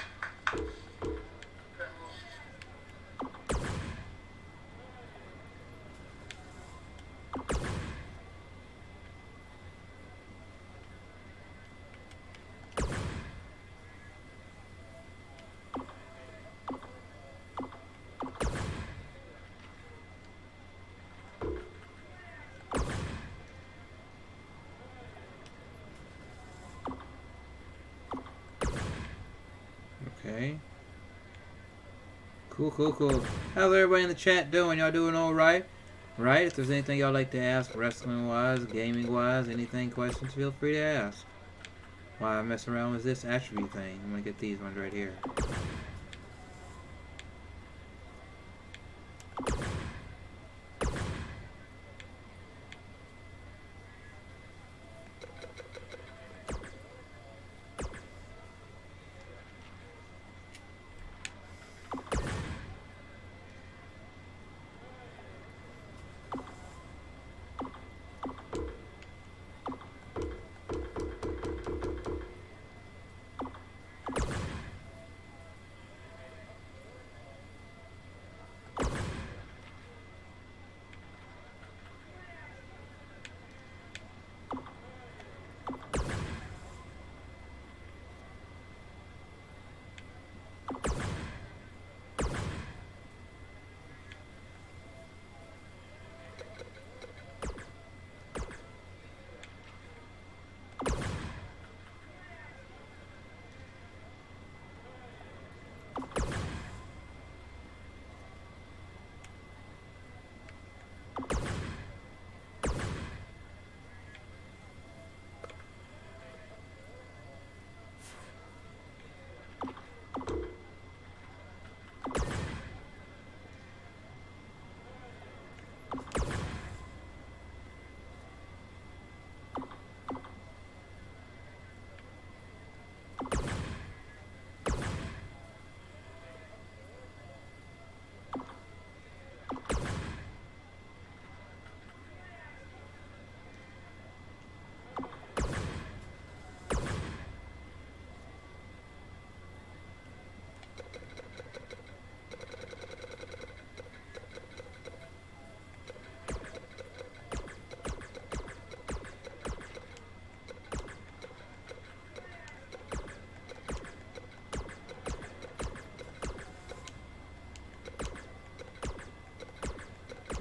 Okay. Cool. How's everybody in the chat doing? Y'all doing all right? Right? If there's anything y'all like to ask, wrestling-wise, gaming-wise, anything, questions, feel free to ask. While I mess around with this attribute thing, I'm gonna get these ones right here.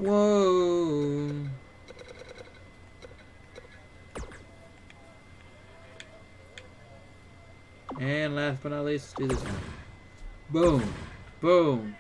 Whoa. And last but not least, let's do this one. Boom. Boom.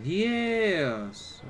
Yes.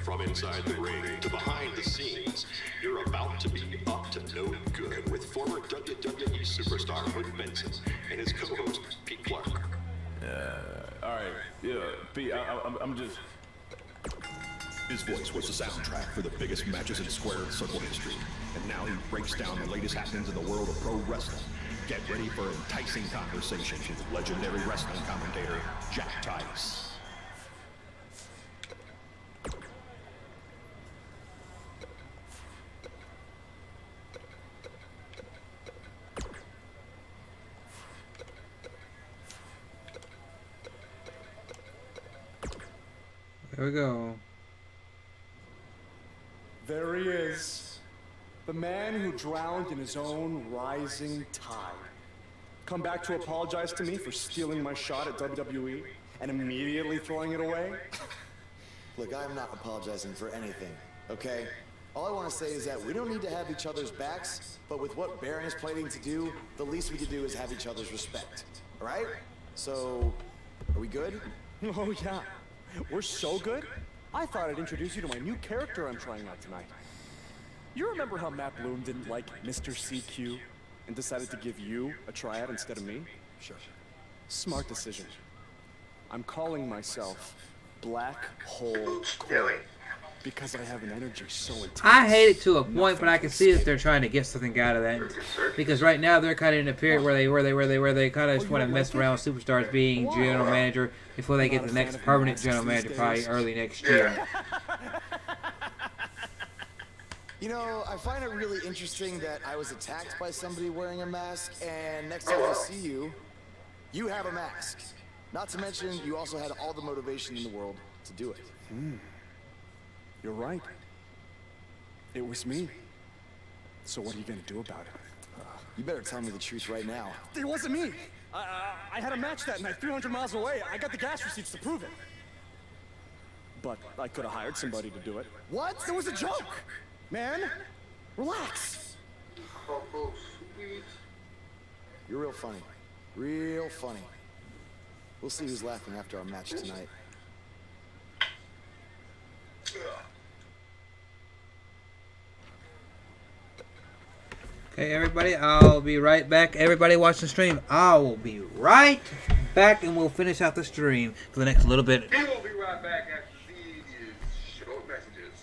From inside the ring to behind the scenes, you're about to be up to no good with former WWE superstar Hood Benson and his co-host Pete Clark. All right, yeah, Pete, I'm just... His voice was the soundtrack for the biggest matches in Square and Circle history, and now he breaks down the latest happenings in the world of pro wrestling. Get ready for enticing conversations with legendary wrestling commentator Jack Tice. There we go. There he is. The man who drowned in his own rising tide. Come back to apologize to me for stealing my shot at WWE and immediately throwing it away? Look, I'm not apologizing for anything, okay? All I want to say is that we don't need to have each other's backs, but with what Baron is planning to do, the least we can do is have each other's respect. All right? So, are we good? Oh, yeah. We're so good, I thought I'd introduce you to my new character I'm trying out tonight. You remember how Matt Bloom didn't like Mr. CQ and decided to give you a tryout instead of me? Sure. Smart decision. I'm calling myself Black Hole Corey because I have an energy so intense. I hate it to a point, but I can see that they're trying to get something out of that. Because right now they're kind of in a period where they kind of just want to mess around with superstars being general manager before they get the next permanent general manager probably early next year. You know, I find it really interesting that I was attacked by somebody wearing a mask, and next time I see you, you have a mask. Not to mention, you also had all the motivation in the world to do it. You're right. It was me. So what are you gonna do about it? You better tell me the truth right now. It wasn't me! I had a match that night 300 miles away. I got the gas receipts to prove it. But I could have hired somebody to do it. What? It was a joke! Man, relax. You're real funny. Real funny. We'll see who's laughing after our match tonight. Okay, everybody, I'll be right back. Everybody watching the stream, I will be right back, and we'll finish out the stream for the next little bit. We will be right back after these short messages.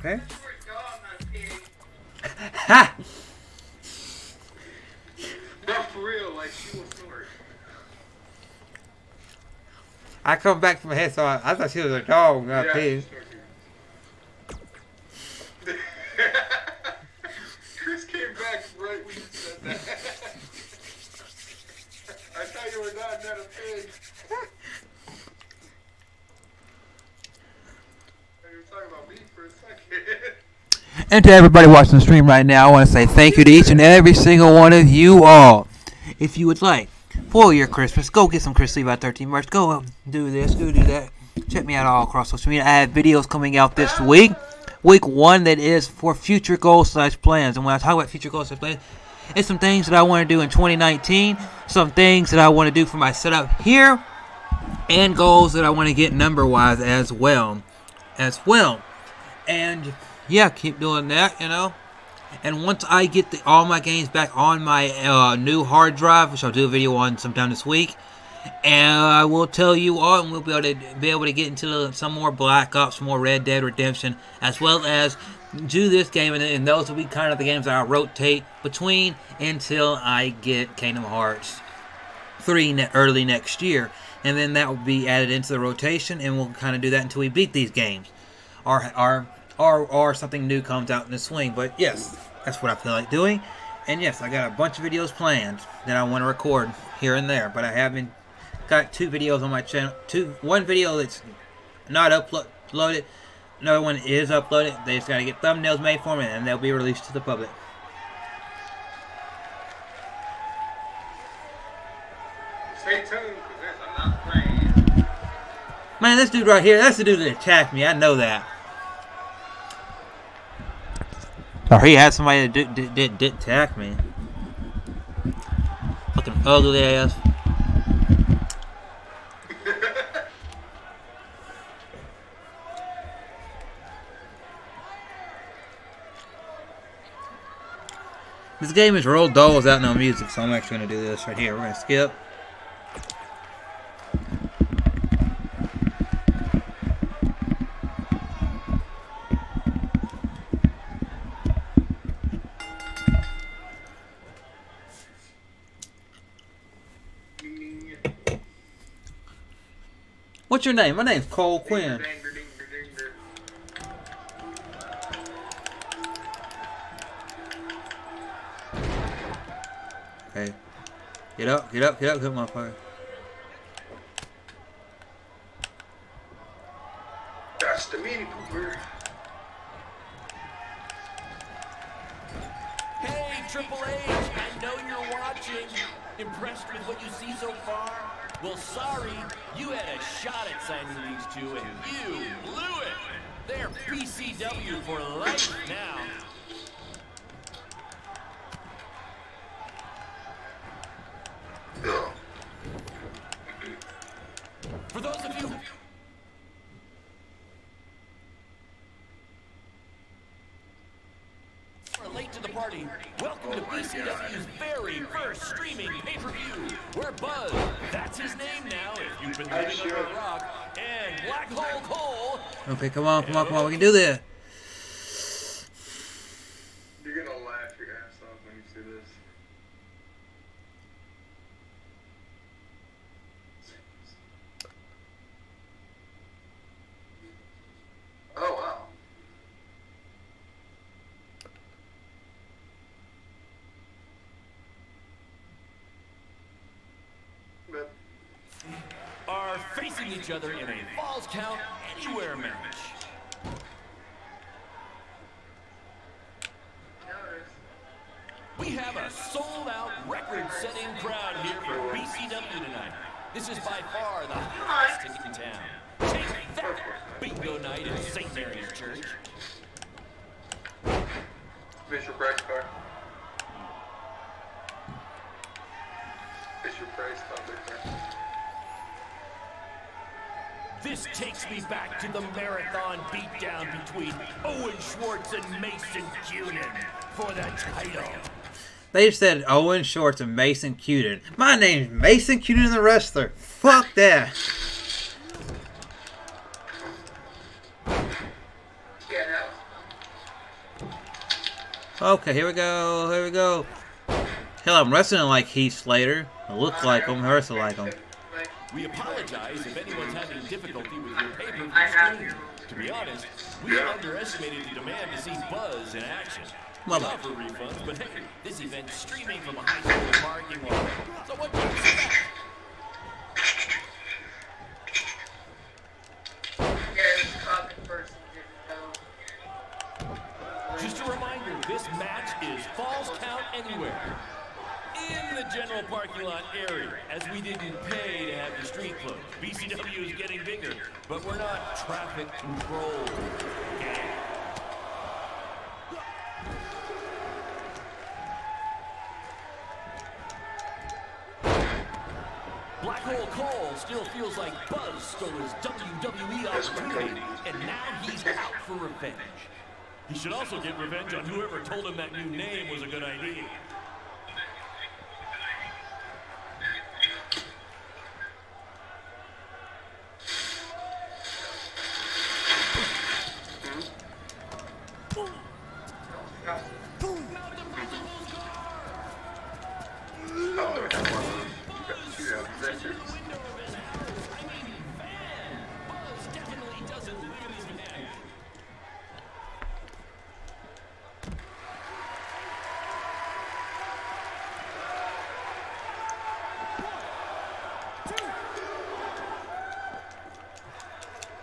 Okay. Ha! Not for real, like she will snort. I come back from here, so I thought she was a dog, not a pig. Chris came back right when you said that. I thought you were not a pig. You were talking about me for a second. And to everybody watching the stream right now, I want to say thank you to each and every single one of you all. If you would like, for your Christmas, go get some Chrislevi13 merch. Go do this, go do that. Check me out all across social media. I have videos coming out this week. Week 1 that is for future goal/plans. And when I talk about future goal/plans, it's some things that I want to do in 2019. Some things that I want to do for my setup here. And goals that I want to get number-wise as well. And yeah, keep doing that, you know. And once I get all my games back on my new hard drive, which I'll do a video on sometime this week, and I will tell you all, and we'll be able to get into some more Black Ops, some more Red Dead Redemption, as well as do this game, and those will be kind of the games that I'll rotate between until I get Kingdom Hearts 3 early next year. And then that will be added into the rotation, and we'll kind of do that until we beat these games. Or something new comes out in the swing. But yes, that's what I feel like doing. And yes, I got a bunch of videos planned that I want to record here and there. But I haven't got 2 videos on my channel. One video that's not uploaded. Another one is uploaded. They just got to get thumbnails made for me, and they'll be released to the public. Stay tuned, because there's a lot planned. Man, this dude right here, that's the dude that attacked me. I know that. Or he had somebody that did attack me. Fucking ugly ass. This game is real dull without no music, so I'm actually going to do this right here. We're going to skip. What's your name? My name's Cole Quinn. Okay. Get up, good motherfucker. That's the meaning, Cooper. Hey, Triple H, I know you're watching. Impressed with what you see so far? Well, sorry, you had a shot at signing these 2, and you blew it. They're BCW for life now. For those of you who are late to the party, welcome to BCW's very first streaming pay-per-view. We're Buzz, that's his name now if you've been living under a rock, and Black Hole Cole. Okay, come on, we can do this. You're gonna laugh your ass off when you see this. Oh, wow. Are facing each other in a Falls Count Anywhere match. We have a sold-out, record-setting crowd here for BCW tonight. This is by far the hottest ticket in town. Take that, bingo night in St. Mary's Church. Fisher Price car. Fisher Price car. This takes me back to the marathon beatdown between Owen Schwartz and Mason Cunin for the title. They just said Owen Schwartz and Mason Cunin. My name's Mason Cunin the wrestler. Fuck that. Yeah, Okay, here we go. Here we go. Hell, I'm wrestling like Heath Slater. I look like him, wrestle like him. We apologize if anyone's having difficulty with your pay-per-view stream. To be honest, we underestimated the demand to see Buzz in action. We offer refunds, but hey, this event's streaming from a high school parking lot. So what do you expect? Just a reminder, this match is Falls Count Anywhere. In the general parking lot area, as we didn't pay to have the street closed. BCW is getting bigger, but we're not traffic controlled. Okay? Black Hole Cole still feels like Buzz stole his WWE opportunity, and now he's out for revenge. He should also get revenge on whoever told him that new name was a good idea.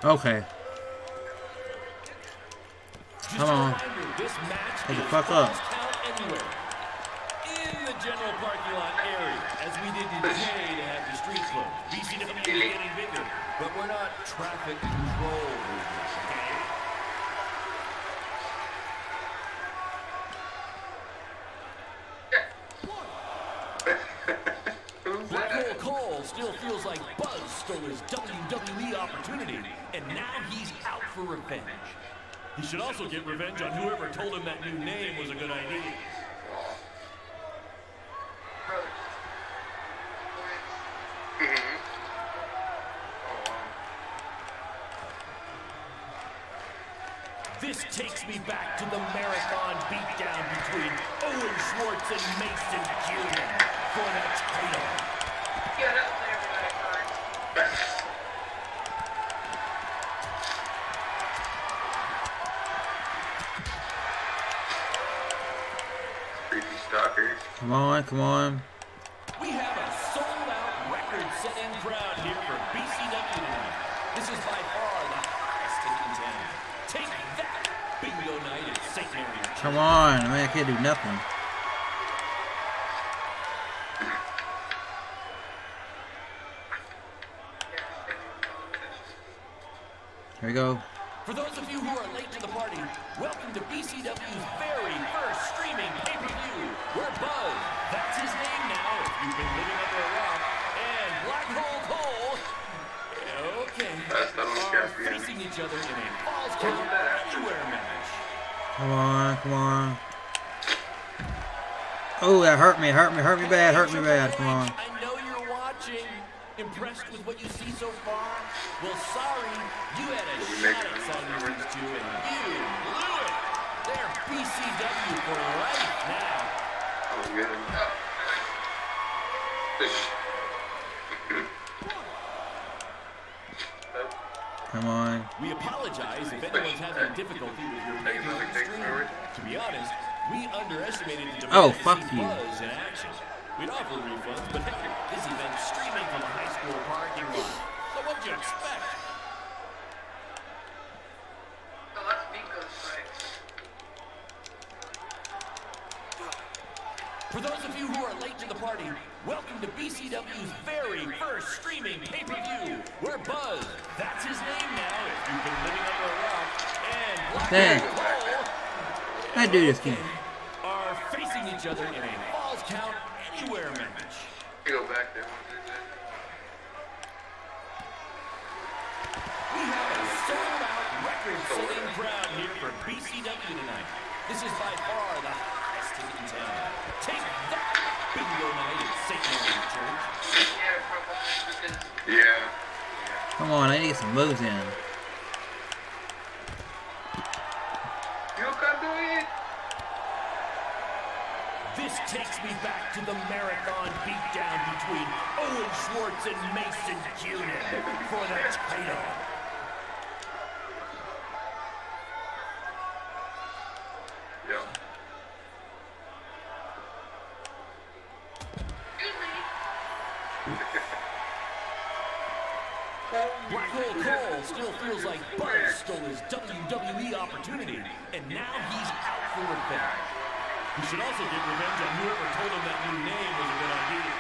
Okay. Come on. Take the fuck up. In the general parking lot area, as we didn't pay to have the street closed. BCW is getting bigger, but we're not traffic controlled. Black Hole Cole still feels like Buzz stole his WWE opportunity, and now he's out for revenge. He should also get revenge on whoever told him that new name was a good idea. This takes me back to the marathon beatdown between Owen Schwartz and Mason Cuban for the title. Come on, come on. We have a sold-out record-setting crowd here for BCW tonight. This is by far the hottest in town. Take that, bingo night at St. Mary's. Come on, man, I can't do nothing. Here we go. For those of you who are late to the party, welcome to BCW's very first streaming pay-per-view. We're Buzz, that's his name now if you've been living under a rock, and Black Hole Cole, okay, are facing each other in a Falls Count Anywhere match. Come on, come on. Oh, that hurt me bad, come on. I know you're watching. Impressed with what you see so far? Well, sorry, you had a shot at signing these two, and you blew it. They're BCW for life now. Oh, good. Come on. We apologize if anyone's having difficulty with your pay-per-view stream. To be honest, we underestimated the demand to see Buzz in action. We'd offer refunds, but hey, this event's streaming from a high school parking lot. So what'd you expect? For those of you who are late to the party, welcome to BCW's very first streaming pay-per-view. We're Buzz, that's his name now if you've been living under a rock, and Black Hole Cole, I do this game. Are facing each other in a Falls Count Anywhere match. Go back there. We have a sold-out record-setting crowd here for BCW tonight. This is by far the hottest in town. Take that, bingo night at St. Mary's Church. Yeah. Come on, I need to get some moves in. You can do it. This takes me back to the marathon beatdown between Owen Schwartz and Mason Cunin for the title. Black Hole Cole still feels like Buzz stole his WWE opportunity, and now he's out for revenge. He should also get revenge on whoever told him that new name was a good idea.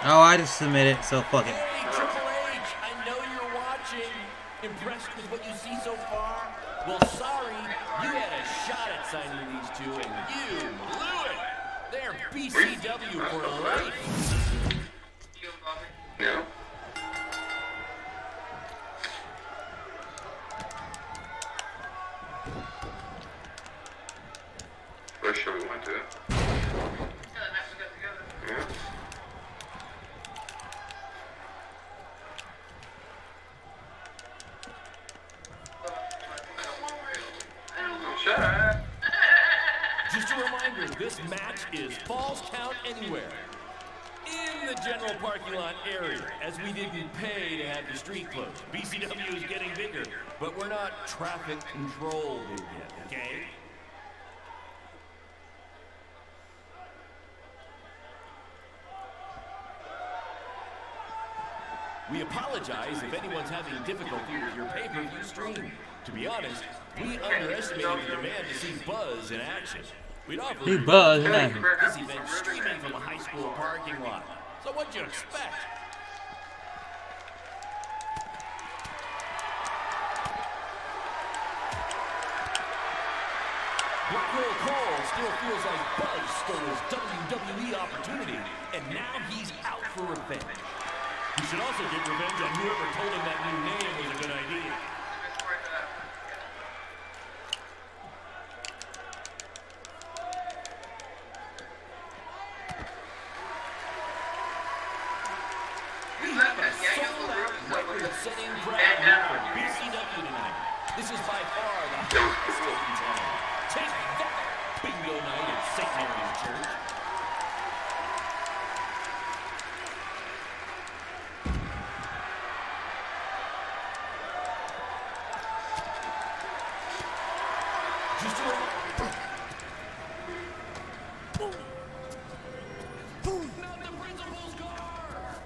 Oh, I just submitted, so fuck it. Hey, Triple H, I know you're watching. Impressed with what you see so far? Well, sorry, you had a shot at signing these two, and you blew it. They're BCW for life. Yeah. Where should we went to? Yeah. Just a reminder, this match is Falls Count Anywhere. In the general parking lot area, as we didn't pay to have the street closed. BCW is getting bigger, but we're not traffic controlled yet, okay? We apologize if anyone's having difficulty with your pay-per-view stream. To be honest, we underestimated the demand to see Buzz in action. We'd offer Hey, Buzz, this yeah. event streaming from a high school parking lot. So what'd you expect? Black Hole Cole still feels like Buzz stole his WWE opportunity, and now he's out for revenge. He should also get revenge on whoever told him that new name was a good idea. We have a sold-out record-setting crowd here for BCW tonight. This is by far the hottest in town. Take that, bingo night at St. Mary's Church. Just a reminder. Not the principal's car!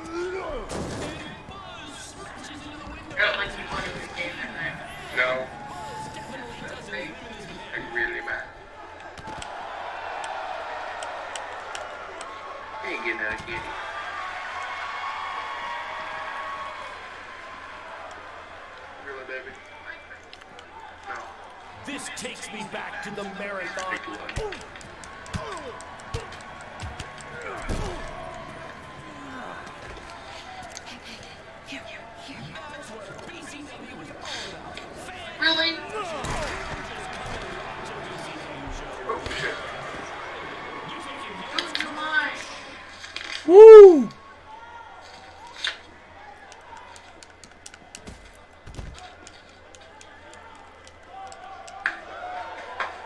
And Buzz smashes into the window. No. Buzz definitely doesn't win this game. I'm really mad. He ain't getting that again. Really, baby? No. This takes me back to the marathon. That's what BCW is all about. Fans Really? Oh, shit. Come on. Woo!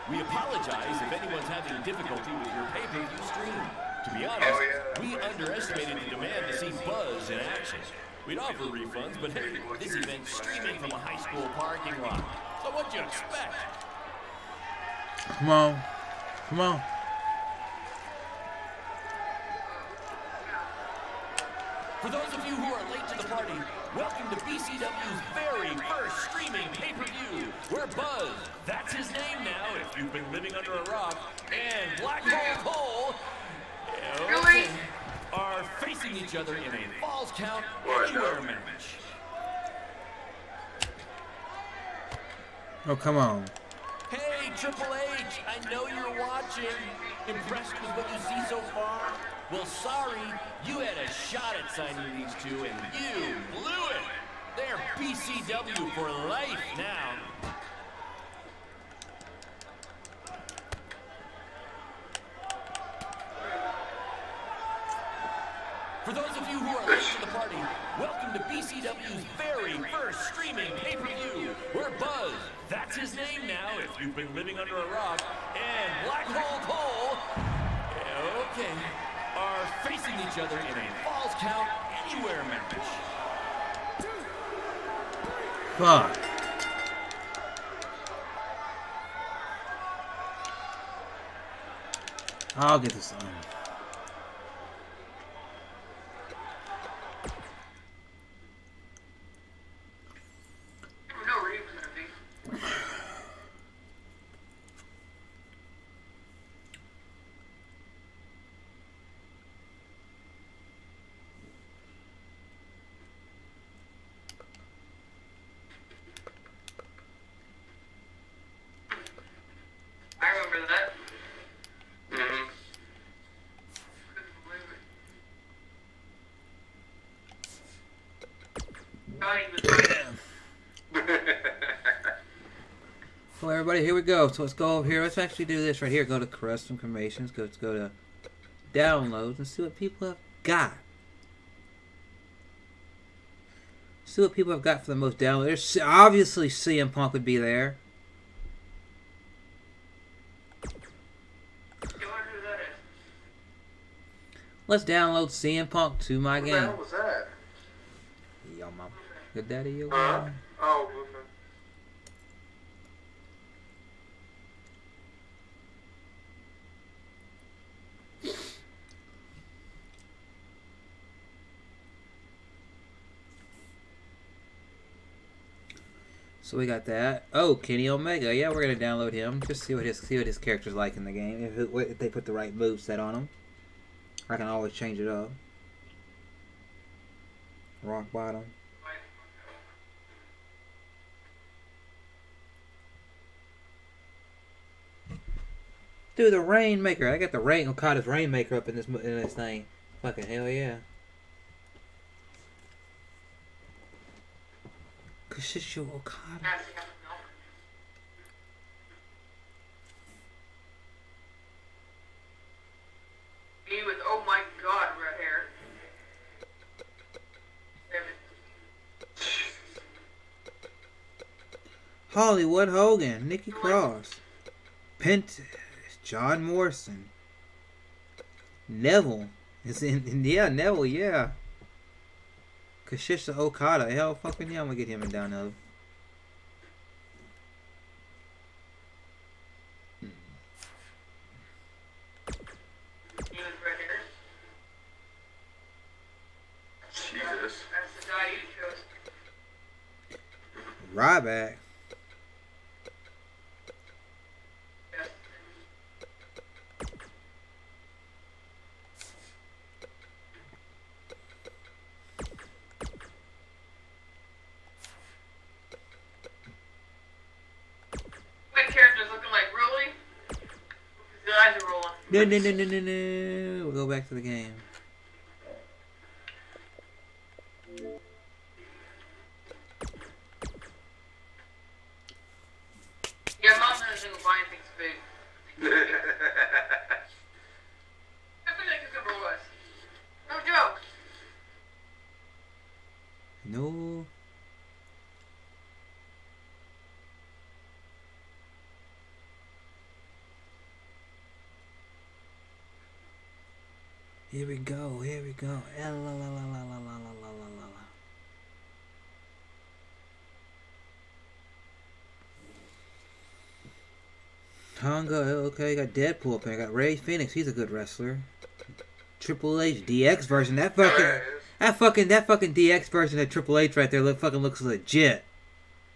We apologize if anyone's having difficulty with your pay-per-view stream. To be honest, we underestimated the demand to see Buzz in action. We'd offer refunds, but hey, this event's streaming from a high school parking lot. So what'd you expect? Come on. Come on. For those of you who are late to the party, welcome to BCW's very first streaming pay-per-view, where Buzz, that's his name now if you've been living under a rock, and Black Hole Cole are facing each other in a Falls Count Anywhere match. Oh, come on. Hey, Triple H, I know you're watching. Impressed with what you see so far? Well, sorry, you had a shot at signing these two, and you blew it. They're BCW for life now. For those of you who are late to the party, welcome to BCW's very first streaming pay-per-view. We're Buzz, that's his name now if you've been living under a rock, and Black Hole Cole, okay, are facing each other in a Falls Count Anywhere match. Fuck. I'll get this on. I remember that. Well, everybody, here we go. So let's go over here. Let's actually do this right here. Go to custom informations. Let's go to downloads and see what people have got. See what people have got for the most downloads. There's obviously CM Punk would be there. Let's download CM Punk to my game. What the hell was that? Yo, mama. Good daddy, yo. Oh, okay. So we got that. Oh, Kenny Omega. Yeah, we're gonna download him. Just see what his character's like in the game. If they put the right moveset on him, I can always change it up. Rock bottom. Dude, the Rainmaker. I got the Okada's Rainmaker up in this thing. Fucking hell yeah. Kazuchika Okada. Me with oh my god red hair. Hollywood Hogan, Nikki Cross, Penta, John Morrison, Neville is in yeah, Neville, yeah. Kazuchika Okada, hell fucking yeah, I'm gonna get him in download. Jesus. That's the guy you chose. Ryback. No. We'll go back to the game. Yeah, Mom doesn't go buying things big. I feel like it's a roll us. No joke. No. Here we go, here we go. La la la la la la la la la la. Tonga, okay, got Deadpool up there. Got Ray Phoenix, he's a good wrestler. Triple H DX version, that fucking DX version of Triple H right there fucking looks legit.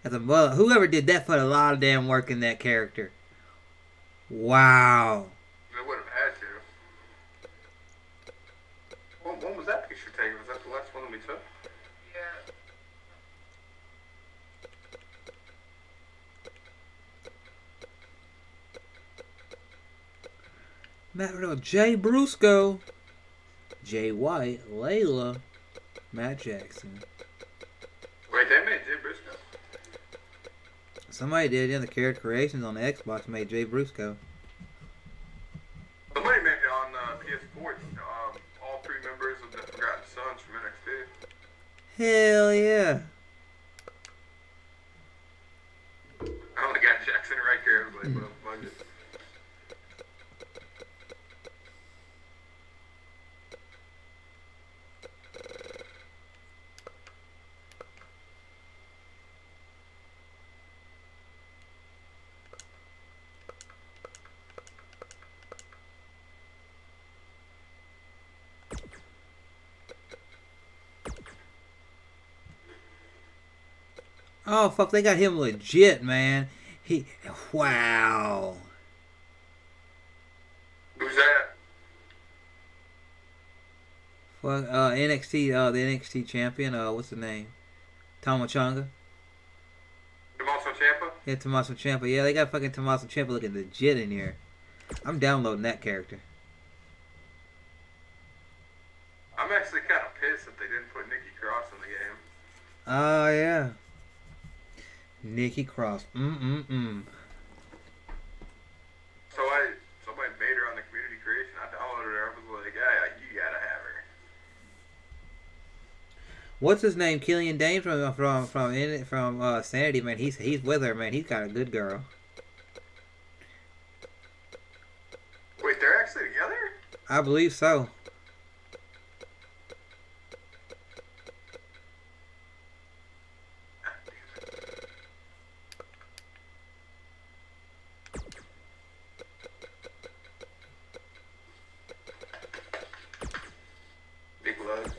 As a mother, whoever did that put a lot of damn work in that character. Wow. They would have had to. When was that picture taken? Was that the last one that we took? Yeah. Matt Riddle, Jay Briscoe, Jay White, Layla, Matt Jackson. Wait, they made Jay Briscoe? Somebody did, yeah, the character creations on the Xbox made Jay Briscoe. Somebody made it on PS4. All three members of the Forgotten Hell yeah. Oh my god, Jackson right here. I was like, well, fuck it. Oh fuck, they got him legit, man. Wow. Who's that? Fuck, NXT, the NXT champion, what's the name? Tommaso Ciampa? Tommaso Ciampa? Yeah, Tommaso Ciampa. Yeah, they got fucking Tommaso Ciampa looking legit in here. I'm downloading that character. I'm actually kind of pissed that they didn't put Nikki Cross in the game. Oh, yeah. Nikki Cross. So somebody made her on the community creation. I downloaded her. I was like, yeah, you gotta have her. What's his name? Killian Dane from Sanity, man. He's with her, man. He's got a good girl. Wait, they're actually together? I believe so. Big love.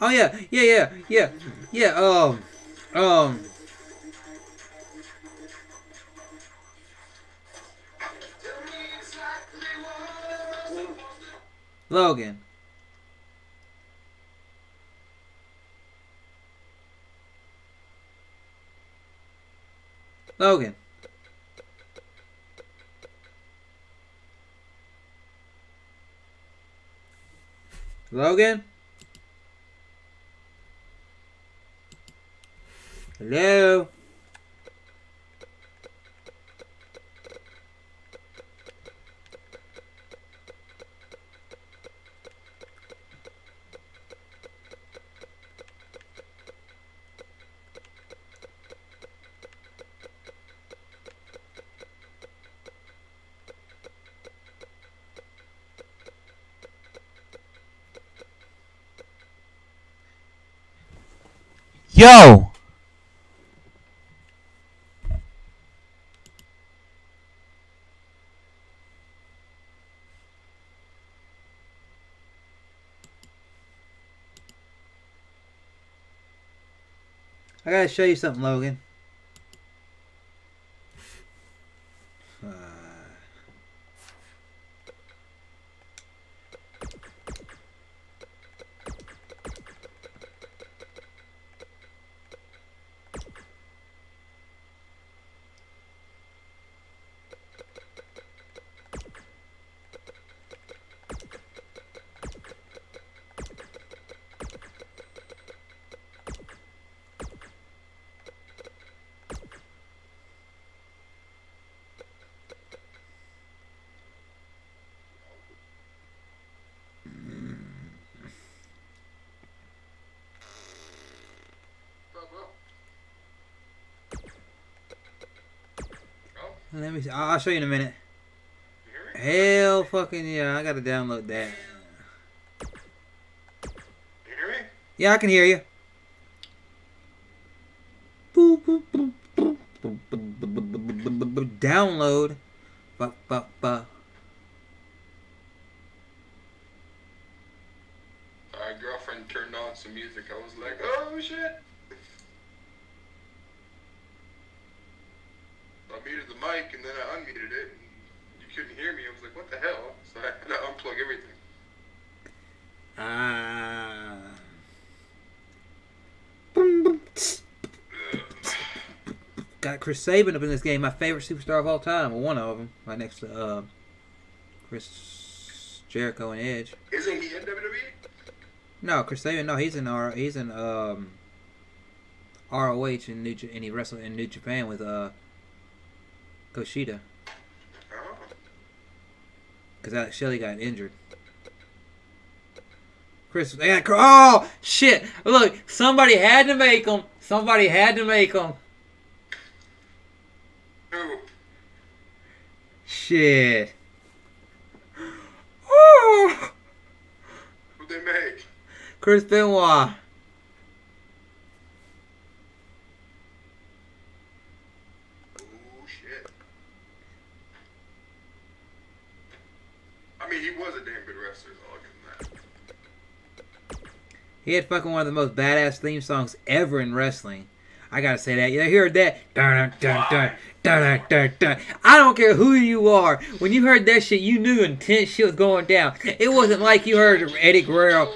Oh yeah. Logan. Logan. Logan? Hello? Yo! I gotta show you something, Logan. Let me see. I'll show you in a minute. Hell fucking yeah, I gotta download that. You hear me? Yeah, I can hear you. Boop, boop, boop, boop, boop, boop, boop, boop, download. Ba, ba, ba. My girlfriend turned on some music. I was like, oh shit. I muted the mic and then I unmuted it and you couldn't hear me. I was like, what the hell? So I had to unplug everything. Got Chris Sabin up in this game, my favorite superstar of all time. Well, one of them, right next to Chris Jericho and Edge. Isn't he in WWE? No, Chrislevi. No, he's in ROH and he wrestled in New Japan with Kushida. Oh. Because Alex Shelley got injured. Chris, oh shit! Look, somebody had to make him. Somebody had to make him. Who? Shit. Oh. Who'd they make? Chris Benoit. Oh shit. I mean, he was a damn good wrestler. I'll give him that. He had fucking one of the most badass theme songs ever in wrestling. I gotta say that. You heard that? Dun, dun, dun, dun, dun, dun, dun. I don't care who you are. When you heard that shit, you knew intense shit was going down. It wasn't like you heard Eddie Guerrero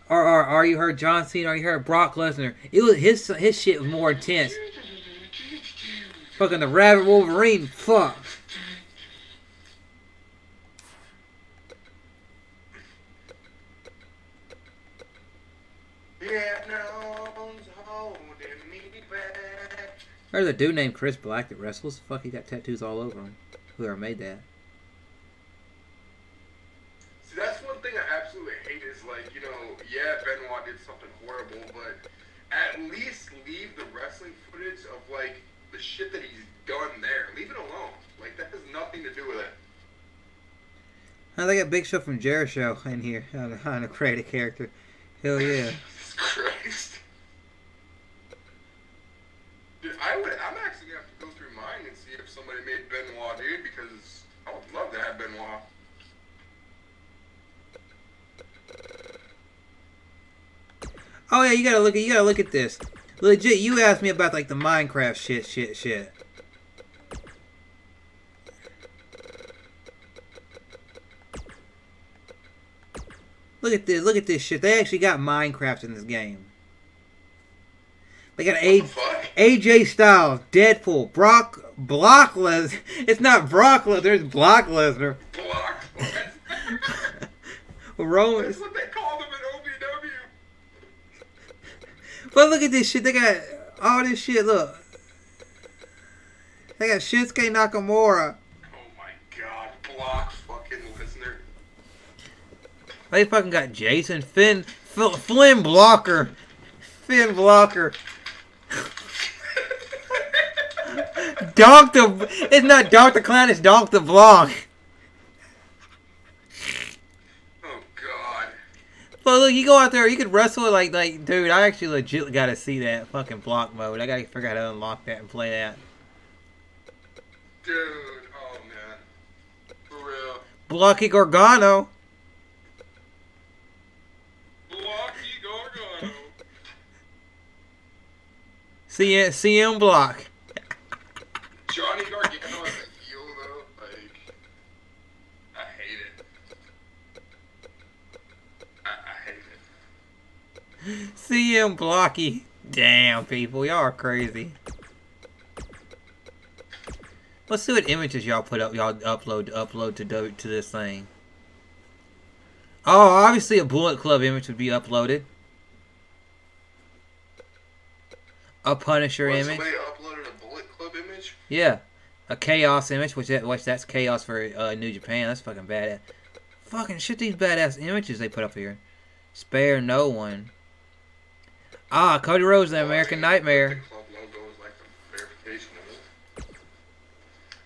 or you heard John Cena or you heard Brock Lesnar. It was his shit was more intense. Fucking the Rabbit Wolverine. Fuck. There's a dude named Chris Black that wrestles. Fuck, he got tattoos all over him. Whoever made that. See, that's one thing I absolutely hate is, like, you know, yeah, Benoit did something horrible, but at least leave the wrestling footage of, like, the shit that he's done there. Leave it alone. Like, that has nothing to do with it. Oh, they got Big Show from Jericho in here on a creative character. Hell yeah. Jesus Christ. Dude, I'm actually going to have to go through mine and see if somebody made Benoit, dude, because I would love to have Benoit. Oh yeah, you gotta look at this. Legit, you asked me about like the Minecraft shit. Look at this shit. They actually got Minecraft in this game. They got AJ Styles, Deadpool, Brock Lesnar. It's not Brock Lesnar, it's Brock Lesnar. Brock Lesnar. Roman. That's what they called him in OVW. But look at this shit. They got all this shit. Look. They got Shinsuke Nakamura. Oh my god. Brock fucking Lesnar. They fucking got Jason Flynn Blocker. Finn Blocker. It's not Dr. Clown, it's Dr. Block. Oh god. But look, you go out there, you could wrestle like dude, I actually legit gotta see that fucking block mode. I gotta figure out how to unlock that and play that. Dude, oh man. For real. Blocky Gargano. Blocky Gargano. CM Block. Johnny Gargano as a heel though, like, I hate it. I hate it. CM Blocky. Damn, people, y'all are crazy. Let's see what images y'all put up. Y'all upload to this thing. Oh, obviously a Bullet Club image would be uploaded. A Punisher image. Somebody uploaded a Bullet Club image? Yeah. A Chaos image, which that's Chaos for New Japan. That's fucking badass. Fucking shit, these badass images they put up here. Spare no one. Ah, Cody Rhodes, the American Nightmare. The club logo is like the verification of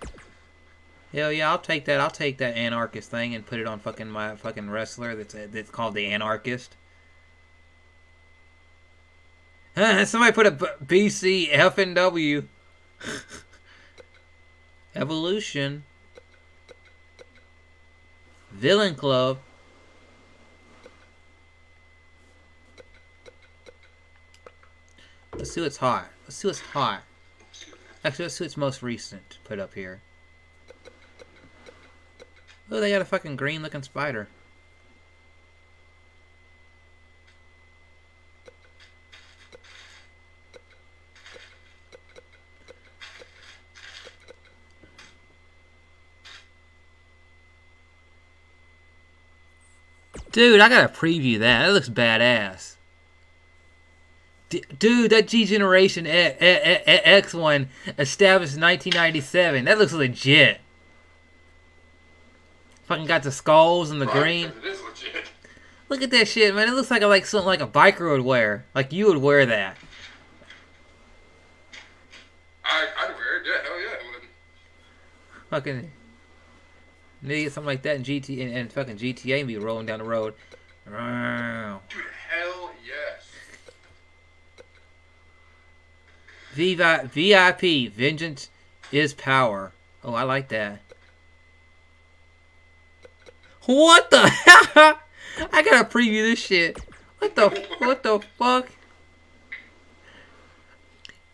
it. Hell yeah, I'll take that. I'll take that anarchist thing and put it on fucking my fucking wrestler that's called the Anarchist. Somebody put a BC FNW. Evolution. Villain Club. Let's see what's hot. Let's see what's hot. Actually, let's see what's most recent. Put up here. Oh, they got a fucking green looking spider. Dude, I gotta preview that. That looks badass. Dude, that G Generation X one established in 1997. That looks legit. Fucking got the skulls and the green. It is legit. Look at that shit, man. It looks like something like a biker would wear. Like you would wear that. I'd wear it. Yeah, hell yeah, I would. Fucking need to get something like that in GTA and fucking GTA and be rolling down the road. Dude, hell yes. VIP, vengeance is power. Oh, I like that. What the hell? I gotta preview this shit. What the fuck?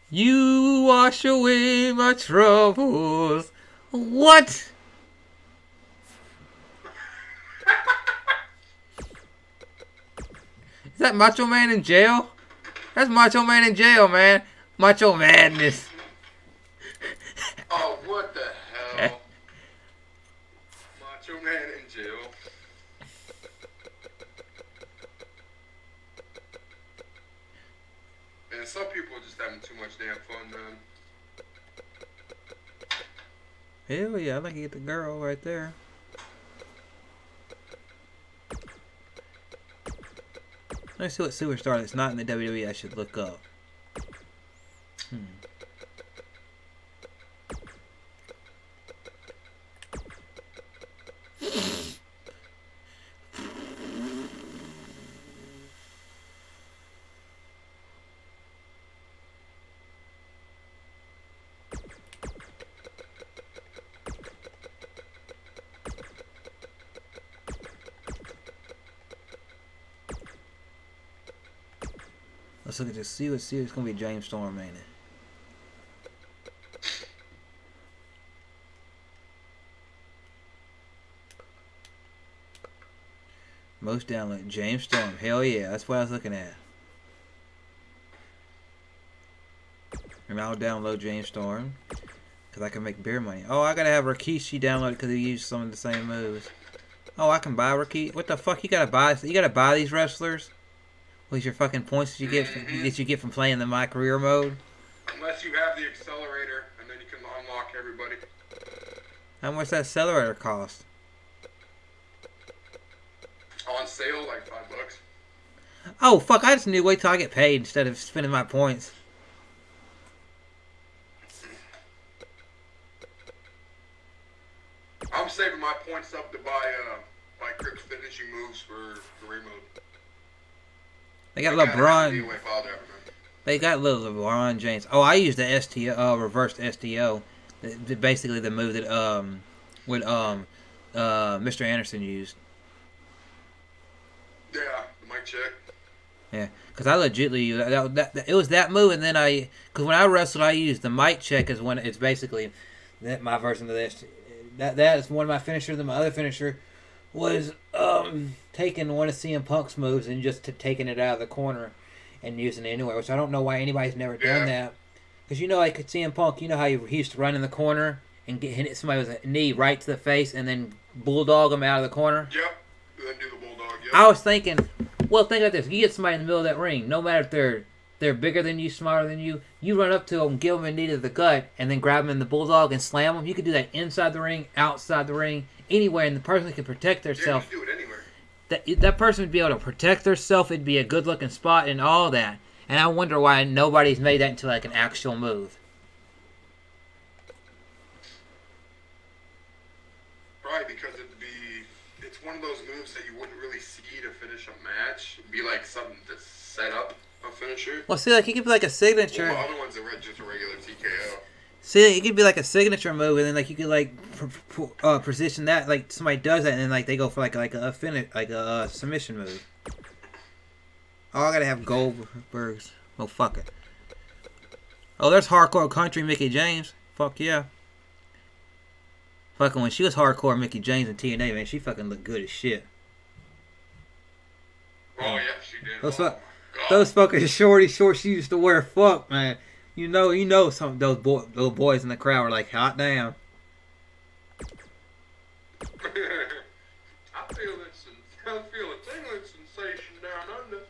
You wash away my troubles. What? Is that Macho Man in jail? That's Macho Man in jail, man. Macho Madness. Oh, what the hell? Macho Man in jail. And some people are just having too much damn fun, man. Hell yeah, I'd like to get the girl right there. Let's see what superstar that's not in the WWE I should look up. Let's look at this. See what's gonna be James Storm, ain't it? Most downloaded James Storm. Hell yeah, that's what I was looking at. And I'll download James Storm because I can make beer money. Oh, I gotta have Rikishi downloaded because he used some of the same moves. Oh, I can buy Rikishi. What the fuck? You gotta buy these wrestlers? What's your fucking points that you get from playing the My Career mode? Unless you have the accelerator, and then you can unlock everybody. How much that accelerator cost? On sale, like $5. Oh fuck! I just knew wait till I get paid instead of spending my points. I'm saving my points up to buy Crip's finishing moves for career mode. They got LeBron. They got little LeBron James. Oh, I used the STO, reversed STO. Basically the move that Mr. Anderson used. Yeah, the mic check. Yeah, because I legitly it was that move, and then because when I wrestled, I used the mic check as one. It's basically my version of this. That is one of my finishers. And my other finisher was taking one of CM Punk's moves and just taking it out of the corner and using it anywhere, which I don't know why anybody's never done that. Because like CM Punk, you know how he used to run in the corner and hit somebody with a knee right to the face and then bulldog them out of the corner? Yep. Then do the bulldog, yep. I was thinking, well, think like this. You get somebody in the middle of that ring, no matter if they're bigger than you, smarter than you, you run up to them, give them a knee to the gut, and then grab them in the bulldog and slam them. You could do that inside the ring, outside the ring, anywhere, and the person can protect themselves. Yeah, you can do it anywhere. That person would be able to protect themselves. It'd be a good-looking spot and all that. And I wonder why nobody's made that into like an actual move. Right, because it's one of those moves that you wouldn't really see to finish a match. It'd be like something to set up a finisher. Well, see, like it could be like a signature. Well, the other one's just a regular TKO. See, it could be like a signature move, and then like you could like position that like somebody does that, and then like they go for like a finish, like a submission move. Oh, I gotta have Goldbergs. Oh, fuck it. Oh, there's Hardcore Country Mickey James. Fuck yeah. Fucking when she was Hardcore Mickey James in TNA, man, she fucking looked good as shit. Oh yeah, she did. Those fucking shorty shorts she used to wear. Fuck, man. You know, some of those little boys in the crowd were like, hot damn. I feel this. I feel it sensation down under.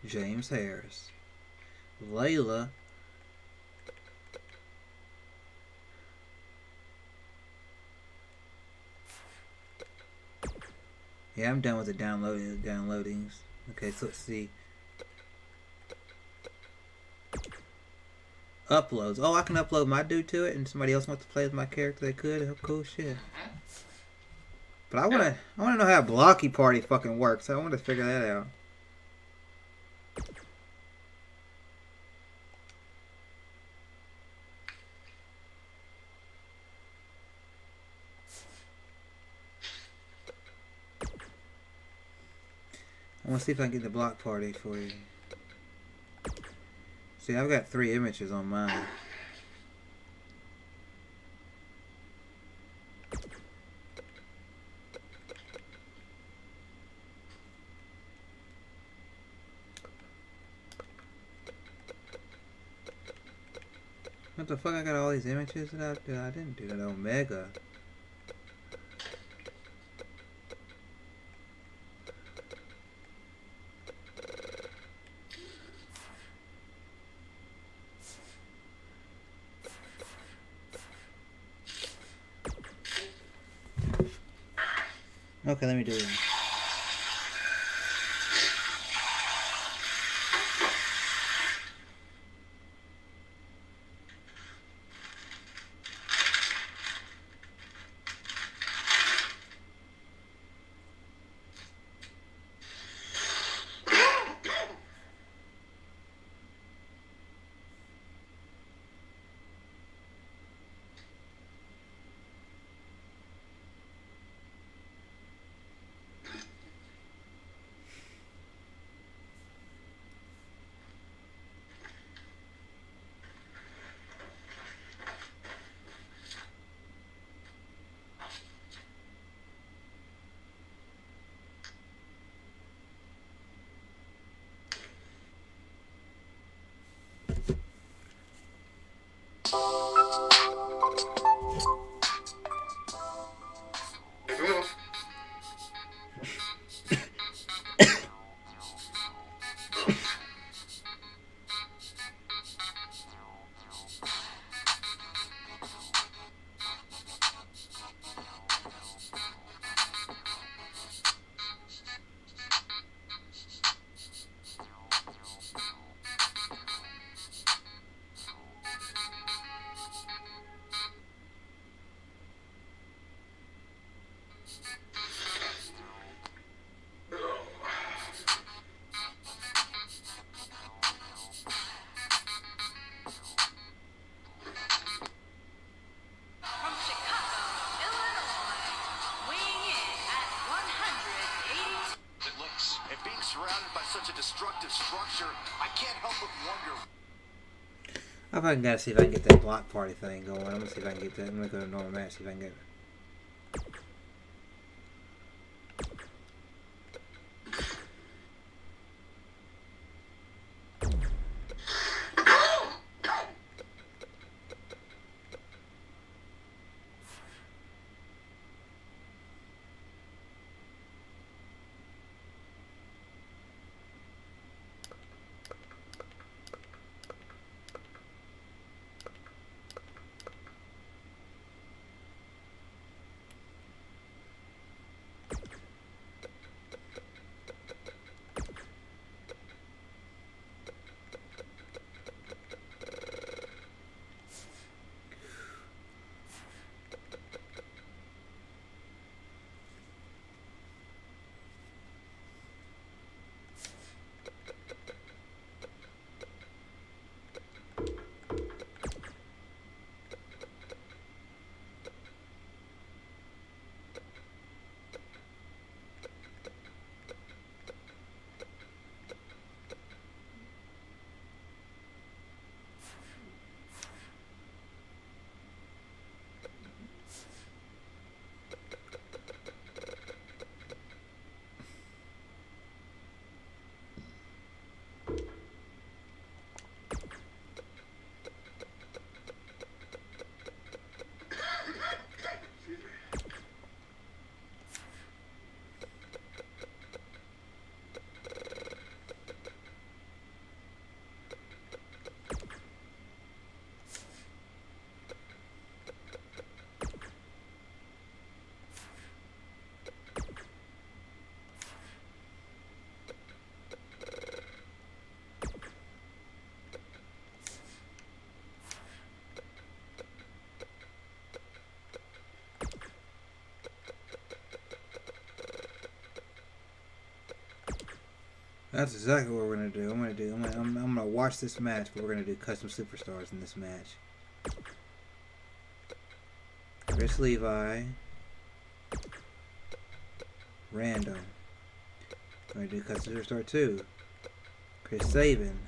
James Harris. Layla. Yeah, I'm done with the downloadings. Okay, so let's see. Uploads. Oh, I can upload my dude to it, and somebody else wants to play with my character. They could. Oh, cool shit. But I wanna know how Blocky Party fucking works. I want to figure that out. I want to see if I can get the block party for you. See, I've got 3 images on mine. What the fuck? I got all these images that I didn't do that. Omega. Okay, let me do it. I fucking gotta see if I can get that block party thing going. I'm gonna see if I can get that. I'm gonna go to normal match, see if I can get it. That's exactly what we're gonna do. I'm gonna watch this match, but we're gonna do custom superstars in this match. Chris Levi. Random. I'm gonna do custom superstar 2. Chris Sabin.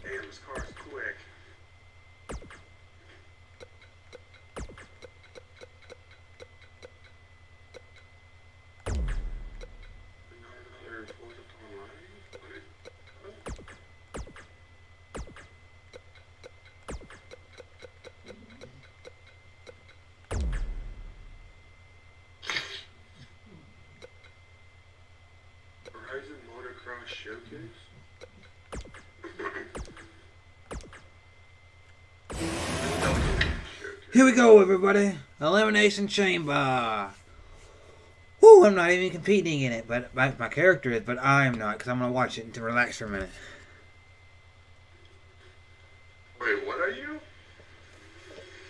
Damn, this car's quick. Another Forza Online? Horizon Motocross Showcase? Here we go, everybody. Elimination Chamber. Woo, I'm not even competing in it, but my character is, but I'm not, because I'm going to watch it and to relax for a minute. Wait, what are you?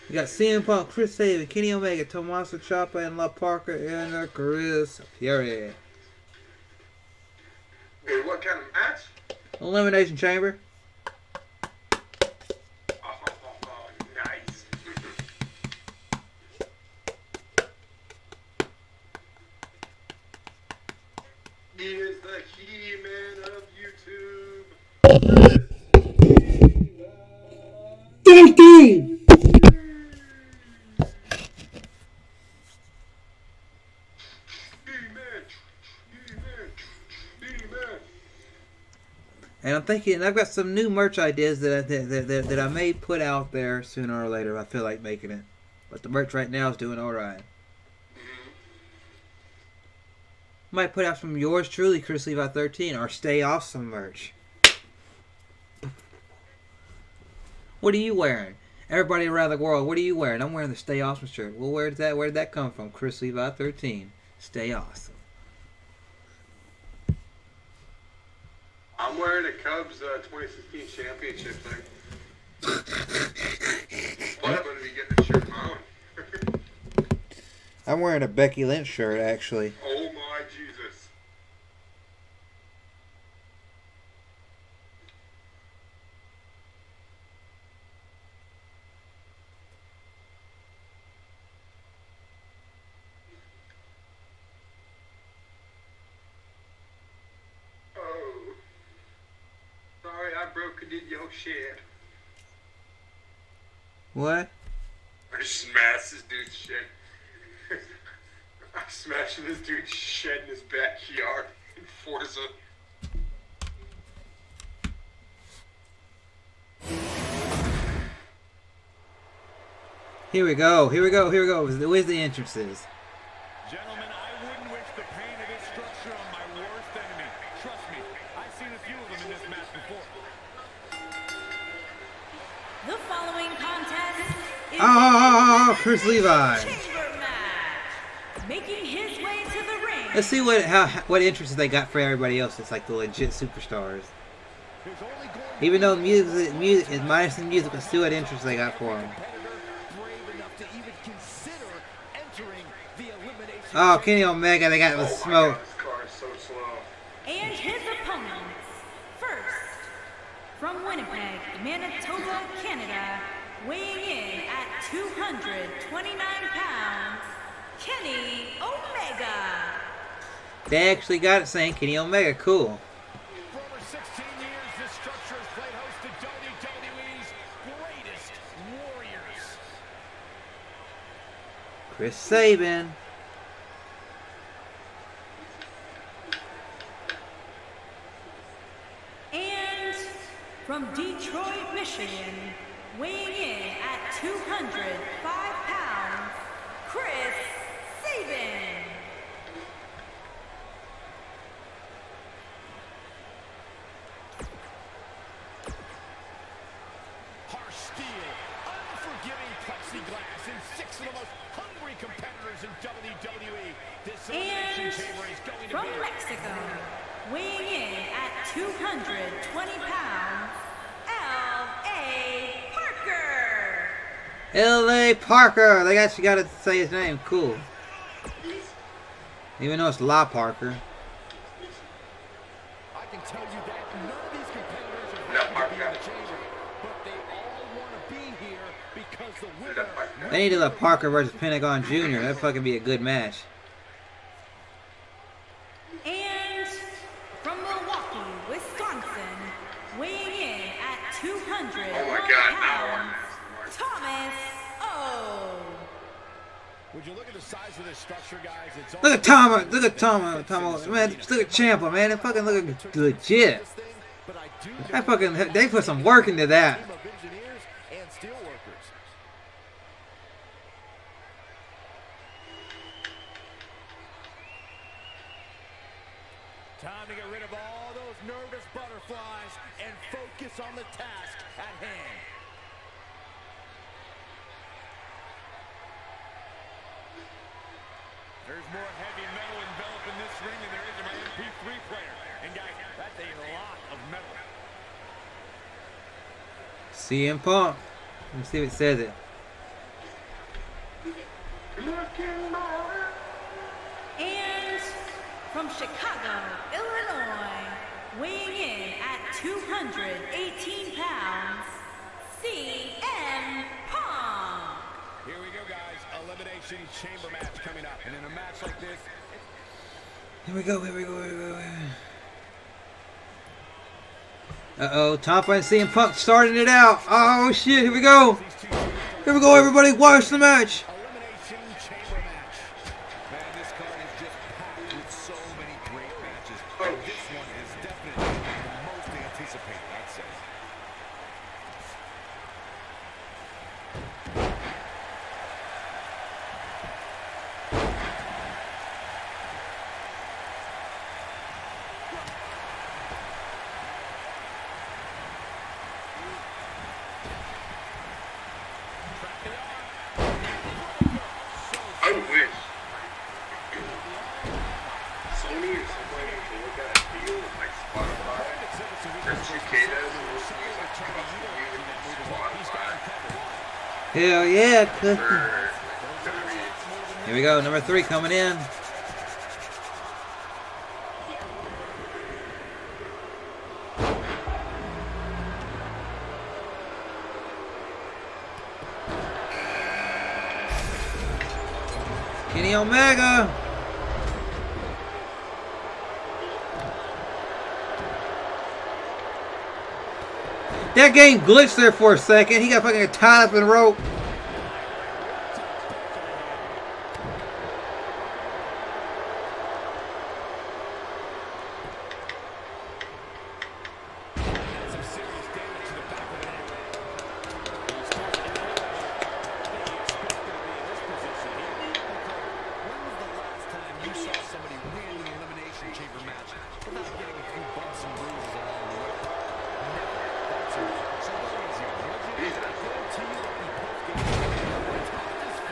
We got CM Punk, Chris Sabin, Kenny Omega, Tommaso Ciampa, and La Parker, and Chris Fury. Wait, what kind of match? Elimination Chamber. Nice. He is the He-Man of YouTube. 13! And I'm thinking, I've got some new merch ideas that I may put out there sooner or later if I feel like making it. But the merch right now is doing alright. Might put out some yours truly, Chrislevi13, or Stay Awesome merch. What are you wearing? Everybody around the world, what are you wearing? I'm wearing the Stay Awesome shirt. Well, where did that come from? Chrislevi13. Stay awesome. I'm wearing a Cubs 2016 championship thing. But I'm going to be getting a shirt on. I'm wearing a Becky Lynch shirt, actually. Oh my Jesus. Sorry, I broke it in your shed. What? I smashed this dude's shed. I'm smashing this dude's shed in his backyard in Forza. Here we go. Where's the entrances? Gentlemen, I wouldn't wish the pain of this structure on my worst enemy. Trust me, I've seen a few of them in this match before. The following contest is Oh, Chris Levi. Chamber match. Making his way to the ring. Let's see what entrances they got for everybody else. It's like the legit superstars. Even though music is minus the music, let's see what entrances they got for them. Oh, Kenny Omega, they got the smoke. This car is so slow. And his opponents. First, from Winnipeg, Manitoba, Canada, weighing in at 229 pounds, Kenny Omega. They actually got it saying Kenny Omega. Cool. For over 16 years, this structure has played host to WWE's greatest warriors. Chris Sabin. And from Detroit, Michigan, weighing in at 205 pounds, Chris Sabin. Harsh steel, unforgiving plexiglass, and 6 of the most hungry competitors in WWE. This elimination chamber is going to from be Mexico, weighing in at 220 pounds, L.A. Parker. L.A. Parker. They actually got to say his name. Cool. Even though it's La Parker. I can tell you that none of these competitors are happy to be in the chamber, but they all want to be here because the winner. They need to let Parker versus Pentagon Jr. That'd fucking be a good match. And from Milwaukee, Wisconsin, weighing in at 200 pounds, Thomas O. Would you look at the size of this structure, guys? It's Look at Tom. Look at Tom. Man, look at Ciampa, man. It fucking look legit. I fucking, they put some work into that. Time to get rid of all those nervous butterflies and focus on the task at hand. There's more heavy metal enveloping this ring than there is in my MP3 player. And guys, that's a lot of metal. CM Punk. Let me see if it says it. And from Chicago, Illinois, weighing in at 218 pounds, CM Punk. Here we go, guys. Elimination chamber match coming up. And in a match like this... Here we go, here we go, here we go. Uh-oh, Ciampa and CM Punk starting it out. Oh, shit, here we go. Here we go, everybody. Watch the match. Elimination chamber match. Man, this card is just packed with so many great matches. And this one is definitely the most anticipated, I'd say. I wish Sony or somebody to look at a deal with like Spotify or Cicadas and we'll see like Spotify. Hell yeah, cookie. Here we go, number 3 coming in. Kenny Omega. That game glitched there for a second. He got fucking tied up in rope.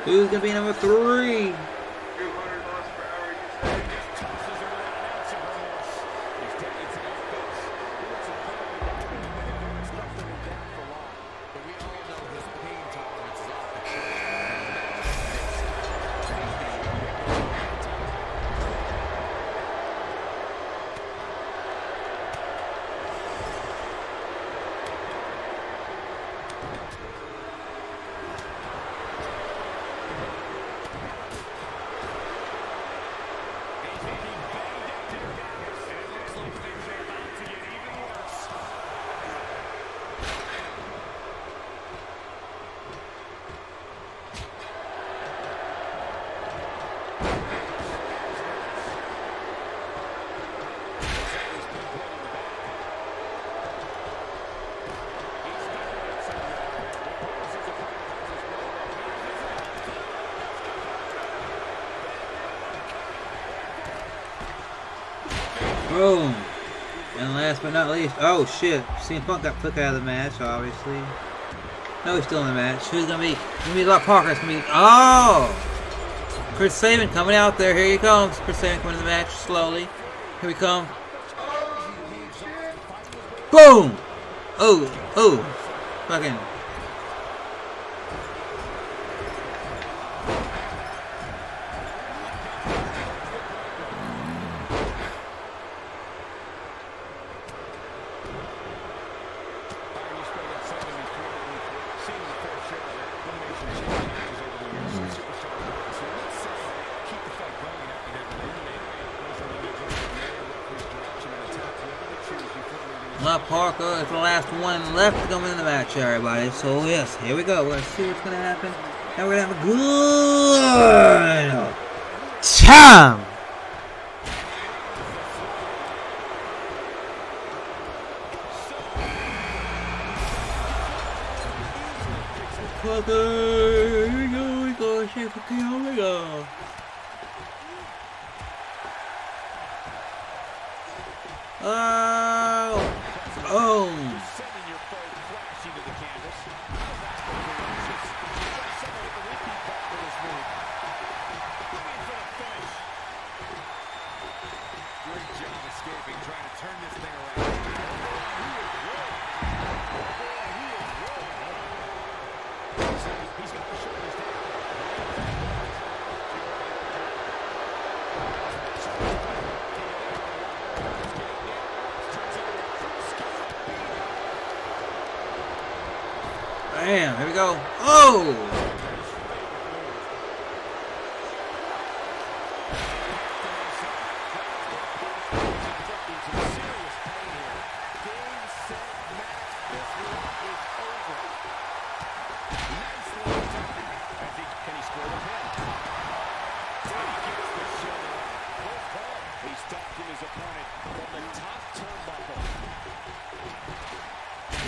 Who's gonna be number 3? Boom. And last but not least, oh shit, CM Punk got took out of the match, obviously. No, he's still in the match. Who's gonna be? It's gonna be a lot of Parker. It's gonna be, oh! Chrislevi coming out there. Here he comes. Chrislevi coming in the match slowly. Here we come. Boom! Oh. Fucking. Parker is the last one left to come in the match, everybody. So yes, here we go. Let's see what's gonna happen. And we're gonna have a good time. Parker, here we go. We go. Shape for King. We go. Oh! Bam, here we go. Oh!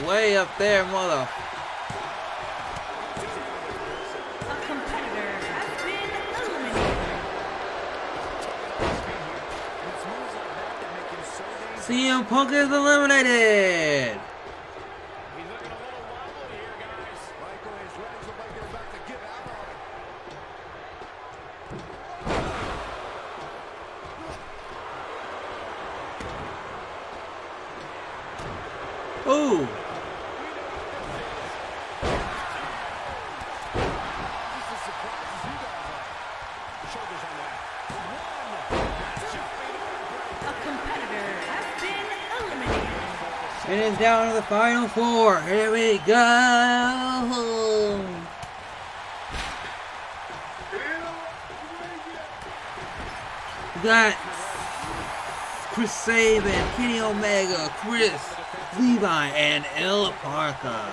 Way up there, mother. CM Punk is eliminated. Ooh. It is down to the final four. Here we go. We got Chris Sabin, Kenny Omega, Chris Levi, and La Parker.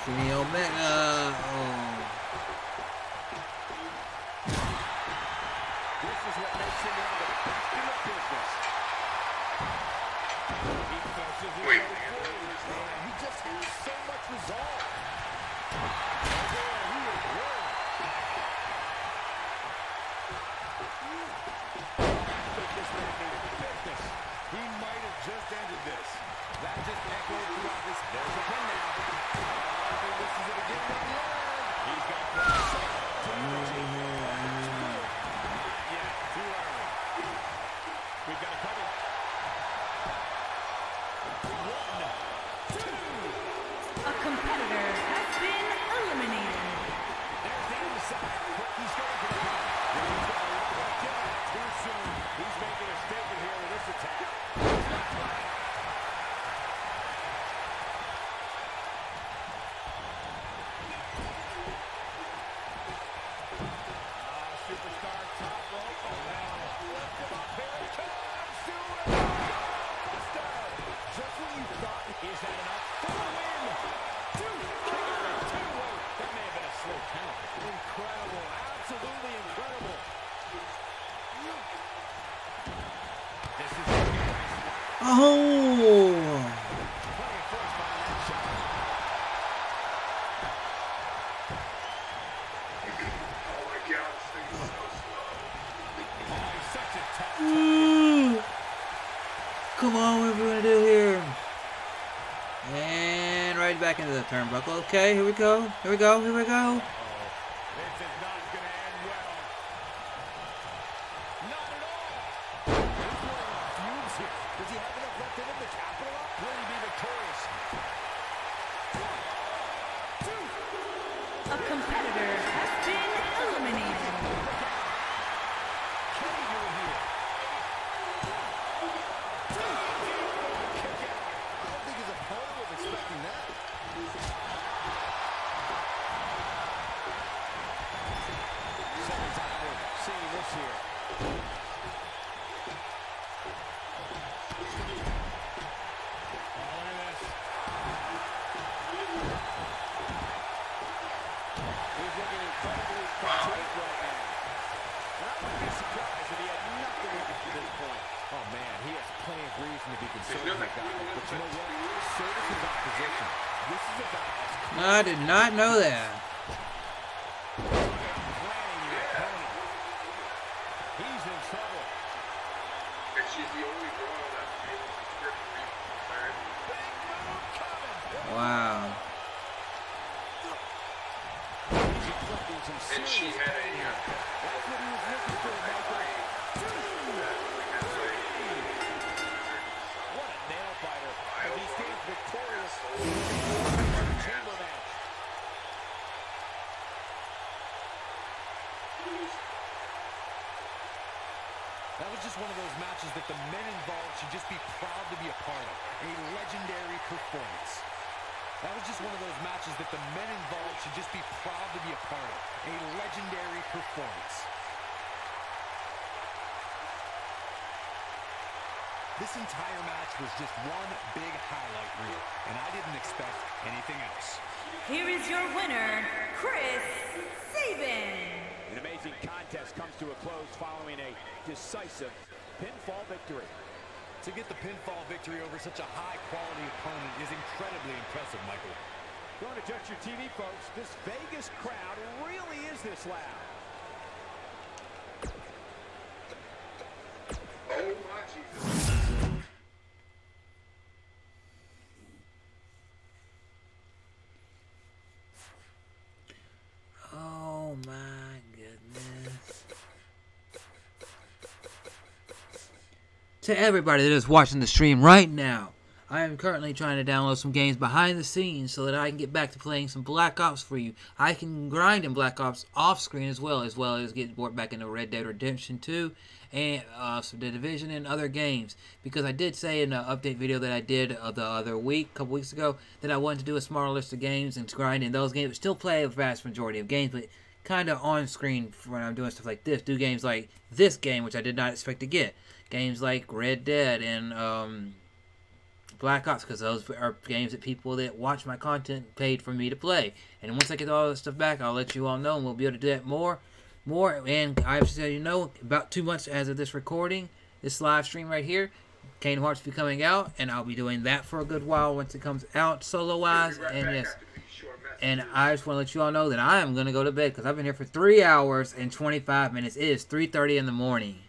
Kenny Omega. Oh. Oh! Come on, what are we gonna do here? And right back into the turnbuckle. Okay, here we go. Here we go. Here we go. This is not going to end well. Not at all. He's blowing off fumes here. Does he have enough left in him to cap it off? Will he be victorious? A competitor has been eliminated. Can he do it here? I don't think his opponent was expecting that. Second time we're seeing this here. Oh, look at this. He's looking incredibly fatigued right now. And I wouldn't be surprised if he had nothing with him to this point. Oh man, he has plenty of reason to be concerned with that. But you know what? Service is opposition. This is about as I did not know that. planning your opponent. He's in trouble. And she's the only girl that's able to grip me. Big move coming. Wow. He's inflicting some And she serious had pain here. That's what he was looking for, Michael. What a nail biter as he stays victorious in the chamber match. That was just one of those matches that the men involved should just be proud to be a part of. A legendary performance. That was just one of those matches that the men involved should just be proud to be a part of. A legendary performance. This entire match was just one big highlight reel, and I didn't expect anything else. Here is your winner, Chris Sabin. An amazing contest comes to a close following a decisive pinfall victory. To get the pinfall victory over such a high-quality opponent is incredibly impressive, Michael. Don't adjust your TV, folks. This Vegas crowd really is this loud. Oh my Jesus. Oh my goodness. To everybody that is watching the stream right now, I am currently trying to download some games behind the scenes so that I can get back to playing some Black Ops for you. I can grind in Black Ops off screen as well as get back into Red Dead Redemption 2 and The Division and other games. Because I did say in the update video that I did the other week, a couple weeks ago, that I wanted to do a smaller list of games and grind in those games, but still play a vast majority of games, but kind of on screen when I'm doing stuff like this. Do games like this game, which I did not expect to get. Games like Red Dead and Black Ops, because those are games that people that watch my content paid for me to play. And once I get all this stuff back, I'll let you all know, and we'll be able to do that more. And I've said, you know, about 2 months as of this recording, this live stream right here, Kingdom Hearts will be coming out, and I'll be doing that for a good while once it comes out solo-wise. And yes, and I just want to let you all know that I am going to go to bed because I've been here for 3 hours and 25 minutes. It is 3:30 in the morning.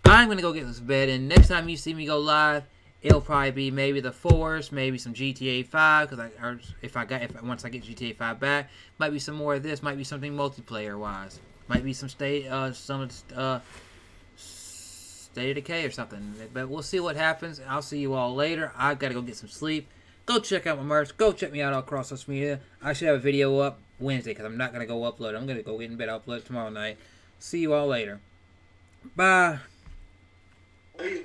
I'm going to go get this bed, and next time you see me go live, it'll probably be maybe the Force, maybe some GTA 5, because once I get GTA 5 back, might be some more of this, might be something multiplayer-wise, might be some State of Decay or something, but we'll see what happens. I'll see you all later. I've got to go get some sleep. Go check out my merch. Go check me out all across social media. I should have a video up Wednesday, because I'm not going to go upload it. I'm going to go get in bed, upload it tomorrow night. See you all later. Bye. Hey.